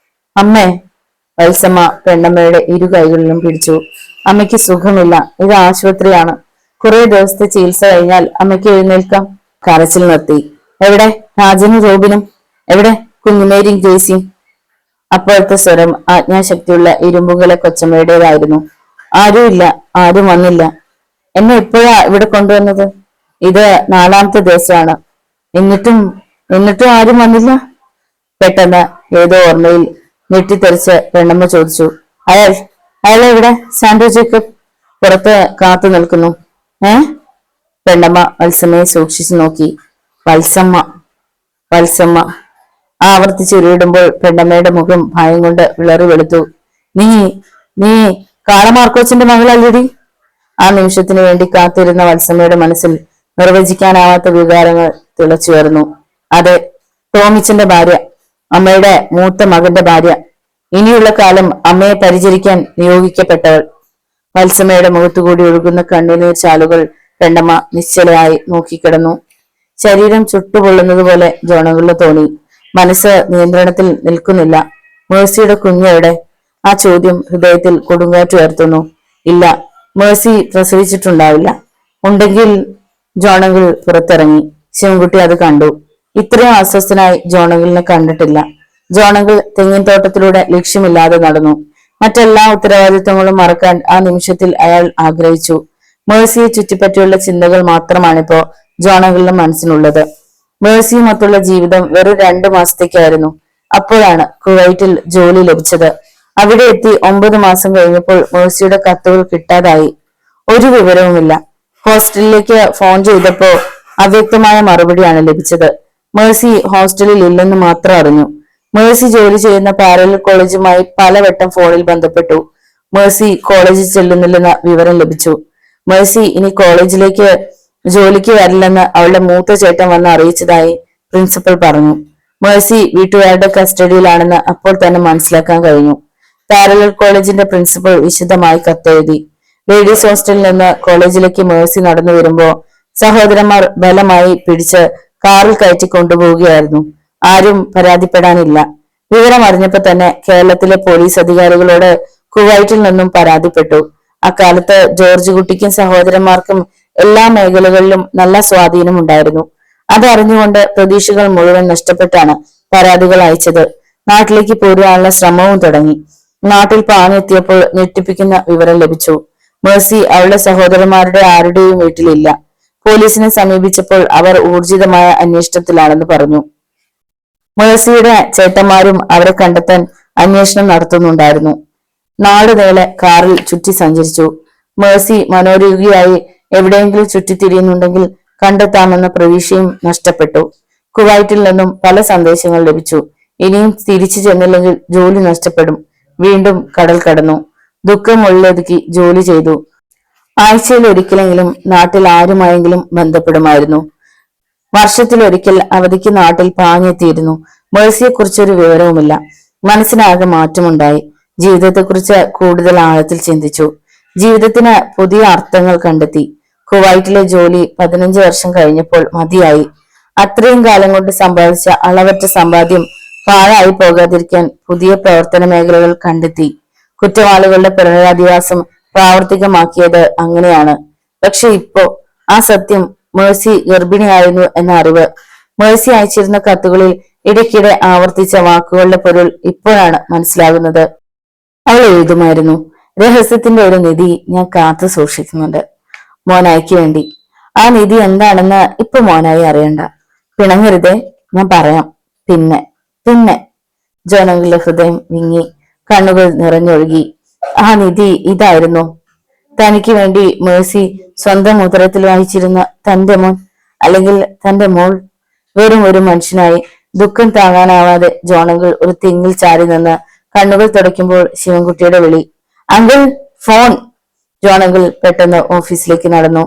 അമ്മേ. വത്സമ്മ പെണ്ണമ്മയുടെ ഇരു കൈകളിലും പിടിച്ചു. അമ്മയ്ക്ക് സുഖമില്ല. ഇത് ആശുപത്രിയാണ്. കുറെ ദിവസത്തെ ചികിത്സ കഴിഞ്ഞാൽ അമ്മയ്ക്ക് എഴുന്നേൽക്കാം. കരച്ചിൽ നിർത്തി. എവിടെ രാജനും റോബിനും? എവിടെ കുഞ്ഞുമേരിയും ഗ്രേസിയും? അപ്പോഴത്തെ സ്വരം ആജ്ഞാശക്തിയുള്ള ഇരുമ്പുകളെ കൊച്ചമ്മയുടേതായിരുന്നു. ആരുമില്ല. ആരും വന്നില്ല. എന്നെ എപ്പോഴാ ഇവിടെ കൊണ്ടുവന്നത്? ഇത് 4ാമത്തെ ദിവസമാണ്. എന്നിട്ടും ആരും വന്നില്ല. പെട്ടെന്ന് ഏതോ ഓർമ്മയിൽ ഞെട്ടിത്തെറിച്ച് പെണ്ണമ്മ ചോദിച്ചു. അയാളെവിടെ? സാൻഡ്രോ ജേക്കബ് പുറത്ത് കാത്തു നിൽക്കുന്നു. പെണ്ണമ്മ വത്സമ്മയെ സൂക്ഷിച്ചു നോക്കി. വത്സമ്മ ആവർത്തിച്ച് ഉരുവിടുമ്പോൾ പെണ്ണമ്മയുടെ മുഖം ഭയം കൊണ്ട് വിളറി വെളുത്തു. നീ കാളമാർക്കോച്ചന്റെ മകളല്ലേടി? ആ നിമിഷത്തിനു വേണ്ടി കാത്തിരുന്ന വത്സമ്മയുടെ മനസ്സിൽ നിർവചിക്കാനാവാത്ത വികാരങ്ങൾ തിളച്ചുയർന്നു. അതെ, ടോമിച്ചന്റെ ഭാര്യ, അമ്മയുടെ മൂത്ത മകന്റെ ഭാര്യ, ഇനിയുള്ള കാലം അമ്മയെ പരിചരിക്കാൻ നിയോഗിക്കപ്പെട്ടവൾ. വത്സമ്മയുടെ മുഖത്തുകൂടി ഒഴുകുന്ന കണ്ണുനീർ ചാലുകൾ പെണ്ണമ്മ നിശ്ചലയായി നോക്കിക്കിടന്നു. ശരീരം ചുട്ടുപൊള്ളുന്നത് പോലെ ജോണുകളിൽ തോന്നി. മനസ്സ് നിയന്ത്രണത്തിൽ നിൽക്കുന്നില്ല. മേഴ്സിയുടെ കുഞ്ഞെവിടെ? ആ ചോദ്യം ഹൃദയത്തിൽ കൊടുങ്കാറ്റുയർത്തുന്നു. ഇല്ല, മേഴ്സി പ്രസവിച്ചിട്ടുണ്ടാവില്ല. ഉണ്ടെങ്കിൽ ജോണങ്കിൾ പുറത്തിറങ്ങി. ശിവൻകുട്ടി അത് കണ്ടു. ഇത്രയും അസ്വസ്ഥനായി ജോണങ്കിളിനെ കണ്ടിട്ടില്ല. ജോണങ്കിൾ തെങ്ങിൻ തോട്ടത്തിലൂടെ ലക്ഷ്യമില്ലാതെ നടന്നു. മറ്റെല്ലാ ഉത്തരവാദിത്വങ്ങളും മറക്കാൻ ആ നിമിഷത്തിൽ അയാൾ ആഗ്രഹിച്ചു. മേഴ്സിയെ ചുറ്റിപ്പറ്റിയുള്ള ചിന്തകൾ മാത്രമാണിപ്പോ ജോണങ്കിളിന്റെ മനസ്സിനുള്ളത്. മേഴ്സിയുമൊത്തുള്ള ജീവിതം വെറും 2 മാസത്തേക്കായിരുന്നു. അപ്പോഴാണ് കുവൈറ്റിൽ ജോലി ലഭിച്ചത്. അവിടെ എത്തി 9 മാസം കഴിഞ്ഞപ്പോൾ മേഴ്സിയുടെ കത്തുകൾ കിട്ടാതായി. ഒരു വിവരവുമില്ല. ഹോസ്റ്റലിലേക്ക് ഫോൺ ചെയ്തപ്പോ അവ്യക്തമായ മറുപടിയാണ് ലഭിച്ചത്. മേഴ്സി ഹോസ്റ്റലിൽ ഇല്ലെന്ന് മാത്രം അറിഞ്ഞു. മേഴ്സി ജോലി ചെയ്യുന്ന പാരലൽ കോളേജുമായി പലവട്ടം ഫോണിൽ ബന്ധപ്പെട്ടു. മേഴ്സി കോളേജിൽ ചെല്ലുന്നില്ലെന്ന വിവരം ലഭിച്ചു. മേഴ്സി ഇനി കോളേജിലേക്ക് ജോലിക്ക് വരില്ലെന്ന് അവളുടെ മൂത്ത ചേട്ടൻ വന്ന് അറിയിച്ചതായി പ്രിൻസിപ്പൽ പറഞ്ഞു. മേഴ്സി വീട്ടുകാരുടെ കസ്റ്റഡിയിലാണെന്ന് അപ്പോൾ തന്നെ മനസ്സിലാക്കാൻ കഴിഞ്ഞു. പാരലൽ കോളേജിന്റെ പ്രിൻസിപ്പൽ വിശദമായി കത്തെഴുതി. ലേഡീസ് ഹോസ്റ്റലിൽ നിന്ന് കോളേജിലേക്ക് മേഴ്സി നടന്നു വരുമ്പോ സഹോദരന്മാർ ബലമായി പിടിച്ച് കാറിൽ കയറ്റി കൊണ്ടുപോവുകയായിരുന്നു. ആരും പരാതിപ്പെടാനില്ല. വിവരം അറിഞ്ഞപ്പോ തന്നെ കേരളത്തിലെ പോലീസ് അധികാരികളോട് കുവൈറ്റിൽ നിന്നും പരാതിപ്പെട്ടു. അക്കാലത്ത് ജോർജ് കുട്ടിക്കും സഹോദരന്മാർക്കും എല്ലാ മേഖലകളിലും നല്ല സ്വാധീനം ഉണ്ടായിരുന്നു. അതറിഞ്ഞുകൊണ്ട് പ്രതീക്ഷകൾ മുഴുവൻ നഷ്ടപ്പെട്ടാണ് പരാതികൾ അയച്ചത്. നാട്ടിലേക്ക് പോരാനുള്ള ശ്രമവും തുടങ്ങി. നാട്ടിൽ പാഞ്ഞെത്തിയപ്പോൾ ഞെട്ടിപ്പിക്കുന്ന വിവരം ലഭിച്ചു. മേഴ്സി അവളുടെ സഹോദരന്മാരുടെ ആരുടെയും വീട്ടിലില്ല. പോലീസിനെ സമീപിച്ചപ്പോൾ അവർ ഊർജിതമായ അന്വേഷണത്തിലാണെന്ന് പറഞ്ഞു. മേഴ്സിയുടെ ചേട്ടന്മാരും അവരെ കണ്ടെത്താൻ അന്വേഷണം നടത്തുന്നുണ്ടായിരുന്നു. നാടുനീളെ കാറിൽ ചുറ്റി സഞ്ചരിച്ചു. മേഴ്സി മനോരോഗിയായി എവിടെയെങ്കിലും ചുറ്റിത്തിരിയുന്നുണ്ടെങ്കിൽ കണ്ടെത്താമെന്ന പ്രതീക്ഷയും നഷ്ടപ്പെട്ടു. കുവൈറ്റിൽ നിന്നും പല സന്ദേശങ്ങൾ ലഭിച്ചു. ഇനിയും തിരിച്ചു ചെന്നില്ലെങ്കിൽ ജോലി നഷ്ടപ്പെടും. വീണ്ടും കടൽ കടന്നു. ദുഃഖം ഉള്ളൊതുക്കി ജോലി ചെയ്തു. ആഴ്ചയിൽ ഒരിക്കലെങ്കിലും നാട്ടിൽ ആരുമായെങ്കിലും ബന്ധപ്പെടുമായിരുന്നു. വർഷത്തിലൊരിക്കൽ അവധിക്ക് നാട്ടിൽ പാഞ്ഞെത്തിയിരുന്നു. മേഴ്സിയെക്കുറിച്ചൊരു വിവരവുമില്ല. മനസ്സിനാകെ മാറ്റമുണ്ടായി. ജീവിതത്തെക്കുറിച്ച് കൂടുതൽ ആഴത്തിൽ ചിന്തിച്ചു. ജീവിതത്തിന് പുതിയ അർത്ഥങ്ങൾ കണ്ടെത്തി. കുവൈറ്റിലെ ജോലി 15 വർഷം കഴിഞ്ഞപ്പോൾ മതിയായി. അത്രയും കാലം കൊണ്ട് സമ്പാദിച്ച അളവറ്റ സമ്പാദ്യം പാഴായി പോകാതിരിക്കാൻ പുതിയ പ്രവർത്തന മേഖലകൾ കണ്ടെത്തി. കുറ്റവാളികളുടെ പുനരധിവാസം പ്രാവർത്തികമാക്കിയത് അങ്ങനെയാണ്. പക്ഷെ ഇപ്പോ ആ സത്യം, മേഴ്സി ഗർഭിണിയായിരുന്നു എന്ന അറിവ്, മേഴ്സി അയച്ചിരുന്ന കത്തുകളിൽ ഇടയ്ക്കിടെ ആവർത്തിച്ച വാക്കുകളുടെ പൊരുൾ ഇപ്പോഴാണ് മനസ്സിലാകുന്നത്. അവൾ എഴുതുമായിരുന്നു, രഹസ്യത്തിന്റെ ഒരു നിധി ഞാൻ കാത്തു സൂക്ഷിക്കുന്നുണ്ട് മോനായിക്ക് വേണ്ടി. ആ നിധി എന്താണെന്ന് ഇപ്പൊ മോനായി അറിയണ്ട. പിണങ്ങരുതേ, ഞാൻ പറയാം. പിന്നെ പിന്നെ ജോനങ്കിന്റെ ഹൃദയം വിങ്ങി, കണ്ണുകൾ നിറഞ്ഞൊഴുകി. ആ നിധി ഇതായിരുന്നു. തനിക്ക് വേണ്ടി മേഴ്സി സ്വന്തം ഉദരത്തിൽ വഹിച്ചിരുന്ന തന്റെ മോൻ, അല്ലെങ്കിൽ തന്റെ മോൾ. വെറും ഒരു മനുഷ്യനായി ദുഃഖം താങ്ങാനാവാതെ ജോണങ്കിൾ ഒരു തെങ്ങിൽ ചാരി നിന്ന് കണ്ണുകൾ തുടയ്ക്കുമ്പോൾ ശിവൻകുട്ടിയുടെ വിളി, അങ്കിൾ ഫോൺ. ജോണങ്കിൾ പെട്ടെന്ന് ഓഫീസിലേക്ക് നടന്നു.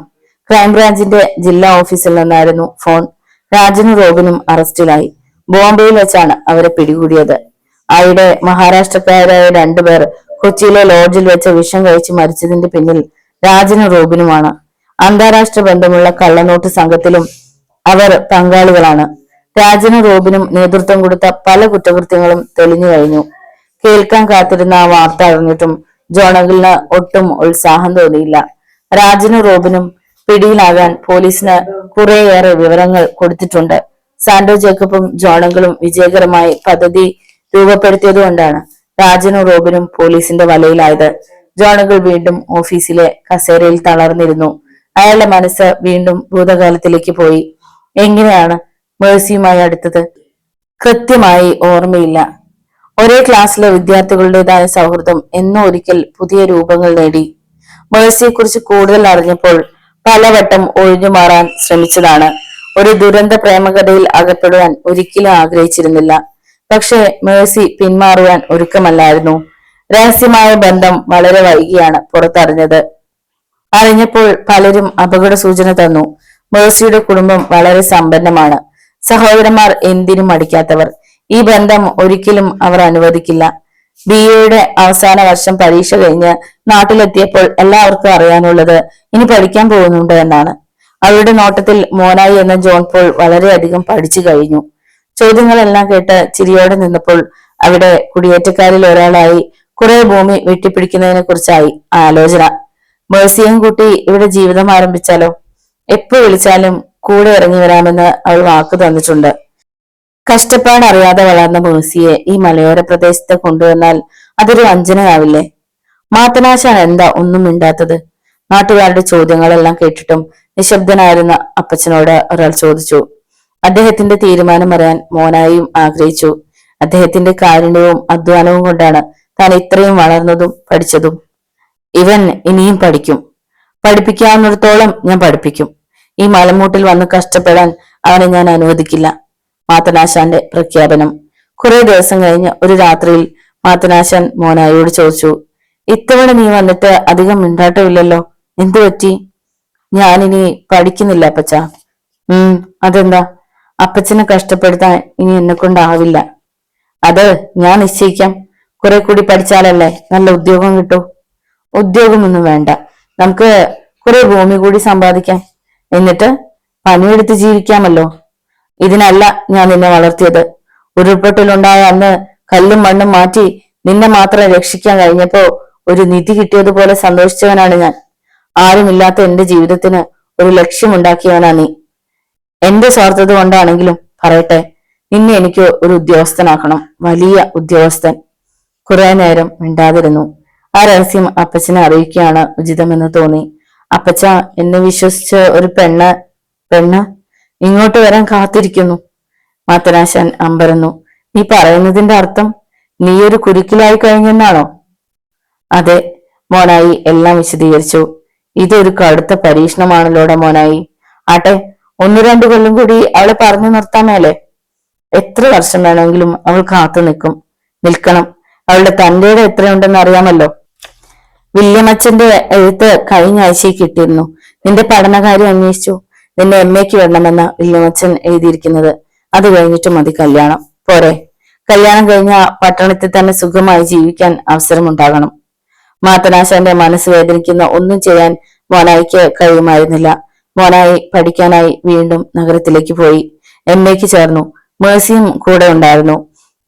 ക്രൈംബ്രാഞ്ചിന്റെ ജില്ലാ ഓഫീസിൽ നിന്നായിരുന്നു ഫോൺ. രാജനും റോബിനും അറസ്റ്റിലായി. ബോംബെയിൽ വെച്ചാണ് അവരെ പിടികൂടിയത്. അവിടെ മഹാരാഷ്ട്രക്കാരായ 2 പേർ കൊച്ചിയിലെ ലോഡ്ജിൽ വെച്ച് വിഷം കഴിച്ച് മരിച്ചതിന്റെ പിന്നിൽ രാജനും റോബിനുമാണ്. അന്താരാഷ്ട്ര ബന്ധമുള്ള കള്ളനോട്ട് സംഘത്തിലും അവർ പങ്കാളികളാണ്. രാജനും റോബിനും നേതൃത്വം കൊടുത്ത പല കുറ്റകൃത്യങ്ങളും തെളിഞ്ഞു കഴിഞ്ഞു. കേൾക്കാൻ കാത്തിരുന്ന ആ വാർത്ത അറിഞ്ഞിട്ടും ജോണങ്കിളിന് ഒട്ടും ഉത്സാഹം തോന്നിയില്ല. രാജനും റോബിനും പിടിയിലാകാൻ പോലീസിന് കുറേയേറെ വിവരങ്ങൾ കൊടുത്തിട്ടുണ്ട്. സാന്റോ ജേക്കബും ജോണങ്കിളും വിജയകരമായി പദ്ധതി രൂപപ്പെടുത്തിയതുകൊണ്ടാണ് രാജനും റോബിനും പോലീസിന്റെ വലയിലായത്. ജോണങ്കിൾ വീണ്ടും ഓഫീസിലെ കസേരയിൽ തളർന്നിരുന്നു. അയാളുടെ മനസ്സ് വീണ്ടും ഭൂതകാലത്തിലേക്ക് പോയി. എങ്ങനെയാണ് മേഴ്സിയുമായി അടുത്തത്? കൃത്യമായി ഓർമ്മയില്ല. ഒരേ ക്ലാസ്സിലെ വിദ്യാർത്ഥികളുടേതായ സൗഹൃദം എന്നോ ഒരിക്കൽ പുതിയ രൂപങ്ങൾ നേടി. മേഴ്സിയെക്കുറിച്ച് കൂടുതൽ അറിഞ്ഞപ്പോൾ പലവട്ടം ഒഴിഞ്ഞു മാറാൻ ശ്രമിച്ചതാണ്. ഒരു ദുരന്ത പ്രേമകഥയിൽ അകപ്പെടുവാൻ ഒരിക്കലും ആഗ്രഹിച്ചിരുന്നില്ല. പക്ഷെ മേഴ്സി പിന്മാറുവാൻ ഒരുക്കമല്ലായിരുന്നു. രഹസ്യമായ ബന്ധം വളരെ വൈകിയാണ് പുറത്തറിഞ്ഞത്. അറിഞ്ഞപ്പോൾ പലരും അപകട സൂചന തന്നു. മേഴ്സിയുടെ കുടുംബം വളരെ സമ്പന്നമാണ്. സഹോദരന്മാർ എന്തിനും മടിക്കാത്തവർ. ഈ ബന്ധം ഒരിക്കലും അവർ അനുവദിക്കില്ല. BA അവസാന വർഷം പരീക്ഷ കഴിഞ്ഞ് നാട്ടിലെത്തിയപ്പോൾ എല്ലാവർക്കും അറിയാനുള്ളത് ഇനി പഠിക്കാൻ പോകുന്നുണ്ട് എന്നാണ്. അവരുടെ നോട്ടത്തിൽ മോനായി എന്ന ജോൺ പോൾ വളരെയധികം പഠിച്ചു കഴിഞ്ഞു. ചോദ്യങ്ങളെല്ലാം കേട്ട് ചിരിയോടെ നിന്നപ്പോൾ അവിടെ കുടിയേറ്റക്കാരിൽ ഒരാളായി കുറെ ഭൂമി വെട്ടിപ്പിടിക്കുന്നതിനെ കുറിച്ചായി ആലോചന. മേഴ്സിയും കൂട്ടി ഇവിടെ ജീവിതം ആരംഭിച്ചാലോ? എപ്പോ വിളിച്ചാലും കൂടെ ഇറങ്ങി വരാമെന്ന് അവൾ വാക്ക് തന്നിട്ടുണ്ട്. കഷ്ടപ്പാട് അറിയാതെ വളർന്ന മേഴ്സിയെ ഈ മലയോര പ്രദേശത്ത് കൊണ്ടുവന്നാൽ അതൊരു വഞ്ചനയാവില്ലേ? മാത്തനാശാൻ എന്താ ഒന്നും മിണ്ടാത്തത്? നാട്ടുകാരുടെ ചോദ്യങ്ങളെല്ലാം കേട്ടിട്ടും നിശബ്ദനായിരുന്ന അപ്പച്ചനോട് ഒരാൾ ചോദിച്ചു. അദ്ദേഹത്തിന്റെ തീരുമാനം അറിയാൻ മോനായും ആഗ്രഹിച്ചു. അദ്ദേഹത്തിന്റെ കാരുണ്യവും അധ്വാനവും കൊണ്ടാണ് താൻ ഇത്രയും വളർന്നതും പഠിച്ചതും. ഇവൻ ഇനിയും പഠിക്കും. പഠിപ്പിക്കാവുന്നിടത്തോളം ഞാൻ പഠിപ്പിക്കും. ഈ മലമൂട്ടിൽ വന്ന് കഷ്ടപ്പെടാൻ അവനെ ഞാൻ അനുവദിക്കില്ല. മാത്തനാശാന്റെ പ്രഖ്യാപനം. കുറെ ദിവസം കഴിഞ്ഞ് ഒരു രാത്രിയിൽ മാത്തനാശാൻ മോനായോട് ചോദിച്ചു, ഇത്തവണ നീ വന്നിട്ട് അധികം മിണ്ടാട്ടമില്ലല്ലോ, എന്തു പറ്റി? ഞാനിനി പഠിക്കുന്നില്ല അപ്പച്ച. അതെന്താ? അപ്പച്ചനെ കഷ്ടപ്പെടുത്താൻ ഇനി എന്നെ കൊണ്ടാവില്ല. അത് ഞാൻ നിശ്ചയിക്കാം. കുറെ കൂടി പഠിച്ചാലല്ലേ നല്ല ഉദ്യോഗം കിട്ടൂ. ഉദ്യോഗമൊന്നും വേണ്ട, നമുക്ക് കുറെ ഭൂമി കൂടി സമ്പാദിക്കാം. എന്നിട്ട് പണിയെടുത്ത് ജീവിക്കാമല്ലോ. ഇതിനല്ല ഞാൻ നിന്നെ വളർത്തിയത്. ഉരുൾപൊട്ടലുണ്ടായ അന്ന് കല്ലും മണ്ണും മാറ്റി നിന്നെ മാത്രം രക്ഷിക്കാൻ കഴിഞ്ഞപ്പോ ഒരു നിധി കിട്ടിയതുപോലെ സന്തോഷിച്ചവനാണ് ഞാൻ. ആരുമില്ലാത്ത എന്റെ ജീവിതത്തിന് ഒരു ലക്ഷ്യമുണ്ടാക്കിയവനാ നീ. എന്റെ സ്വാർത്ഥത കൊണ്ടാണെങ്കിലും പറയട്ടെ, നിന്നെ എനിക്ക് ഒരു ഉദ്യോഗസ്ഥനാക്കണം, വലിയ ഉദ്യോഗസ്ഥൻ. കുറെ നേരം മിണ്ടാതിരുന്നു. ആ രഹസ്യം അപ്പച്ചനെ അറിയിക്കുകയാണ് ഉചിതമെന്ന് തോന്നി. അപ്പച്ച, എന്നെ വിശ്വസിച്ച് ഒരു പെണ്ണ് ഇങ്ങോട്ട് വരാൻ കാത്തിരിക്കുന്നു. മാത്തനാശാൻ അമ്പരന്നു. നീ പറയുന്നതിന്റെ അർത്ഥം നീ ഒരു കുരുക്കിലായി കഴിഞ്ഞെന്നാണോ? അതെ, മോനായി എല്ലാം വിശദീകരിച്ചു. ഇതൊരു കടുത്ത പരീക്ഷണമാണല്ലോടെ മോനായി. ആട്ടെ, 1-2 കൊല്ലം കൂടി അവളെ പറഞ്ഞു നിർത്താമേലെ? എത്ര വർഷം വേണമെങ്കിലും അവൾ കാത്തു നിൽക്കണം. അവളുടെ തന്റേടെ എത്രയുണ്ടെന്ന് അറിയാമല്ലോ. വില്യമച്ചന്റെ എഴുത്ത് കഴിഞ്ഞ ആഴ്ചയിൽ കിട്ടിയിരുന്നു. നിന്റെ പഠനകാര്യം അന്വേഷിച്ചു. നിന്നെ MA-ക്ക് വിടണമെന്ന വില്യമച്ചൻ എഴുതിയിരിക്കുന്നത്. അത് കഴിഞ്ഞിട്ട് മതി കല്യാണം. പോരെ? കല്യാണം കഴിഞ്ഞ പട്ടണത്തിൽ തന്നെ സുഖമായി ജീവിക്കാൻ അവസരമുണ്ടാകണം. മാത്തനാശാന്റെ മനസ്സ് വേദനിക്കുന്ന ഒന്നും ചെയ്യാൻ മോനായിക്ക് കഴിയുമായിരുന്നില്ല. മോനായി പഠിക്കാനായി വീണ്ടും നഗരത്തിലേക്ക് പോയി. MA-ക്ക് ചേർന്നു. മേഴ്സിയും കൂടെ ഉണ്ടായിരുന്നു.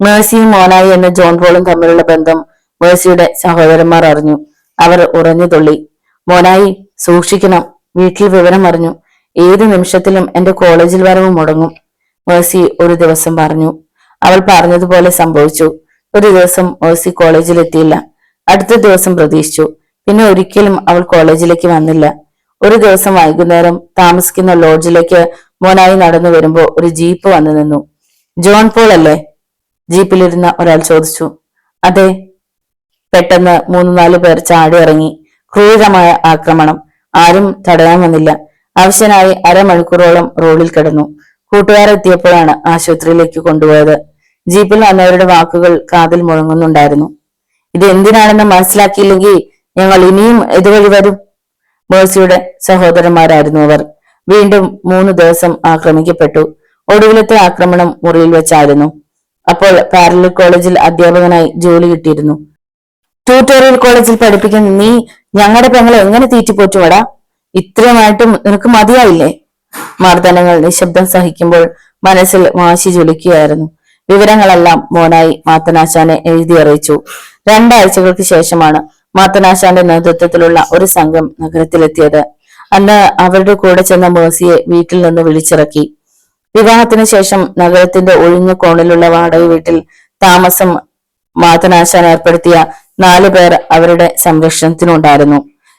മേഴ്സിയും മോനായി എന്ന ജോൺ പോളും തമ്മിലുള്ള ബന്ധം മേഴ്സിയുടെ സഹോദരന്മാർ അറിഞ്ഞു. അവർ ഉറഞ്ഞു തുള്ളി. മോനായി സൂക്ഷിക്കണം. വീട്ടിൽ വിവരം അറിഞ്ഞു. ഏത് നിമിഷത്തിലും എന്റെ കോളേജിൽ വരവ് മുടങ്ങും, മേഴ്സി ഒരു ദിവസം പറഞ്ഞു. അവൾ പറഞ്ഞതുപോലെ സംഭവിച്ചു. ഒരു ദിവസം മേഴ്സി കോളേജിൽ എത്തിയില്ല. അടുത്ത ദിവസം പ്രതീക്ഷിച്ചു. പിന്നെ ഒരിക്കലും അവൾ കോളേജിലേക്ക് വന്നില്ല. ഒരു ദിവസം വൈകുന്നേരം താമസിക്കുന്ന ലോഡ്ജിലേക്ക് മോനായി നടന്നു വരുമ്പോ ഒരു ജീപ്പ് വന്നു നിന്നു. ജോൺ പോൾ അല്ലേ? ജീപ്പിലിരുന്ന ഒരാൾ ചോദിച്ചു. അതെ. പെട്ടെന്ന് 3-4 പേർ ചാടി ഇറങ്ങി. ക്രൂരമായ ആക്രമണം. ആരും തടയാൻ വന്നില്ല. അവശനായി അരമണിക്കൂറോളം റോഡിൽ കിടന്നു. കൂട്ടുകാരെത്തിയപ്പോഴാണ് ആശുപത്രിയിലേക്ക് കൊണ്ടുപോയത്. ജീപ്പിൽ വന്നവരുടെ വാക്കുകൾ കാതിൽ മുഴങ്ങുന്നുണ്ടായിരുന്നു. ഇത് എന്തിനാണെന്ന് മനസ്സിലാക്കിയില്ലെങ്കിൽ ഞങ്ങൾ ഇനിയും ഇതുവഴി വരും. മേഴ്സിയുടെ സഹോദരന്മാരായിരുന്നു അവർ. വീണ്ടും 3 ദിവസം ആക്രമിക്കപ്പെട്ടു. ഒടുവിലത്തെ ആക്രമണം മുറിയിൽ വെച്ചായിരുന്നു. അപ്പോൾ പാരലൽ കോളേജിൽ അധ്യാപകനായി ജോലി കിട്ടിയിരുന്നു. ട്യൂട്ടോറിയൽ കോളേജിൽ പഠിപ്പിക്കുന്ന നീ ഞങ്ങളുടെ പെങ്ങളെ എങ്ങനെ തീറ്റിപ്പോറ്റുവടാ? ഇത്രയുമായിട്ടും നിനക്ക് മതിയായില്ലേ? മർദ്ദനങ്ങൾ നിശബ്ദം സഹിക്കുമ്പോൾ മനസ്സിൽ വാശി ജ്വലിക്കുകയായിരുന്നു. വിവരങ്ങളെല്ലാം മോനായി മാത്തനാശാനെ എഴുതി അറിയിച്ചു. 2 ആഴ്ചകൾക്ക് ശേഷമാണ് മാത്തനാശാന്റെ നേതൃത്വത്തിലുള്ള ഒരു സംഘം നഗരത്തിലെത്തിയത്. അന്ന് അവരുടെ കൂടെ ചെന്ന മേഴ്സിയെ വീട്ടിൽ നിന്ന് വിളിച്ചിറക്കി. വിവാഹത്തിന് ശേഷം നഗരത്തിന്റെ ഒഴിഞ്ഞ കോണിലുള്ള വാടക വീട്ടിൽ താമസം മാത്തനാശാൻ ഏർപ്പെടുത്തിയ 4 പേർ അവരുടെ സംരക്ഷണത്തിനുണ്ടായിരുന്നു.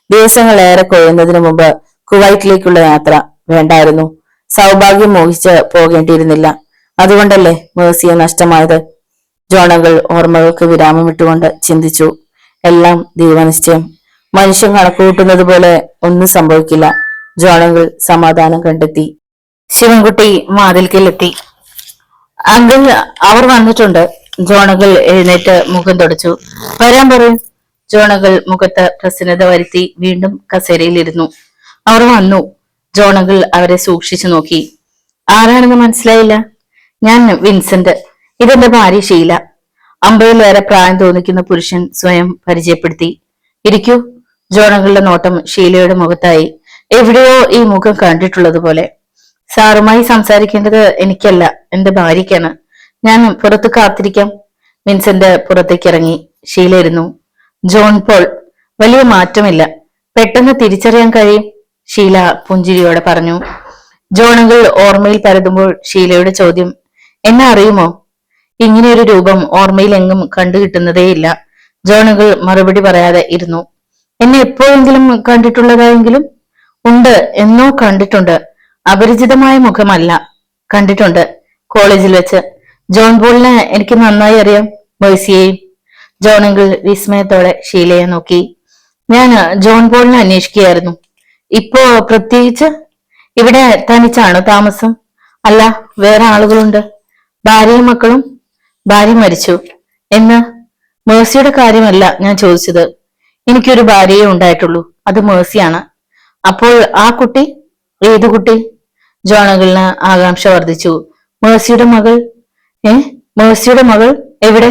ദിവസങ്ങൾ ഏറെ കൊയ്യുന്നതിനു മുമ്പ് കുവൈറ്റിലേക്കുള്ള യാത്ര വേണ്ടായിരുന്നു. സൗഭാഗ്യം മോഹിച്ച് പോകേണ്ടിയിരുന്നില്ല. അതുകൊണ്ടല്ലേ മേഴ്സിയെ നഷ്ടമായത്? ജോണകൾ ഓർമ്മകൾക്ക് വിരാമമിട്ടുകൊണ്ട് ചിന്തിച്ചു. എല്ലാം ദൈവനിശ്ചയം. മനുഷ്യൻ കണക്കുകൂട്ടുന്നത് പോലെ ഒന്നും സംഭവിക്കില്ല. ജോണകൾ സമാധാനം കണ്ടെത്തി. ശിവൻകുട്ടി വാതിൽക്കലെത്തി. അങ്കിൾ, അവർ വന്നിട്ടുണ്ട്. ജോണകൾ എഴുന്നേറ്റ് മുഖം തുടച്ചു. വരാൻ പറയും. ജോണകൾ മുഖത്ത് പ്രസന്നത വരുത്തി വീണ്ടും കസേരയിലിരുന്നു. അവർ വന്നു. ജോണകൾ അവരെ സൂക്ഷിച്ചു നോക്കി. ആരാണെന്ന് മനസ്സിലായില്ല. ഞാൻ വിൻസെന്റ്. ഇതെന്റെ ഭാര്യ ഷീല. 50-ലേറെ പ്രായം തോന്നിക്കുന്ന പുരുഷൻ സ്വയം പരിചയപ്പെടുത്തി. ഇരിക്കൂ. ജോണകളുടെ നോട്ടം ഷീലയുടെ മുഖത്തായി. എവിടെയോ ഈ മുഖം കണ്ടിട്ടുള്ളത് പോലെ. സാറുമായി സംസാരിക്കേണ്ടത് എനിക്കല്ല, എന്റെ ഭാര്യയ്ക്കാണ്. ഞാൻ പുറത്ത് കാത്തിരിക്കാം. വിൻസെന്റ് പുറത്തേക്ക് ഇറങ്ങി. ഷീല ഇരുന്നു. ജോൺ പോൾ. വലിയ മാറ്റമില്ല. പെട്ടെന്ന് തിരിച്ചറിയാൻ കഴിയും, ഷീല പുഞ്ചിരിയോടെ പറഞ്ഞു. ജോണുകൾ ഓർമ്മയിൽ പരതുമ്പോൾ ഷീലയുടെ ചോദ്യം, എന്നെ അറിയുമോ? ഇങ്ങനെയൊരു രൂപം ഓർമ്മയിൽ എങ്ങും കണ്ടുകിട്ടുന്നതേയില്ല. ജോണുകൾ മറുപടി പറയാതെ ഇരുന്നു. എന്നെ എപ്പോഴെങ്കിലും കണ്ടിട്ടുള്ളതായെങ്കിലും? ഉണ്ട്, എന്നോ കണ്ടിട്ടുണ്ട്. അപരിചിതമായ മുഖമല്ല. കണ്ടിട്ടുണ്ട്, കോളേജിൽ വെച്ച്. ജോൺ പോളിനെ എനിക്ക് നന്നായി അറിയാം, മേഴ്സിയെയും. ജോണുകൾ വിസ്മയത്തോടെ ഷീലയെ നോക്കി. ഞാൻ ജോൺ പോളിനെ അന്വേഷിക്കുകയായിരുന്നു. ഇപ്പോ പ്രത്യേകിച്ച്? ഇവിടെ തനിച്ചാണോ താമസം? അല്ല, വേറെ ആളുകളുണ്ട്. ഭാര്യയും മക്കളും? ഭാര്യ മരിച്ചു. എന്ന്? മേഴ്സിയുടെ കാര്യമല്ല ഞാൻ ചോദിച്ചത്. എനിക്കൊരു ഭാര്യയെ ഉണ്ടായിട്ടുള്ളൂ, അത് മേഴ്സിയാണ്. അപ്പോൾ ആ കുട്ടി? ഏതു കുട്ടി? ജോണകളിന് ആകാംക്ഷ വർദ്ധിച്ചു. മേഴ്സിയുടെ മകൾ. മേഴ്സിയുടെ മകൾ എവിടെ?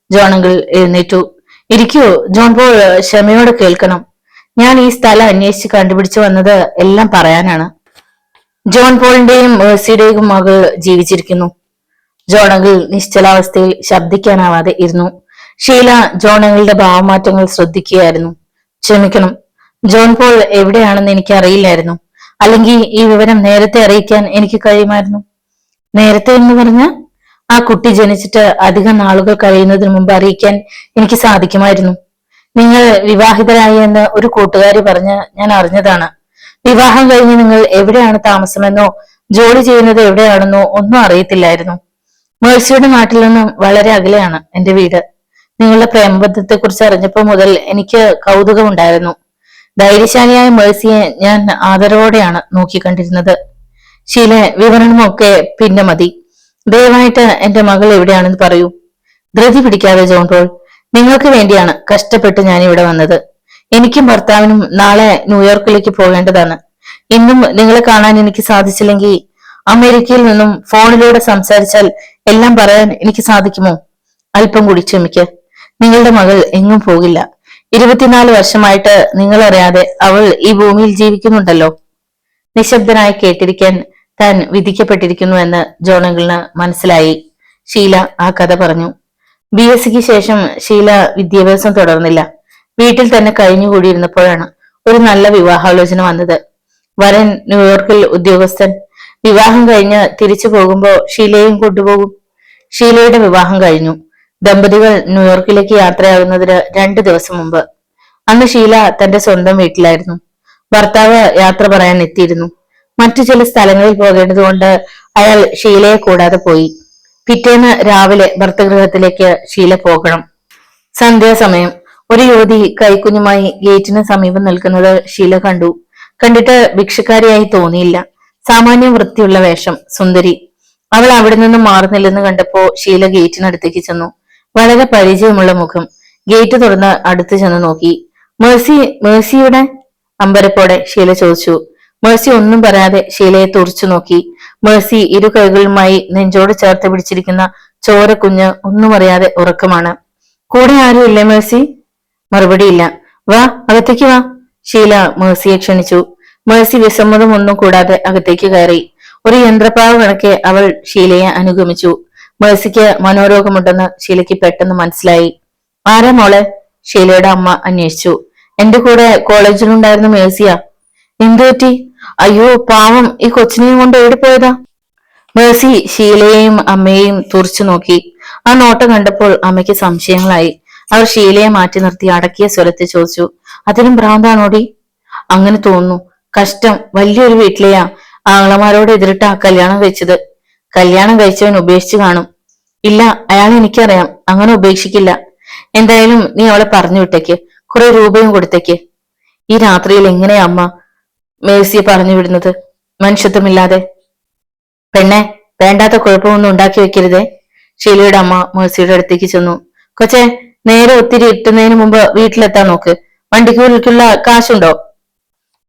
ജോണകൾ എഴുന്നേറ്റു. ഇരിക്കൂ ജോൺ പോൾ, ക്ഷമയോടെ കേൾക്കണം. ഞാൻ ഈ സ്ഥലം അന്വേഷിച്ച് കണ്ടുപിടിച്ചു വന്നത് എല്ലാം പറയാനാണ്. ജോൺ പോളിന്റെയും മേഴ്സിയുടെയും മകൾ ജീവിച്ചിരിക്കുന്നു. ജോണകൾ നിശ്ചലാവസ്ഥയിൽ ശബ്ദിക്കാനാവാതെ ഇരുന്നു. ഷീല ജോണകളുടെ ഭാവമാറ്റങ്ങൾ ശ്രദ്ധിക്കുകയായിരുന്നു. ക്ഷമിക്കണം, ജോൺ പോൾ എവിടെയാണെന്ന് എനിക്ക് അറിയില്ലായിരുന്നു. അല്ലെങ്കിൽ ഈ വിവരം നേരത്തെ അറിയിക്കാൻ എനിക്ക് കഴിയുമായിരുന്നു. നേരത്തെ എന്ന് പറഞ്ഞ ആ കുട്ടി ജനിച്ചിട്ട് അധികം നാളുകൾ കഴിയുന്നതിന് മുമ്പ് അറിയിക്കാൻ എനിക്ക് സാധിക്കുമായിരുന്നു. നിങ്ങൾ വിവാഹിതരായി എന്ന് ഒരു കൂട്ടുകാരി പറഞ്ഞ് ഞാൻ അറിഞ്ഞതാണ്. വിവാഹം കഴിഞ്ഞ് നിങ്ങൾ എവിടെയാണ് താമസമെന്നോ ജോലി ചെയ്യുന്നത് എവിടെയാണെന്നോ ഒന്നും അറിയത്തില്ലായിരുന്നു. മേഴ്സിയുടെ നാട്ടിൽ നിന്നും വളരെ അകലെയാണ് എന്റെ വീട്. നിങ്ങളുടെ പ്രേമബന്ധത്തെ കുറിച്ച് അറിഞ്ഞപ്പോൾ മുതൽ എനിക്ക് കൗതുകമുണ്ടായിരുന്നു. ധൈര്യശാലിയായ മേഴ്സിയെ ഞാൻ ആദരവോടെയാണ് നോക്കിക്കണ്ടിരുന്നത്. ഷീല, വിവരണമൊക്കെ പിന്നെ മതി. ദയവായിട്ട് എന്റെ മകൾ എവിടെയാണെന്ന് പറയൂ. ധൃതി പിടിക്കാതെ ജോൺ പോൾ. നിങ്ങൾക്ക് വേണ്ടിയാണ് കഷ്ടപ്പെട്ട് ഞാൻ ഇവിടെ വന്നത്. എനിക്കും ഭർത്താവിനും നാളെ ന്യൂയോർക്കിലേക്ക് പോകേണ്ടതാണ്. ഇന്നും നിങ്ങളെ കാണാൻ എനിക്ക് സാധിച്ചില്ലെങ്കിൽ അമേരിക്കയിൽ നിന്നും ഫോണിലൂടെ സംസാരിച്ചാൽ എല്ലാം പറയാൻ എനിക്ക് സാധിക്കുമോ? അല്പം കൂടി ക്ഷമിക്ക്. നിങ്ങളുടെ മകൾ എങ്ങും പോകില്ല. 24 വർഷമായിട്ട് നിങ്ങളറിയാതെ അവൾ ഈ ഭൂമിയിൽ ജീവിക്കുന്നുണ്ടല്ലോ. നിശബ്ദനായി കേട്ടിരിക്കാൻ താൻ വിധിക്കപ്പെട്ടിരിക്കുന്നുവെന്ന് ജോണങ്കിളിന് മനസ്സിലായി. ഷീല ആ കഥ പറഞ്ഞു. BSc ശേഷം ഷീല വിദ്യാഭ്യാസം തുടർന്നില്ല. വീട്ടിൽ തന്നെ കഴിഞ്ഞുകൂടിയിരുന്നപ്പോഴാണ് ഒരു നല്ല വിവാഹാലോചന വന്നത്. വരൻ ന്യൂയോർക്കിൽ ഉദ്യോഗസ്ഥൻ. വിവാഹം കഴിഞ്ഞ് തിരിച്ചു പോകുമ്പോ ഷീലയും കൊണ്ടുപോകും. ഷീലയുടെ വിവാഹം കഴിഞ്ഞു. ദമ്പതികൾ ന്യൂയോർക്കിലേക്ക് യാത്രയാകുന്നതിന് 2 ദിവസം മുമ്പ്. അന്ന് ഷീല തന്റെ സ്വന്തം വീട്ടിലായിരുന്നു. ഭർത്താവ് യാത്ര പറയാൻ എത്തിയിരുന്നു. മറ്റു ചില സ്ഥലങ്ങളിൽ പോകേണ്ടതുകൊണ്ട് അയാൾ ഷീലയെ കൂടാതെ പോയി. പിറ്റേന്ന് രാവിലെ ഭർത്തഗൃഹത്തിലേക്ക് ഷീല പോകണം. സന്ധ്യാസമയം ഒരു യുവതി കൈക്കുഞ്ഞുമായി ഗേറ്റിന് സമീപം നിൽക്കുന്നത് ഷീല കണ്ടു. കണ്ടിട്ട് ഭിക്ഷക്കാരിയായി തോന്നിയില്ല. സാമാന്യം വൃത്തിയുള്ള വേഷം, സുന്ദരി. അവൾ അവിടെ നിന്നും മാറുന്നില്ലെന്ന് കണ്ടപ്പോ ഷീല ഗേറ്റിനടുത്തേക്ക് ചെന്നു. വളരെ പരിചയമുള്ള മുഖം. ഗേറ്റ് തുറന്ന് അടുത്ത് ചെന്ന് നോക്കി. മേഴ്സിയുടെ അമ്പരപ്പോടെ ഷീല ചോദിച്ചു. മേഴ്സി ഒന്നും പറയാതെ ഷീലയെ തുറച്ചു നോക്കി. മേഴ്സി ഇരു കൈകളുമായി നെഞ്ചോട് ചേർത്ത് പിടിച്ചിരിക്കുന്ന ചോര കുഞ്ഞ് ഒന്നും അറിയാതെ ഉറക്കമാണ്. കൂടെ ആരും ഇല്ലേ മേഴ്സി? മറുപടിയില്ല. വാ, അകത്തേക്ക് വാ. ഷീല മേഴ്സിയെ ക്ഷണിച്ചു. മേഴ്സി വിസമ്മതമൊന്നും കൂടാതെ അകത്തേക്ക് കയറി. ഒരു യന്ത്രപ്പാവ് കണക്കെ അവൾ ഷീലയെ അനുഗമിച്ചു. മേഴ്സിക്ക് മനോരോഗമുണ്ടെന്ന് ഷീലയ്ക്ക് പെട്ടെന്ന് മനസ്സിലായി. ആരാ മോളെ? ഷീലയുടെ അമ്മ അന്വേഷിച്ചു. എന്റെ കൂടെ കോളേജിലുണ്ടായിരുന്ന മേഴ്സിയാ. എന്തു പറ്റി? അയ്യോ പാവം, ഈ കൊച്ചിനെയും കൊണ്ട് ഓടിപ്പോയതാ. മേഴ്സി ഷീലയെയും അമ്മയെയും തുറച്ചു നോക്കി. ആ നോട്ടം കണ്ടപ്പോൾ അമ്മയ്ക്ക് സംശയങ്ങളായി. അവർ ഷീലയെ മാറ്റി നിർത്തി അടക്കിയ സ്വരത്തിൽ ചോദിച്ചു. അതിനും ഭ്രാന്താണോടി? അങ്ങനെ തോന്നുന്നു. കഷ്ടം, വലിയൊരു വീട്ടിലെയാ. ആങ്ങളമാരോട് എതിരിട്ടാ കല്യാണം കഴിച്ചത്. കല്യാണം കഴിച്ചവൻ ഉപേക്ഷിച്ചു കാണും. ഇല്ല, അയാൾ എനിക്കറിയാം, അങ്ങനെ ഉപേക്ഷിക്കില്ല. എന്തായാലും നീ അവളെ പറഞ്ഞു വിട്ടേക്ക്, കുറെ രൂപയും കൊടുത്തേക്ക്. ഈ രാത്രിയിൽ എങ്ങനെയാ അമ്മ മേഴ്സിയെ പറഞ്ഞു വിടുന്നത്? മനുഷ്യത്വമില്ലാതെ. പെണ്ണെ, വേണ്ടാത്ത കുഴപ്പമൊന്നും ഉണ്ടാക്കി വെക്കരുതേ. ഷീലയുടെ അമ്മ മേഴ്സിയുടെ അടുത്തേക്ക് ചെന്നു. കൊച്ചെ, നേരെ ഒത്തിരി എത്തുന്നതിന് മുമ്പ് വീട്ടിലെത്താൻ നോക്ക്. വണ്ടിക്കൂലിക്കുള്ള കാശുണ്ടോ?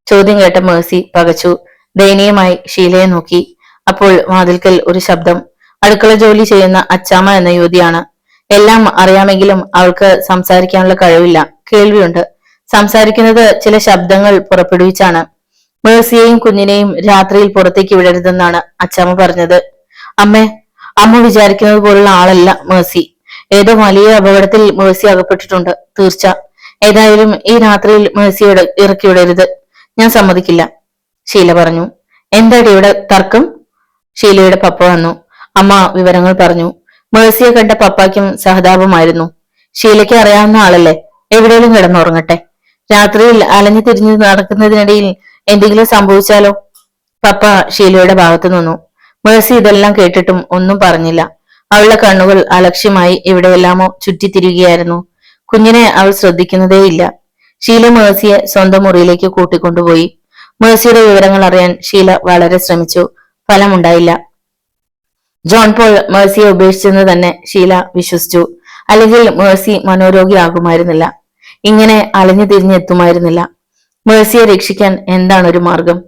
ചോദ്യം കേട്ട മേഴ്സി പകച്ചു. ദയനീയമായി ഷീലയെ നോക്കി. അപ്പോൾ വാതിൽക്കൽ ഒരു ശബ്ദം. അടുക്കള ജോലി ചെയ്യുന്ന അച്ചാമ്മ എന്ന യുവതിയാണ്. എല്ലാം അറിയാമെങ്കിലും അവൾക്ക് സംസാരിക്കാനുള്ള കഴിവില്ല. കേൾവിയുണ്ട്. സംസാരിക്കുന്നത് ചില ശബ്ദങ്ങൾ പുറപ്പെടുവിച്ചാണ്. മേഴ്സിയെയും കുഞ്ഞിനെയും രാത്രിയിൽ പുറത്തേക്ക് വിടരുതെന്നാണ് അച്ചാമ്മ പറഞ്ഞത്. അമ്മ വിചാരിക്കുന്നത് പോലുള്ള ആളല്ല മേഴ്സി. ഏതോ വലിയ അപകടത്തിൽ മേഴ്സി അകപ്പെട്ടിട്ടുണ്ട്, തീർച്ച. ഏതായാലും ഈ രാത്രിയിൽ മേഴ്സിയോട് ഇറക്കി വിടരുത്. ഞാൻ സമ്മതിക്കില്ല, ഷീല പറഞ്ഞു. എന്താടി ഇവിടെ തർക്കം? ഷീലയുടെ പപ്പ വന്നു. അമ്മ വിവരങ്ങൾ പറഞ്ഞു. മേഴ്സിയെ കണ്ട പപ്പായ്ക്കും സഹതാപമായിരുന്നു. ഷീലയ്ക്ക് അറിയാവുന്ന ആളല്ലേ, എവിടെയെങ്കിലും കിടന്നുറങ്ങട്ടെ. രാത്രിയിൽ അലഞ്ഞു തിരിഞ്ഞു നടക്കുന്നതിനിടയിൽ എന്തെങ്കിലും സംഭവിച്ചാലോ? പപ്പ ഷീലയുടെ ഭാഗത്തു നിന്നു. മേഴ്സി ഇതെല്ലാം കേട്ടിട്ടും ഒന്നും പറഞ്ഞില്ല. അവളുടെ കണ്ണുകൾ അലക്ഷ്യമായി എവിടെയെല്ലാമോ ചുറ്റിത്തിരികയായിരുന്നു. കുഞ്ഞിനെ അവൾ ശ്രദ്ധിക്കുന്നതേയില്ല. ഷീല മേഴ്സിയെ സ്വന്തം മുറിയിലേക്ക് കൂട്ടിക്കൊണ്ടുപോയി. മേഴ്സിയുടെ വിവരങ്ങൾ അറിയാൻ ഷീല വളരെ ശ്രമിച്ചു. ഫലമുണ്ടായില്ല. ജോൺ പോൾ മേഴ്സിയെ ഉപേക്ഷിച്ചെന്ന് തന്നെ ഷീല വിശ്വസിച്ചു. അല്ലെങ്കിൽ മേഴ്സി മനോരോഗിയാകുമായിരുന്നില്ല. ഇങ്ങനെ അലഞ്ഞു തിരിഞ്ഞെത്തുമായിരുന്നില്ല. മേഴ്സിയെ രക്ഷിക്കാൻ എന്താണ് ഒരു മാർഗം?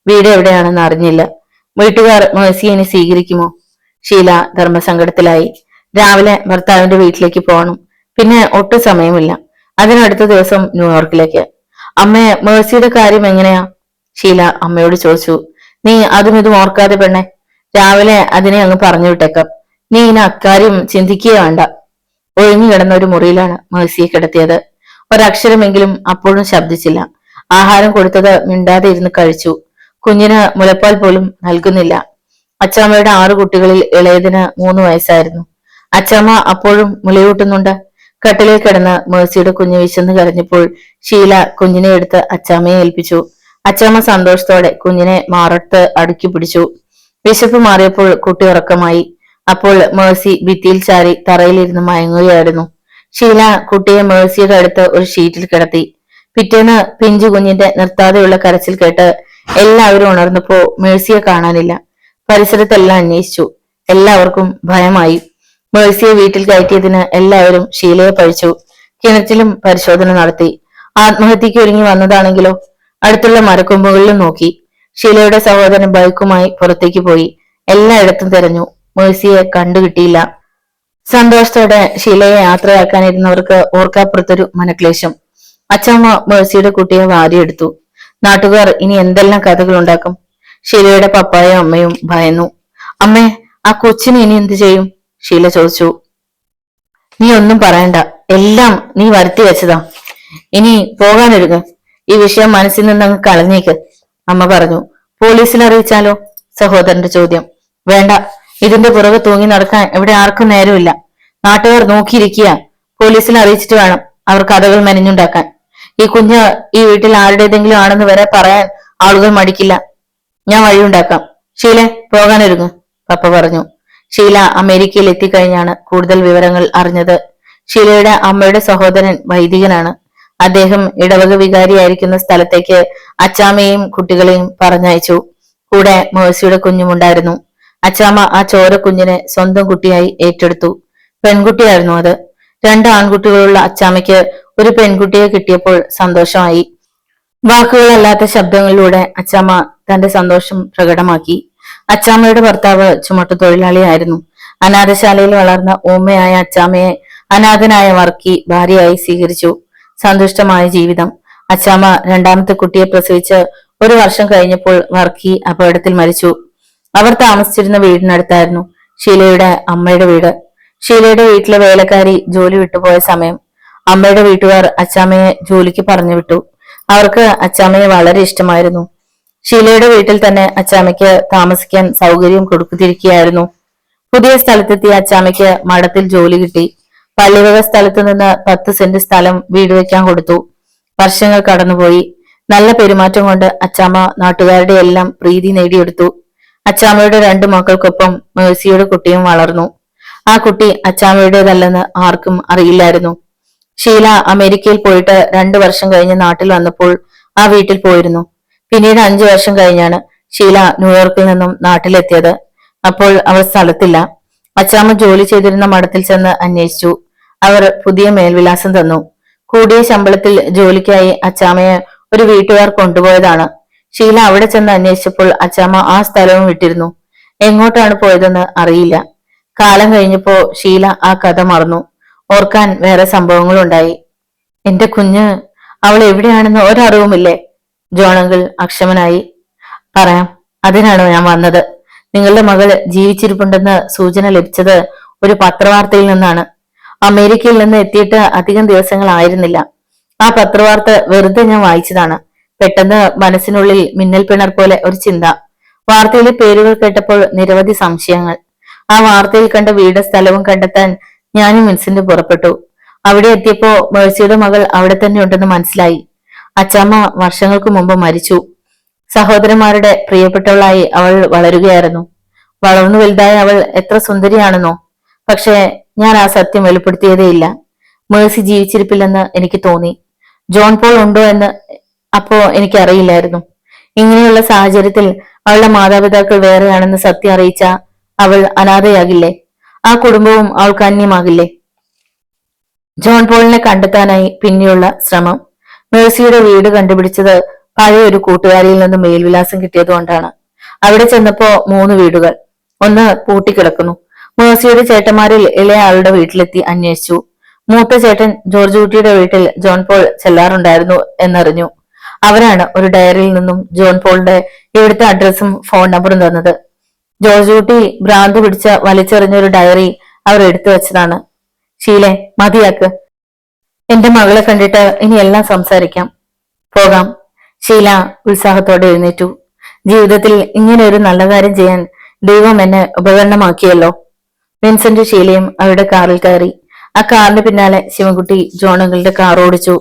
വീട് എവിടെയാണെന്ന് അറിഞ്ഞില്ല. വീട്ടുകാർ മേഴ്സിയെ ഇനി സ്വീകരിക്കുമോ? ഷീല ധർമ്മസങ്കടത്തിലായി. രാവിലെ ഭർത്താവിന്റെ വീട്ടിലേക്ക് പോകണം. പിന്നെ ഒട്ടും സമയമില്ല. അതിനടുത്ത ദിവസം ന്യൂയോർക്കിലേക്ക്. അമ്മേ, മേഴ്സിയുടെ കാര്യം എങ്ങനെയാ? ഷീല അമ്മയോട് ചോദിച്ചു. നീ അതും ഇതും ഓർക്കാതെ പെണ്ണെ. രാവിലെ അതിനെ അങ്ങ് പറഞ്ഞു വിട്ടേക്കാം. നീ ഇനി അക്കാര്യം ചിന്തിക്കുക വേണ്ട. ഒഴിഞ്ഞു കിടന്ന ഒരു മുറിയിലാണ് മേഴ്സിയെ കിടത്തിയത്. ഒരക്ഷരമെങ്കിലും അപ്പോഴും ശബ്ദിച്ചില്ല. ആഹാരം കൊടുത്തത് മിണ്ടാതെ ഇരുന്ന് കഴിച്ചു. കുഞ്ഞിന് മുലപ്പാൽ പോലും നൽകുന്നില്ല. അച്ചാമ്മയുടെ 6 കുട്ടികളിൽ ഇളയതിന് 3 വയസ്സായിരുന്നു. അച്ചാമ്മ അപ്പോഴും മുലയൂട്ടുന്നുണ്ട്. കട്ടിലിൽ കിടന്ന് മേഴ്സിയുടെ കുഞ്ഞ് വിശന്ന് കരഞ്ഞപ്പോൾ ഷീല കുഞ്ഞിനെ എടുത്ത് അച്ചാമ്മയെ ഏൽപ്പിച്ചു. അച്ചാമ്മ സന്തോഷത്തോടെ കുഞ്ഞിനെ മാറത്ത് അടുക്കി പിടിച്ചു. വിശപ്പ് മാറിയപ്പോൾ കുട്ടി ഉറക്കമായി. അപ്പോൾ മേഴ്സി ഭിത്തിയിൽ ചാരി തറയിലിരുന്ന് മയങ്ങുകയായിരുന്നു. ഷീല കുട്ടിയെ മേഴ്സിയുടെ അടുത്ത് ഒരു ഷീറ്റിൽ കിടത്തി. പിറ്റേന്ന് പിഞ്ചു കുഞ്ഞിന്റെ നിർത്താതെയുള്ള കരച്ചിൽ കേട്ട് എല്ലാവരും ഉണർന്നപ്പോ മേഴ്സിയെ കാണാനില്ല. പരിസരത്തെല്ലാം അന്വേഷിച്ചു. എല്ലാവർക്കും ഭയമായി. മേഴ്സിയെ വീട്ടിൽ കയറ്റിയതിന് എല്ലാവരും ഷീലയെ പഴിച്ചു. കിണറ്റിലും പരിശോധന നടത്തി. ആത്മഹത്യക്ക് ഒരുങ്ങി വന്നതാണെങ്കിലോ? അടുത്തുള്ള മരക്കൊമ്പുകളിലും നോക്കി. ഷീലയുടെ സഹോദരൻ ബൈക്കുമായി പുറത്തേക്ക് പോയി. എല്ലായിടത്തും തെരഞ്ഞു. മേഴ്സിയെ കണ്ടുകിട്ടിയില്ല. സന്തോഷത്തോടെ ഷീലയെ യാത്രയാക്കാനിരുന്നവർക്ക് ഓർക്കാപ്പുറത്തൊരു മനക്ലേശം. അച്ഛമ്മ മേഴ്സിയുടെ കുട്ടിയെ വാരിയെടുത്തു. നാട്ടുകാർ ഇനി എന്തെല്ലാം കഥകൾ ഉണ്ടാക്കും. ഷീലയുടെ പപ്പായും അമ്മയും ഭയന്നു. അമ്മേ, ആ കൊച്ചിനെ ഇനി എന്ത് ചെയ്യും? ഷീല ചോദിച്ചു. നീ ഒന്നും പറയണ്ട, എല്ലാം നീ വരുത്തി വെച്ചതാ. ഇനി പോകാനൊരുങ്ങ്. ഈ വിഷയം മനസ്സിൽ നിന്നങ്ങ് കളഞ്ഞേക്ക്, അമ്മ പറഞ്ഞു. പോലീസിൽ അറിയിച്ചാലോ? സഹോദരന്റെ ചോദ്യം. വേണ്ട, ഇതിന്റെ പുറകെ തൂങ്ങി നടക്കാൻ ഇവിടെ ആർക്കും നേരമില്ല. നാട്ടുകാർ നോക്കിയിരിക്കുക. പോലീസിൽ അറിയിച്ചിട്ട് വേണം അവർ കഥകൾ മെനഞ്ഞുണ്ടാക്കാൻ. ഈ കുഞ്ഞ് ഈ വീട്ടിൽ ആരുടേതെങ്കിലും ആണെന്ന് വരെ പറയാൻ ആളുകൾ മടിക്കില്ല. ഞാൻ വഴിയുണ്ടാക്കാം. ഷീല, പോകാനൊരുങ്ങ്, പപ്പ പറഞ്ഞു. ഷീല അമേരിക്കയിൽ എത്തിക്കഴിഞ്ഞാണ് കൂടുതൽ വിവരങ്ങൾ അറിഞ്ഞത്. ഷീലയുടെ അമ്മയുടെ സഹോദരൻ വൈദികനാണ്. അദ്ദേഹം ഇടവക വികാരിയായിരിക്കുന്ന സ്ഥലത്തേക്ക് അച്ചാമ്മയെയും കുട്ടികളെയും പറഞ്ഞയച്ചു. കൂടെ മേഴ്സിയുടെ കുഞ്ഞുമുണ്ടായിരുന്നു. അച്ചാമ്മ ആ ചോര കുഞ്ഞിനെ സ്വന്തം കുട്ടിയായി ഏറ്റെടുത്തു. പെൺകുട്ടിയായിരുന്നു അത്. 2 ആൺകുട്ടികളുള്ള അച്ചാമ്മയ്ക്ക് ഒരു പെൺകുട്ടിയെ കിട്ടിയപ്പോൾ സന്തോഷമായി. വാക്കുകളല്ലാത്ത ശബ്ദങ്ങളിലൂടെ അച്ചാമ്മ തന്റെ സന്തോഷം പ്രകടമാക്കി. അച്ചാമ്മയുടെ ഭർത്താവ് ചുമട്ടുതൊഴിലാളിയായിരുന്നു. അനാഥശാലയിൽ വളർന്ന ഊമ്മയായ അച്ചാമ്മയെ അനാഥനായ വർക്കി ഭാര്യയായി സ്വീകരിച്ചു. സന്തുഷ്ടമായ ജീവിതം. അച്ചാമ്മ 2ാമത്തെ കുട്ടിയെ പ്രസവിച്ച് 1 വർഷം കഴിഞ്ഞപ്പോൾ വർക്കി അപകടത്തിൽ മരിച്ചു. അവർ താമസിച്ചിരുന്ന വീടിനടുത്തായിരുന്നു ഷീലയുടെ അമ്മയുടെ വീട്. ഷീലയുടെ വീട്ടിലെ വേലക്കാരി ജോലി വിട്ടുപോയ സമയം അമ്മയുടെ വീട്ടുകാർ അച്ചാമ്മയെ ജോലിക്ക് പറഞ്ഞു വിട്ടു. അവർക്ക് അച്ചാമ്മയെ വളരെ ഇഷ്ടമായിരുന്നു. ഷീലയുടെ വീട്ടിൽ തന്നെ അച്ചാമ്മയ്ക്ക് താമസിക്കാൻ സൗകര്യം കൊടുത്തിരിക്കുകയായിരുന്നു. പുതിയ സ്ഥലത്തെത്തിയ അച്ചാമ്മയ്ക്ക് മഠത്തിൽ ജോലി കിട്ടി. പള്ളിവക സ്ഥലത്തു നിന്ന് 10 സെന്റ് സ്ഥലം വീട് വെക്കാൻ കൊടുത്തു. വർഷങ്ങൾ കടന്നുപോയി. നല്ല പെരുമാറ്റം കൊണ്ട് അച്ചാമ്മ നാട്ടുകാരുടെ എല്ലാം പ്രീതി നേടിയെടുത്തു. അച്ചാമ്മയുടെ 2 മക്കൾക്കൊപ്പം മേഴ്സിയുടെ കുട്ടിയും വളർന്നു. ആ കുട്ടി അച്ചാമ്മയുടേതല്ലെന്ന് ആർക്കും അറിയില്ലായിരുന്നു. ഷീല അമേരിക്കയിൽ പോയിട്ട് 2 വർഷം കഴിഞ്ഞ് നാട്ടിൽ വന്നപ്പോൾ ആ വീട്ടിൽ പോയിരുന്നു. പിന്നീട് 5 വർഷം കഴിഞ്ഞാണ് ഷീല ന്യൂയോർക്കിൽ നിന്നും നാട്ടിലെത്തിയത്. അപ്പോൾ അവർ സ്ഥലത്തില്ല. അച്ചാമ്മ ജോലി ചെയ്തിരുന്ന മഠത്തിൽ ചെന്ന് അന്വേഷിച്ചു. അവർ പുതിയ മേൽവിലാസം തന്നു. കൂടിയ ശമ്പളത്തിൽ ജോലിക്കായി അച്ചാമ്മയെ ഒരു വീട്ടുകാർ കൊണ്ടുപോയതാണ്. ഷീല അവിടെ ചെന്ന് അന്വേഷിച്ചപ്പോൾ അച്ചാമ്മ ആ സ്ഥലവും വിട്ടിരുന്നു. എങ്ങോട്ടാണ് പോയതെന്ന് അറിയില്ല. കാലം കഴിഞ്ഞപ്പോ ഷീല ആ കഥ മറന്നു. ഓർക്കാൻ വേറെ സംഭവങ്ങളുണ്ടായി. എന്റെ കുഞ്ഞ്, അവൾ എവിടെയാണെന്ന് ഒരറിവുമില്ലേ? ജോണങ്കിൾ അക്ഷമനായി. പറയാം, അതിനാണോ ഞാൻ വന്നത്. നിങ്ങളുടെ മകൾ ജീവിച്ചിരിപ്പുണ്ടെന്ന് സൂചന ലഭിച്ചത് ഒരു പത്രവാർത്തയിൽ നിന്നാണ്. അമേരിക്കയിൽ നിന്ന് എത്തിയിട്ട് അധികം ദിവസങ്ങളായിരുന്നില്ല. ആ പത്രവാർത്ത വെറുതെ ഞാൻ വായിച്ചതാണ്. പെട്ടെന്ന് മനസ്സിനുള്ളിൽ മിന്നൽ പിണർ പോലെ ഒരു ചിന്ത. വാർത്തയിലെ പേരുകൾ കേട്ടപ്പോൾ നിരവധി സംശയങ്ങൾ. ആ വാർത്തയിൽ കണ്ട വീട് സ്ഥലവും കണ്ടെത്താൻ ഞാനും വിൻസെന്റ് പുറപ്പെട്ടു. അവിടെ എത്തിയപ്പോ മേഴ്സിയുടെ മകൾ അവിടെ തന്നെ ഉണ്ടെന്ന് മനസ്സിലായി. അച്ചാമ്മ വർഷങ്ങൾക്ക് മുമ്പ് മരിച്ചു. സഹോദരന്മാരുടെ പ്രിയപ്പെട്ടവളായി അവൾ വളരുകയായിരുന്നു. വളർന്നു വലുതായ അവൾ എത്ര സുന്ദരിയാണെന്നോ. പക്ഷേ ഞാൻ ആ സത്യം വെളിപ്പെടുത്തിയതേയില്ല. മേഴ്സി ജീവിച്ചിരിപ്പില്ലെന്ന് എനിക്ക് തോന്നി. ജോൺ പോൾ ഉണ്ടോ എന്ന് അപ്പോ എനിക്കറിയില്ലായിരുന്നു. ഇങ്ങനെയുള്ള സാഹചര്യത്തിൽ അവളുടെ മാതാപിതാക്കൾ വേറെയാണെന്ന് സത്യം അറിയിച്ച അവൾ അനാഥയാകില്ലേ? ആ കുടുംബവും അവൾക്ക് അന്യമാകില്ലേ? ജോൺ പോളിനെ കണ്ടെത്താനായി പിന്നെയുള്ള ശ്രമം. മേഴ്സിയുടെ വീട് കണ്ടുപിടിച്ചത് പഴയ ഒരു കൂട്ടുകാരിയിൽ നിന്ന് മേൽവിലാസം കിട്ടിയതുകൊണ്ടാണ്. അവിടെ ചെന്നപ്പോ 3 വീടുകൾ. ഒന്ന് പൂട്ടിക്കിടക്കുന്നു. മേഴ്സിയുടെ ചേട്ടന്മാരിൽ ഇളയ ആളുടെ വീട്ടിലെത്തി അന്വേഷിച്ചു. മൂത്ത ചേട്ടൻ ജോർജ് കുട്ടിയുടെ വീട്ടിൽ ജോൺ പോൾ ചെല്ലാറുണ്ടായിരുന്നു എന്നറിഞ്ഞു. അവരാണ് ഒരു ഡയറിയിൽ നിന്നും ജോൺ പോളിന്റെ ഇവിടുത്തെ അഡ്രസ്സും ഫോൺ നമ്പറും തന്നത്. ജോർജ് കുട്ടി ഭ്രാന്ത് പിടിച്ച വലിച്ചെറിഞ്ഞൊരു ഡയറി അവർ എടുത്തു വെച്ചതാണ്. ഷീലെ, മതിയാക്ക്. എന്റെ മകളെ കണ്ടിട്ട് ഇനി എല്ലാം സംസാരിക്കാം. പോകാം. ഷീല ഉത്സാഹത്തോടെ എഴുന്നേറ്റു. ജീവിതത്തിൽ ഇങ്ങനെ ഒരു നല്ല കാര്യം ചെയ്യാൻ ദൈവം എന്നെ ഉപകരണമാക്കിയല്ലോ. വിൻസെന്റ് ഷീലയും അവരുടെ കാറിൽ കയറി. ആ കാറിന് പിന്നാലെ ശിവൻകുട്ടി ജോണങ്ങളുടെ കാർ ഓടിച്ചു.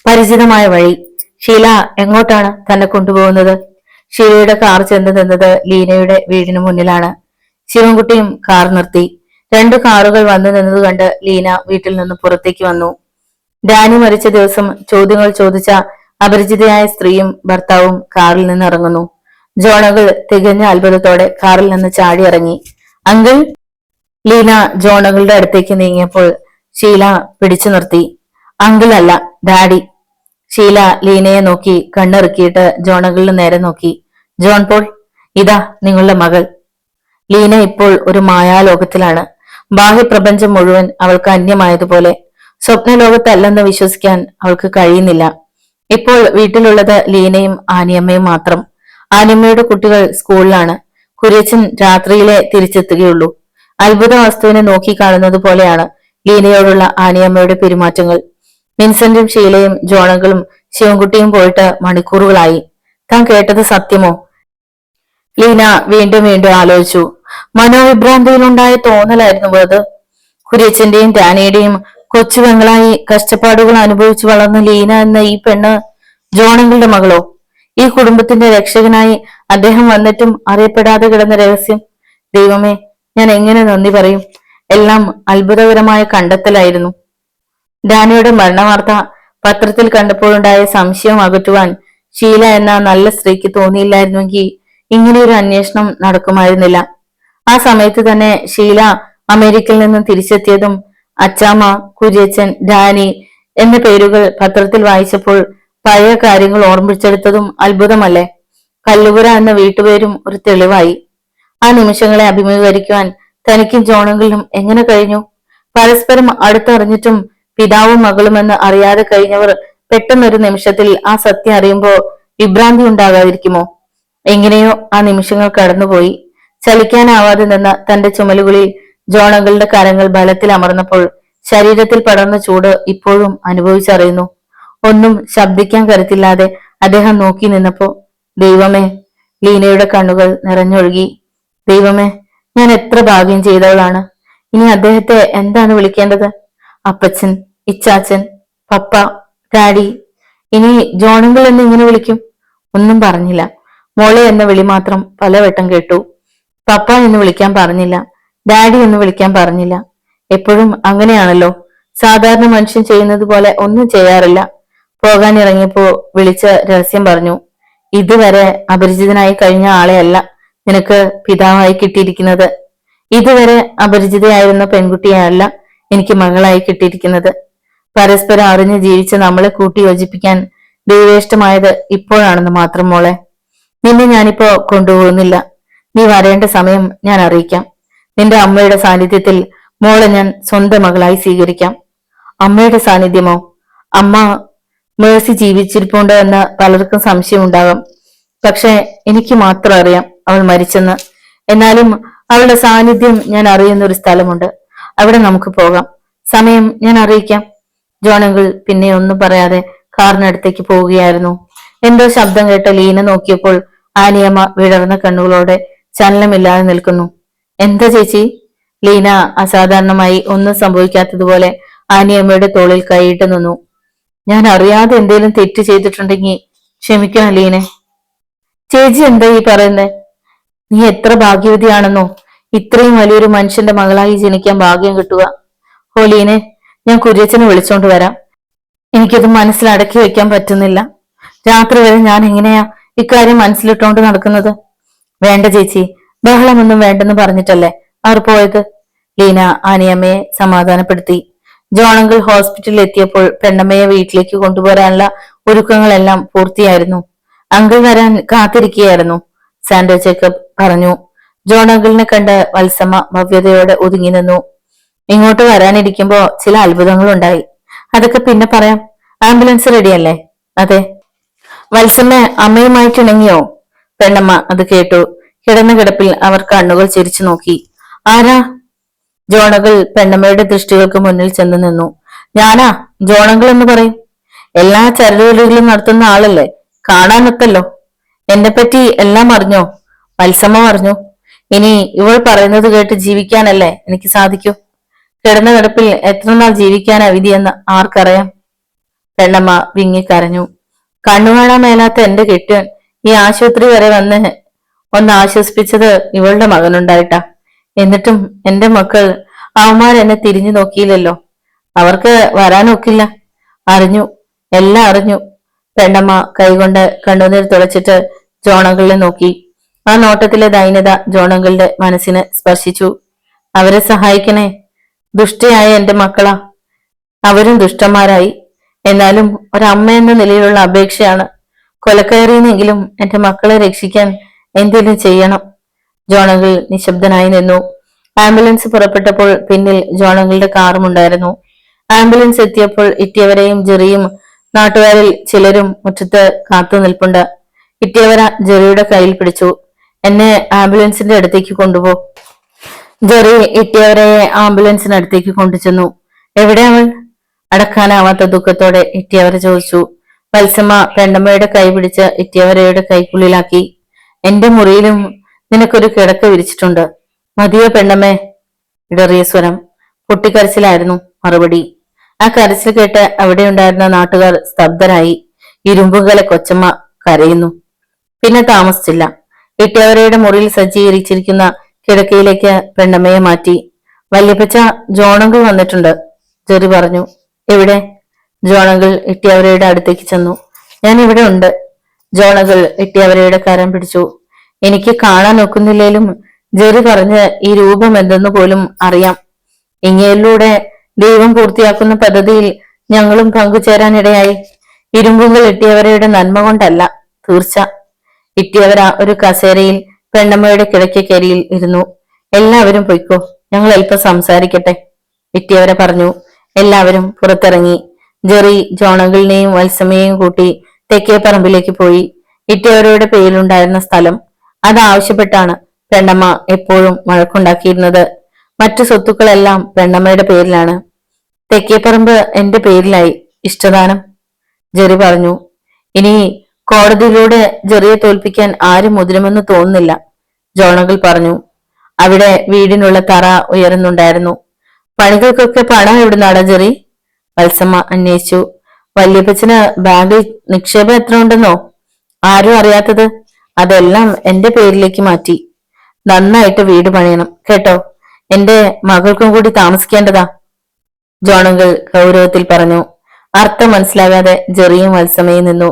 പരിചിതമായ വഴി. ഷീല എങ്ങോട്ടാണ് തന്നെ കൊണ്ടുപോകുന്നത്? ഷീലയുടെ കാർ ചെന്ന് നിന്നത് ലീനയുടെ വീടിന് മുന്നിലാണ്. ശിവൻകുട്ടിയും കാർ നിർത്തി. രണ്ടു കാറുകൾ വന്നു നിന്നത് കണ്ട് ലീന വീട്ടിൽ നിന്ന് പുറത്തേക്ക് വന്നു. ഡാനി മരിച്ച ദിവസം ചോദ്യങ്ങൾ ചോദിച്ച അപരിചിതയായ സ്ത്രീയും ഭർത്താവും കാറിൽ നിന്ന് ഇറങ്ങുന്നു. ജോണകൾ തികഞ്ഞ അത്ഭുതത്തോടെ കാറിൽ നിന്ന് ചാടി ഇറങ്ങി. അങ്കിൾ! ലീന ജോണകളുടെ അടുത്തേക്ക് നീങ്ങിയപ്പോൾ ഷീല പിടിച്ചു നിർത്തി. അങ്കിൾ അല്ല, ഡാഡി. ഷീല ലീനയെ നോക്കി കണ്ണിറുക്കിയിട്ട് ജോണകളുടെ നേരെ നോക്കി. ജോൺ പോൾ, ഇതാ നിങ്ങളുടെ മകൾ. ലീന ഇപ്പോൾ ഒരു മായാലോകത്തിലാണ്. ബാഹ്യപ്രപഞ്ചം മുഴുവൻ അവൾക്ക് അന്യമായതുപോലെ. സ്വപ്നലോകത്തല്ലെന്ന് വിശ്വസിക്കാൻ അവൾക്ക് കഴിയുന്നില്ല. ഇപ്പോൾ വീട്ടിലുള്ളത് ലീനയും ആനിയമ്മയും മാത്രം. ആനിയമ്മയുടെ കുട്ടികൾ സ്കൂളിലാണ്. കുര്യച്ചൻ രാത്രിയിലെ തിരിച്ചെത്തുകയുള്ളൂ. അത്ഭുത വസ്തുവിനെ നോക്കിക്കാണുന്നത് പോലെയാണ് ലീനയോടുള്ള ആനിയമ്മയുടെ പെരുമാറ്റങ്ങൾ. വിൻസെന്റും ഷീലയും ജോണകളും ശിവൻകുട്ടിയും പോയിട്ട് മണിക്കൂറുകളായി. താൻ കേട്ടത് സത്യമോ? ലീന വീണ്ടും വീണ്ടും ആലോചിച്ചു. മനോവിഭ്രാന്തിയിലുണ്ടായ തോന്നലായിരുന്നു അത്. കുര്യച്ചന്റെയും ഡാനിയുടെയും കൊച്ചു പെങ്ങളായി കഷ്ടപ്പാടുകൾ അനുഭവിച്ചു വളർന്ന ലീന എന്ന ഈ പെണ്ണ് ജോണങ്ങളുടെ മകളോ? ഈ കുടുംബത്തിന്റെ രക്ഷകനായി അദ്ദേഹം വന്നിട്ടും അറിയപ്പെടാതെ കിടന്ന രഹസ്യം. ദൈവമേ, ഞാൻ എങ്ങനെ നന്ദി പറയും? എല്ലാം അത്ഭുതകരമായ കണ്ടെത്തലായിരുന്നു. ഡാനിയുടെ മരണവാർത്ത പത്രത്തിൽ കണ്ടപ്പോഴുണ്ടായ സംശയം അകറ്റുവാൻ ഷീല എന്ന നല്ല സ്ത്രീക്ക് തോന്നിയില്ലായിരുന്നെങ്കിൽ ഇങ്ങനെയൊരു അന്വേഷണം നടക്കുമായിരുന്നില്ല. ആ സമയത്ത് തന്നെ ഷീല അമേരിക്കയിൽ നിന്നും തിരിച്ചെത്തിയതും അച്ചാമ്മ, കുര്യച്ചൻ, ഡാനി എന്ന പേരുകൾ പത്രത്തിൽ വായിച്ചപ്പോൾ പഴയ കാര്യങ്ങൾ ഓർമ്മിച്ചെടുത്തതും അത്ഭുതമല്ലേ? കല്ലുപുര എന്ന വീട്ടുപേരും ഒരു തെളിവായി. ആ നിമിഷങ്ങളെ അഭിമുഖീകരിക്കുവാൻ തനിക്കും ജോണുകളിലും എങ്ങനെ കഴിഞ്ഞു? പരസ്പരം അടുത്തറിഞ്ഞിട്ടും പിതാവും മകളുമെന്ന് അറിയാതെ കഴിഞ്ഞവർ പെട്ടെന്നൊരു നിമിഷത്തിൽ ആ സത്യം അറിയുമ്പോ വിഭ്രാന്തി ഉണ്ടാകാതിരിക്കുമോ? എങ്ങനെയോ ആ നിമിഷങ്ങൾ കടന്നുപോയി. ചലിക്കാനാവാതെ നിന്ന തന്റെ ചുമലുകളിൽ ജോണകളുടെ കരങ്ങൾ ബലത്തിൽ അമർന്നപ്പോൾ ശരീരത്തിൽ പടർന്ന ചൂട് ഇപ്പോഴും അനുഭവിച്ചറിയുന്നു. ഒന്നും ശബ്ദിക്കാൻ കരുത്തില്ലാതെ അദ്ദേഹം നോക്കി നിന്നപ്പോ, ദൈവമേ! ലീനയുടെ കണ്ണുകൾ നിറഞ്ഞൊഴുകി. ദൈവമേ, ഞാൻ എത്ര ഭാഗ്യം ചെയ്തവളാണ്. ഇനി അദ്ദേഹത്തെ എന്താണ് വിളിക്കേണ്ടത്? അപ്പച്ചൻ, ഇച്ചാച്ചൻ, പപ്പ, ഡാഡി? ഇനി ജോണുകൾ എന്ന് ഇങ്ങനെ വിളിക്കും? ഒന്നും പറഞ്ഞില്ല. മോളെ എന്ന വിളി മാത്രം പലവട്ടം കേട്ടു. പപ്പ എന്ന് വിളിക്കാൻ പറഞ്ഞില്ല, ഡാഡി എന്ന് വിളിക്കാൻ പറഞ്ഞില്ല. എപ്പോഴും അങ്ങനെയാണല്ലോ, സാധാരണ മനുഷ്യൻ ചെയ്യുന്നത് പോലെ ഒന്നും ചെയ്യാറില്ല. പോകാനിറങ്ങിയപ്പോ വിളിച്ച് രഹസ്യം പറഞ്ഞു. ഇതുവരെ അപരിചിതനായി കഴിഞ്ഞ ആളെയല്ല നിനക്ക് പിതാവായി കിട്ടിയിരിക്കുന്നത്. ഇതുവരെ അപരിചിതയായിരുന്ന പെൺകുട്ടിയല്ല എനിക്ക് മകളായി കിട്ടിയിരിക്കുന്നത്. പരസ്പരം അറിഞ്ഞ് ജീവിച്ച് നമ്മളെ കൂട്ടി യോജിപ്പിക്കാൻ ദൈവേഷ്ടമായത് ഇപ്പോഴാണെന്ന് മാത്രം മോളെ. നിന്നെ ഞാനിപ്പോ കൊണ്ടുപോകുന്നില്ല. നീ വരേണ്ട സമയം ഞാൻ അറിയിക്കാം. നിന്റെ അമ്മയുടെ സാന്നിധ്യത്തിൽ മോളെ ഞാൻ സ്വന്തം മകളായി സ്വീകരിക്കാം. അമ്മയുടെ സാന്നിധ്യമോ? അമ്മ മേഴ്സി ജീവിച്ചിരിപ്പുണ്ട് എന്ന് പലർക്കും സംശയം ഉണ്ടാകാം. പക്ഷെ എനിക്ക് മാത്രം അറിയാം അവൾ മരിച്ചെന്ന്. എന്നാലും അവളുടെ സാന്നിധ്യം ഞാൻ അറിയുന്ന ഒരു സ്ഥലമുണ്ട്. അവിടെ നമുക്ക് പോകാം. സമയം ഞാൻ അറിയിക്കാം. ജോണങ്കിൾ പിന്നെ ഒന്നും പറയാതെ കാറിനടുത്തേക്ക് പോവുകയായിരുന്നു. എന്തോ ശബ്ദം കേട്ട ലീന നോക്കിയപ്പോൾ ആനിയമ്മ വിടർന്ന കണ്ണുകളോടെ ചലനമില്ലാതെ നിൽക്കുന്നു. എന്താ ചേച്ചി? ലീന അസാധാരണമായി ഒന്നും സംഭവിക്കാത്തതുപോലെ ആനിയമ്മയുടെ തോളിൽ കൈയിട്ട് നിന്നു. ഞാൻ അറിയാതെ എന്തെങ്കിലും തെറ്റ് ചെയ്തിട്ടുണ്ടെങ്കിൽ ക്ഷമിക്കണം ലീനെ. ചേച്ചി എന്താ ഈ പറയുന്നേ? നീ എത്ര ഭാഗ്യവതിയാണെന്നോ ഇത്രയും വലിയൊരു മനുഷ്യന്റെ മകളായി ജനിക്കാൻ ഭാഗ്യം കിട്ടുക. ഓ ലീനെ, ഞാൻ കുര്യച്ചനെ വിളിച്ചോണ്ട് വരാം. എനിക്കത് മനസ്സിലടക്കി വെക്കാൻ പറ്റുന്നില്ല. രാത്രി വരെ ഞാൻ എങ്ങനെയാ ഇക്കാര്യം മനസ്സിലിട്ടോണ്ട് നടക്കുന്നത്? വേണ്ട ചേച്ചി, ബഹളമൊന്നും വേണ്ടെന്ന് പറഞ്ഞിട്ടല്ലേ അവർ പോയത്. ലീന ആനിയമ്മയെ സമാധാനപ്പെടുത്തി. ജോണങ്കിൾ ഹോസ്പിറ്റലിൽ എത്തിയപ്പോൾ പെണ്ണമ്മയെ വീട്ടിലേക്ക് കൊണ്ടുപോരാനുള്ള ഒരുക്കങ്ങളെല്ലാം പൂർത്തിയായിരുന്നു. അങ്കിൾ വരാൻ കാത്തിരിക്കുകയായിരുന്നു. സാന്റോ ജേക്കബ് പറഞ്ഞു. ജോണങ്കിളിനെ കണ്ട് വത്സമ്മ ഭവ്യതയോടെ ഒതുങ്ങി നിന്നു. ഇങ്ങോട്ട് വരാനിരിക്കുമ്പോ ചില അത്ഭുതങ്ങളുണ്ടായി. അതൊക്കെ പിന്നെ പറയാം. ആംബുലൻസ് റെഡിയല്ലേ? അതെ. വത്സമ്മ അമ്മയുമായിട്ട് ഇണങ്ങിയോ? പെണ്ണമ്മ അത് കേട്ടു. കിടന്ന കിടപ്പിൽ അവർ കണ്ണുകൾ ചിരിച്ചു നോക്കി. ആരാ? ജോണകൾ പെണ്ണമ്മയുടെ ദൃഷ്ടികൾക്ക് മുന്നിൽ ചെന്ന് നിന്നു. ഞാനാ, ജോണകൾ എന്ന് പറയും. എല്ലാ ചരടുകളിലും നടത്തുന്ന ആളല്ലേ, കാണാനൊത്തല്ലോ. എന്നെ പറ്റി എല്ലാം അറിഞ്ഞോ? വത്സമ്മ പറഞ്ഞു. ഇനി ഇവൾ പറയുന്നത് കേട്ട് ജീവിക്കാനല്ലേ എനിക്ക് സാധിക്കൂ. കിടന്ന കിടപ്പിൽ എത്ര നാൾ ജീവിക്കാനാ വിധിയെന്ന് ആർക്കറിയാം. പെണ്ണമ്മ വിങ്ങിക്കരഞ്ഞു. കണ്ണുകാണാൻ മേലാത്ത എന്റെ കെട്ടിയൻ ഈ ആശുപത്രി വരെ ഒന്ന് ആശ്വസിപ്പിച്ചത് ഇവളുടെ മകനുണ്ടായിട്ടാ. എന്നിട്ടും എന്റെ മക്കൾ അവന്മാരെന്നെ തിരിഞ്ഞു നോക്കിയില്ലല്ലോ. അവർക്ക് വരാനൊക്കില്ല. അറിഞ്ഞു, എല്ലാം അറിഞ്ഞു. പെണ്ണമ്മ കൈകൊണ്ട് കണ്ണുനീർ തുടച്ചിട്ട് ജോണങ്കിളിനെ നോക്കി. ആ നോട്ടത്തിലെ ദൈന്യത ജോണങ്കിളുടെ മനസ്സിനെ സ്പർശിച്ചു. അവരെ സഹായിക്കണേ. ദുഷ്ടയായ എന്റെ മക്കളാ. അവരും ദുഷ്ടന്മാരായി. എന്നാലും ഒരമ്മ എന്ന നിലയിലുള്ള അപേക്ഷയാണ്. കൊലക്കയറിയെന്നെങ്കിലും എന്റെ മക്കളെ രക്ഷിക്കാൻ എന്തെങ്കിലും ചെയ്യണം. ജോണങ്കിൾ നിശബ്ദനായി നിന്നു. ആംബുലൻസ് പുറപ്പെട്ടപ്പോൾ പിന്നിൽ ജോണങ്കിളുടെ കാറും ഉണ്ടായിരുന്നു. ആംബുലൻസ് എത്തിയപ്പോൾ ഇട്ടിയവരെയും ജെറിയും നാട്ടുകാരിൽ ചിലരും മുറ്റത്ത് കാത്തു നിൽപ്പുണ്ട്. ഇട്ടിയവര ജെറിയുടെ കയ്യിൽ പിടിച്ചു. എന്നെ ആംബുലൻസിന്റെ അടുത്തേക്ക് കൊണ്ടുപോ. ജെറി ഇട്ടിയവരെ ആംബുലൻസിനടുത്തേക്ക് കൊണ്ടുചെന്നു. എവിടെ അവൾ? അടക്കാനാവാത്ത ദുഃഖത്തോടെ ഇട്ടിയവരെ ചോദിച്ചു. വത്സമ്മ പെണ്ണമ്മയുടെ കൈ പിടിച്ച് ഇട്ടിയവരയുടെ കൈക്കുള്ളിലാക്കി. എന്റെ മുറിയിലും നിനക്കൊരു കിടക്ക വിരിച്ചിട്ടുണ്ട്. മതിയോ പെണ്ണമ്മേ? ഇടറിയ സ്വരം. പൊട്ടിക്കരച്ചിലായിരുന്നു മറുപടി. ആ കരച്ചിൽ കേട്ട് അവിടെ ഉണ്ടായിരുന്ന നാട്ടുകാർ സ്തബ്ധരായി. ഇരുമ്പുകലെ കൊച്ചമ്മ കരയുന്നു. പിന്നെ താമസിച്ചില്ല. ഇട്ടിയവരയുടെ മുറിയിൽ സജ്ജീകരിച്ചിരിക്കുന്ന കിടക്കയിലേക്ക് പെണ്ണമ്മയെ മാറ്റി. വല്യപ്പച്ച, ജോണങ്കിൾ വന്നിട്ടുണ്ട്, ജെറി പറഞ്ഞു. എവിടെ? ജോണങ്കിൾ ഇട്ടിയവരയുടെ അടുത്തേക്ക് ചെന്നു. ഞാൻ ഇവിടെ ഉണ്ട്. ജോണങ്കിൾ ഇട്ടിയവരയുടെ കരം പിടിച്ചു. എനിക്ക് കാണാൻ ഒക്കുന്നില്ലേലും ജെറി പറഞ്ഞ് ഈ രൂപം എന്തെന്ന് പോലും അറിയാം. ഇങ്ങയിലൂടെ ദൈവം പൂർത്തിയാക്കുന്ന പദ്ധതിയിൽ ഞങ്ങളും പങ്കുചേരാനിടയായി. ഇരുമ്പുകൾ ഇട്ടിയവരയുടെ നന്മ കൊണ്ടല്ല, തീർച്ച. ഇട്ടിയവര ഒരു കസേരയിൽ പെണ്ണമ്മയുടെ കിടക്കക്കരിയിൽ ഇരുന്നു. എല്ലാവരും പൊയ്ക്കോ, ഞങ്ങൾ അല്പം സംസാരിക്കട്ടെ, ഇട്ടിയവര പറഞ്ഞു. എല്ലാവരും പുറത്തിറങ്ങി. ജെറി ജോണങ്കിളിനെയും വത്സമയെയും കൂട്ടി തെക്കേ പറമ്പിലേക്ക് പോയി. ഇട്ടിയവരുടെ പേരിലുണ്ടായിരുന്ന സ്ഥലം അതാവശ്യപ്പെട്ടാണ് പെണ്ണമ്മ എപ്പോഴും വഴക്കുണ്ടാക്കിയിരുന്നത്. മറ്റു സ്വത്തുക്കളെല്ലാം പെണ്ണമ്മയുടെ പേരിലാണ്. തെക്കേപ്പറമ്പ് എന്റെ പേരിലായി. ഇഷ്ടദാനം, ജെറി പറഞ്ഞു. ഇനി കോടതിയിലൂടെ ജെറിയെ തോൽപ്പിക്കാൻ ആരും മുതിരുമെന്ന് തോന്നുന്നില്ല, ജോണങ്കിൾ പറഞ്ഞു. അവിടെ വീടിനുള്ള തറ ഉയരുന്നുണ്ടായിരുന്നു. പണികൾക്കൊക്കെ പണം എവിടുന്നാടാ ജെറി? വത്സമ്മ അന്വേഷിച്ചു. വല്യപ്പച്ചന് ബാങ്കിൽ നിക്ഷേപം എത്ര ഉണ്ടെന്നോ? ആരും അറിയാത്തത്. അതെല്ലാം എന്റെ പേരിലേക്ക് മാറ്റി. നന്നായിട്ട് വീട് പണിയണം കേട്ടോ. എന്റെ മകൾക്കും കൂടി താമസിക്കേണ്ടതാ, ജോണങ്കിൾ ഗൗരവത്തിൽ പറഞ്ഞു. അർത്ഥം മനസ്സിലാകാതെ ജെറിയും വത്സമയും നിന്നു.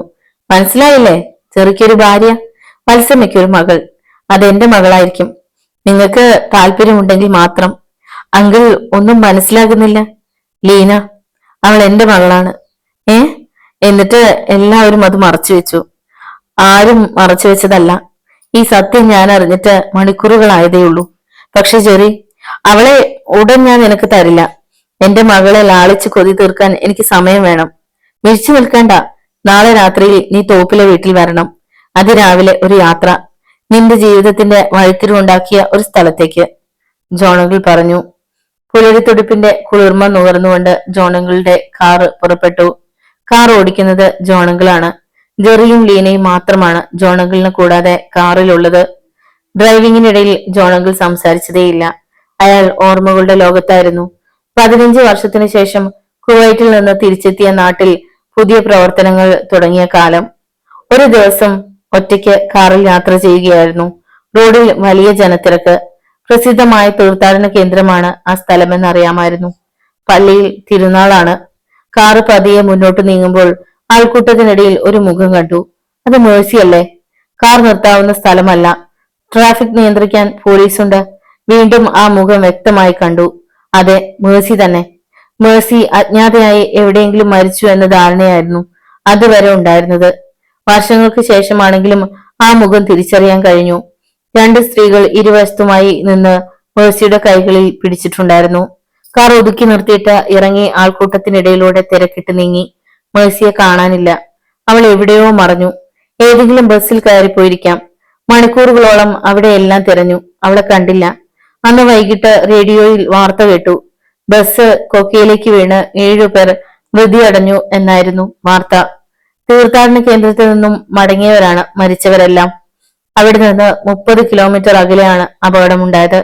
മനസ്സിലായില്ലേ? ജെറിക്കൊരു ഭാര്യ, വത്സമയ്ക്കൊരു മകൾ. അതെന്റെ മകളായിരിക്കും. നിങ്ങൾക്ക് താല്പര്യമുണ്ടെങ്കിൽ മാത്രം. അങ്കിൾ ഒന്നും മനസ്സിലാകുന്നില്ല. ലീന, അവൾ എന്റെ മകളാണ്. എന്നിട്ട് എല്ലാവരും അത് മറച്ചുവെച്ചു. ആരും മറച്ചുവെച്ചതല്ല. ഈ സത്യം ഞാൻ അറിഞ്ഞിട്ട് മണിക്കൂറുകളായതേയുള്ളൂ. പക്ഷെ ജെറി, അവളെ ഉടൻ ഞാൻ നിനക്ക് തരില്ല. എന്റെ മകളെ ലാളിച്ച് കൊതി തീർക്കാൻ എനിക്ക് സമയം വേണം. വിളിച്ചു നിൽക്കണ്ട. നാളെ രാത്രിയിൽ നീ തോപ്പിലെ വീട്ടിൽ വരണം. അതിരാവിലെ ഒരു യാത്ര, നിന്റെ ജീവിതത്തിന്റെ വഴിത്തിരിവുണ്ടാക്കിയ ഒരു സ്ഥലത്തേക്ക്, ജോണങ്കിൾ പറഞ്ഞു. പുലരിത്തുടിപ്പിന്റെ കുളിർമ നുകർന്നുകൊണ്ട് ജോണങ്കിളുടെ കാറ് പുറപ്പെട്ടു. കാർ ഓടിക്കുന്നത് ജോണങ്കിളാണ്. ജെറിയും ലീനയും മാത്രമാണ് ജോണങ്കിളിനെ കൂടാതെ കാറിലുള്ളത്. ഡ്രൈവിംഗിനിടയിൽ ജോണങ്കിൾ സംസാരിച്ചതേയില്ല. അയാൾ ഓർമ്മകളുടെ ലോകത്തായിരുന്നു. 15 വർഷത്തിനു ശേഷം കുവൈറ്റിൽ നിന്ന് തിരിച്ചെത്തിയ നാട്ടിൽ പുതിയ പ്രവർത്തനങ്ങൾ തുടങ്ങിയ കാലം. ഒരു ദിവസം ഒറ്റയ്ക്ക് കാറിൽ യാത്ര ചെയ്യുകയായിരുന്നു. റോഡിൽ വലിയ ജനത്തിരക്ക്. പ്രസിദ്ധമായ തീർത്ഥാടന കേന്ദ്രമാണ് ആ സ്ഥലമെന്ന് അറിയാമായിരുന്നു. പള്ളിയിൽ തിരുനാളാണ്. കാറ് പതിയെ മുന്നോട്ട് നീങ്ങുമ്പോൾ ആൾക്കൂട്ടത്തിനിടയിൽ ഒരു മുഖം കണ്ടു. അത് മേഴ്സിയല്ലേ? കാർ നിർത്താവുന്ന സ്ഥലമല്ല. ട്രാഫിക് നിയന്ത്രിക്കാൻ പോലീസുണ്ട്. വീണ്ടും ആ മുഖം വ്യക്തമായി കണ്ടു. അതെ, മേഴ്സി തന്നെ. മേഴ്സി അജ്ഞാതയായി എവിടെയെങ്കിലും മരിച്ചു എന്ന ധാരണയായിരുന്നു അതുവരെ ഉണ്ടായിരുന്നത്. വർഷങ്ങൾക്ക് ശേഷമാണെങ്കിലും ആ മുഖം തിരിച്ചറിയാൻ കഴിഞ്ഞു. 2 സ്ത്രീകൾ ഇരുവശത്തുമായി നിന്ന് മേഴ്സിയുടെ കൈകളിൽ പിടിച്ചിട്ടുണ്ടായിരുന്നു. കാർ ഒതുക്കി നിർത്തിയിട്ട് ഇറങ്ങി ആൾക്കൂട്ടത്തിനിടയിലൂടെ തിരക്കിട്ട് നീങ്ങി. മേഴ്സിയെ കാണാനില്ല. അവൾ എവിടെയോ മറഞ്ഞു. ഏതെങ്കിലും ബസ്സിൽ കയറിപ്പോയിരിക്കാം. മണിക്കൂറുകളോളം അവിടെയെല്ലാം തിരഞ്ഞു. അവളെ കണ്ടില്ല. അന്ന് വൈകിട്ട് റേഡിയോയിൽ വാർത്ത കേട്ടു. ബസ് കൊക്കയിലേക്ക് വീണ് 7 പേർ മൃതിയടഞ്ഞു എന്നായിരുന്നു വാർത്ത. തീർത്ഥാടന കേന്ദ്രത്തിൽ നിന്നും മടങ്ങിയവരാണ് മരിച്ചവരെല്ലാം. അവിടെ നിന്ന് 30 കിലോമീറ്റർ അകലെയാണ് അപകടമുണ്ടായത്.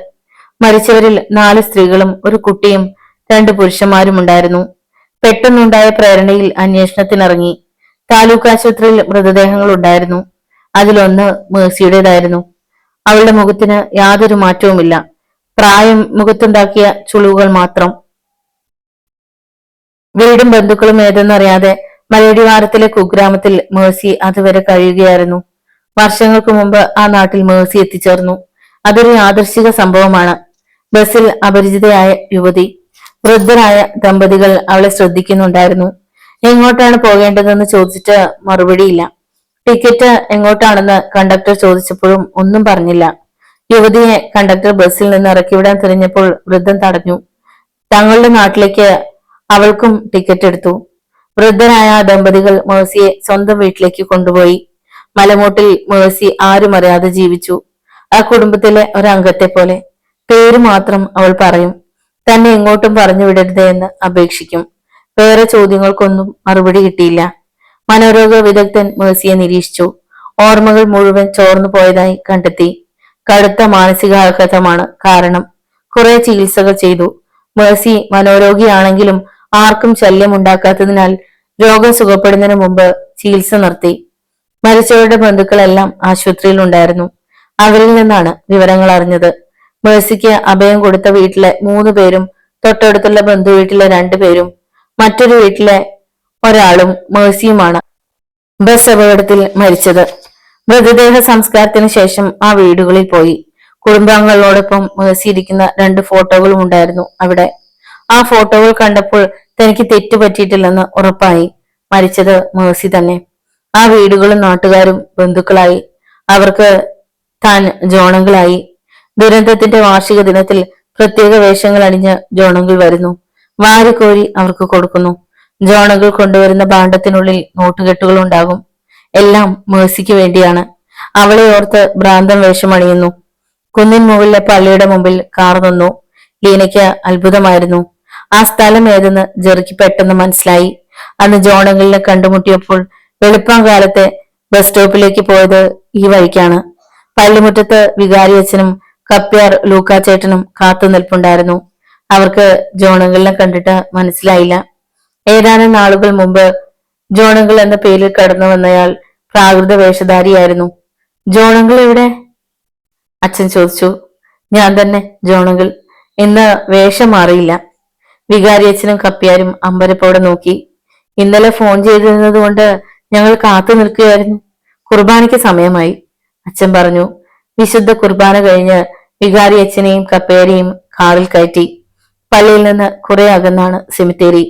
മരിച്ചവരിൽ 4 സ്ത്രീകളും ഒരു കുട്ടിയും 2 പുരുഷന്മാരും ഉണ്ടായിരുന്നു. പെട്ടെന്നുണ്ടായ പ്രേരണയിൽ അന്വേഷണത്തിനിറങ്ങി. താലൂക്ക് ആശുപത്രിയിൽ മൃതദേഹങ്ങൾ ഉണ്ടായിരുന്നു. അതിലൊന്ന് മേഴ്സിയുടേതായിരുന്നു. അവളുടെ മുഖത്തിന് യാതൊരു മാറ്റവുമില്ല. പ്രായം മുഖത്തുണ്ടാക്കിയ ചുളിവുകൾ മാത്രം. വീടും ബന്ധുക്കളും ഏതെന്നറിയാതെ മലയടിവാരത്തിലെ കുഗ്രാമത്തിൽ മേഴ്സി അതുവരെ കഴിയുകയായിരുന്നു. വർഷങ്ങൾക്ക് മുമ്പ് ആ നാട്ടിൽ മേഴ്സി എത്തിച്ചേർന്നു. അതൊരു യാദൃശ്ചിക സംഭവമാണ്. ബസ്സിൽ അപരിചിതയായ യുവതി. വൃദ്ധരായ ദമ്പതികൾ അവളെ ശ്രദ്ധിക്കുന്നുണ്ടായിരുന്നു. എങ്ങോട്ടാണ് പോകേണ്ടതെന്ന് ചോദിച്ചിട്ട് മറുപടിയില്ല. ടിക്കറ്റ് എങ്ങോട്ടാണെന്ന് കണ്ടക്ടർ ചോദിച്ചപ്പോഴും ഒന്നും പറഞ്ഞില്ല. യുവതിയെ കണ്ടക്ടർ ബസ്സിൽ നിന്ന് ഇറക്കിവിടാൻ തിരിഞ്ഞപ്പോൾ വൃദ്ധൻ തടഞ്ഞു. തങ്ങളുടെ നാട്ടിലേക്ക് അവൾക്കും ടിക്കറ്റ് എടുത്തു. വൃദ്ധരായ ദമ്പതികൾ മേഴ്സിയെ സ്വന്തം വീട്ടിലേക്ക് കൊണ്ടുപോയി. മലമൂട്ടിൽ മേഴ്സി ആരും അറിയാതെ ജീവിച്ചു. ആ കുടുംബത്തിലെ ഒരംഗത്തെ പോലെ. പേര് മാത്രം അവൾ പറയും. തന്നെ എങ്ങോട്ടും പറഞ്ഞു വിടരുത് എന്ന് അപേക്ഷിക്കും. വേറെ ചോദ്യങ്ങൾക്കൊന്നും മറുപടി കിട്ടിയില്ല. മനോരോഗ വിദഗ്ധൻ മേഴ്സിയെ നിരീക്ഷിച്ചു. ഓർമ്മകൾ മുഴുവൻ ചോർന്നു പോയതായി കണ്ടെത്തി. കടുത്ത മാനസികാഘാതമാണ് കാരണം. കുറെ ചികിത്സകൾ ചെയ്തു. മേഴ്സി മനോരോഗിയാണെങ്കിലും ആർക്കും ശല്യമുണ്ടാക്കാത്തതിനാൽ രോഗം സുഖപ്പെടുന്നതിന് മുമ്പ് ചികിത്സ നിർത്തി. മരിച്ചവരുടെ ബന്ധുക്കളെല്ലാം ആശുപത്രിയിൽ ഉണ്ടായിരുന്നു. അവരിൽ നിന്നാണ് വിവരങ്ങൾ അറിഞ്ഞത്. മേഴ്സിക്ക് അഭയം കൊടുത്ത വീട്ടിലെ 3 പേരും തൊട്ടടുത്തുള്ള ബന്ധു വീട്ടിലെ 2 പേരും മറ്റൊരു വീട്ടിലെ ഒരാളും മേഴ്സിയുമാണ് ബസ് അപകടത്തിൽ മരിച്ചത്. മൃതദേഹ സംസ്കാരത്തിന് ശേഷം ആ വീടുകളിൽ പോയി. കുടുംബാംഗങ്ങളോടൊപ്പം മേഴ്സി ഇരിക്കുന്ന 2 ഫോട്ടോകളും ഉണ്ടായിരുന്നു അവിടെ. ആ ഫോട്ടോകൾ കണ്ടപ്പോൾ തനിക്ക് തെറ്റുപറ്റിയിട്ടില്ലെന്ന് ഉറപ്പായി. മരിച്ചത് മേഴ്സി തന്നെ. ആ വീടുകളും നാട്ടുകാരും ബന്ധുക്കളായി. അവർക്ക് താൻ ജോണങ്കിളായി. ദുരന്തത്തിന്റെ വാർഷിക ദിനത്തിൽ പ്രത്യേക വേഷങ്ങൾ അണിഞ്ഞ് ജോണങ്കിൾ വരുന്നു. വാരിക്കോരി അവർക്ക് കൊടുക്കുന്നു. ജോണങ്കിൾ കൊണ്ടുവരുന്ന ഭാണ്ഡത്തിനുള്ളിൽ നോട്ടുകെട്ടുകൾ ഉണ്ടാകും. എല്ലാം മേഴ്സിക്ക് വേണ്ടിയാണ്. അവളെ ഓർത്ത് ഭ്രാന്തം വേഷമണിയുന്നു. കുന്നിൻ മുകളിലെ പള്ളിയുടെ മുമ്പിൽ കാർ നിന്നു. ലീനയ്ക്ക് അത്ഭുതമായിരുന്നു. ആ സ്ഥലം ഏതെന്ന് ജെറിക്ക് പെട്ടെന്ന് മനസ്സിലായി. അന്ന് ജോണങ്കിളിനെ കണ്ടുമുട്ടിയപ്പോൾ വെളുപ്പാങ്കാലത്തെ ബസ് സ്റ്റോപ്പിലേക്ക് പോയത് ഈ വഴിക്കാണ്. പള്ളിമുറ്റത്ത് വികാരിയച്ഛനും കപ്പ്യാർ ലൂക്കാച്ചേട്ടനും കാത്തു നിൽപ്പുണ്ടായിരുന്നു. അവർക്ക് ജോണങ്കിളിനെ കണ്ടിട്ട് മനസ്സിലായില്ല. ഏതാനും നാളുകൾ മുമ്പ് ജോണങ്കിൾ എന്ന പേരിൽ കടന്നു വന്നയാൾ പ്രാകൃത വേഷധാരിയായിരുന്നു. ജോണങ്കിൾ എവിടെ? അച്ഛൻ ചോദിച്ചു. ഞാൻ തന്നെ ജോണങ്കിൾ. ഇന്ന് വേഷം മാറിയില്ല. വികാരിയച്ഛനും കപ്പ്യാരും അമ്പരപ്പോടെ നോക്കി. ഇന്നലെ ഫോൺ ചെയ്തിരുന്നത് കൊണ്ട് ഞങ്ങൾ കാത്തു നിൽക്കുകയായിരുന്നു. കുർബാനയ്ക്ക് സമയമായി, അച്ഛൻ പറഞ്ഞു. വിശുദ്ധ കുർബാന കഴിഞ്ഞ് വികാരിയച്ഛനെയും കപ്പ്യാരെയും കാറിൽ കയറ്റി. പള്ളിയിൽ നിന്ന് കുറെ അകന്നാണ് സെമിത്തേരി.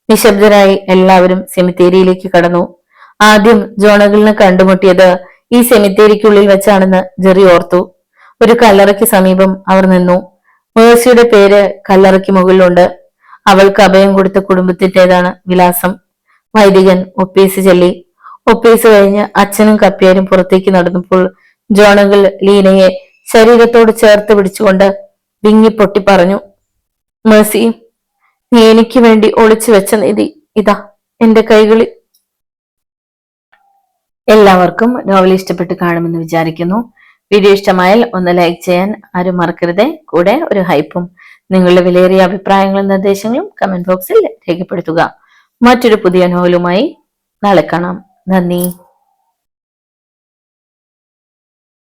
നിശബ്ദരായി എല്ലാവരും സെമിത്തേരിയിലേക്ക് കടന്നു. ആദ്യം ജോണങ്കിളിനെ കണ്ടുമുട്ടിയത് ഈ സെമിത്തേരിക്കുള്ളിൽ വെച്ചാണെന്ന് ജെറി ഓർത്തു. ഒരു കല്ലറയ്ക്ക് സമീപം അവർ നിന്നു. മേഴ്സിയുടെ പേര് കല്ലറയ്ക്ക് മുകളിലുണ്ട്. അവൾക്ക് അഭയം കൊടുത്ത കുടുംബത്തിൻ്റെതാണ് വിലാസം. വൈദികൻ ഒപ്പീസ് ചൊല്ലി. ഒപ്പീസ് കഴിഞ്ഞ് അച്ഛനും കപ്പ്യാരും പുറത്തേക്ക് നടന്നപ്പോൾ ജോണങ്കിൾ ലീനയെ ശരീരത്തോട് ചേർത്ത് പിടിച്ചുകൊണ്ട് വിങ്ങിപ്പൊട്ടി പറഞ്ഞു. മേഴ്സി, നീ എനിക്ക് വേണ്ടി ഒളിച്ചു വെച്ച നിധി ഇതാ എന്റെ കൈകളിൽ. എല്ലാവർക്കും നോവൽ ഇഷ്ടപ്പെട്ട് കാണുമെന്ന് വിചാരിക്കുന്നു. വീഡിയോ ഇഷ്ടമായാൽ ഒന്ന് ലൈക്ക് ചെയ്യാൻ ആരും മറക്കരുത്. കൂടെ ഒരു ഹൈപ്പും. നിങ്ങളുടെ വിലയേറിയ അഭിപ്രായങ്ങളും നിർദ്ദേശങ്ങളും കമന്റ് ബോക്സിൽ രേഖപ്പെടുത്തുക. മറ്റൊരു പുതിയ നോവലുമായി നാളെ കാണാം. നന്ദി.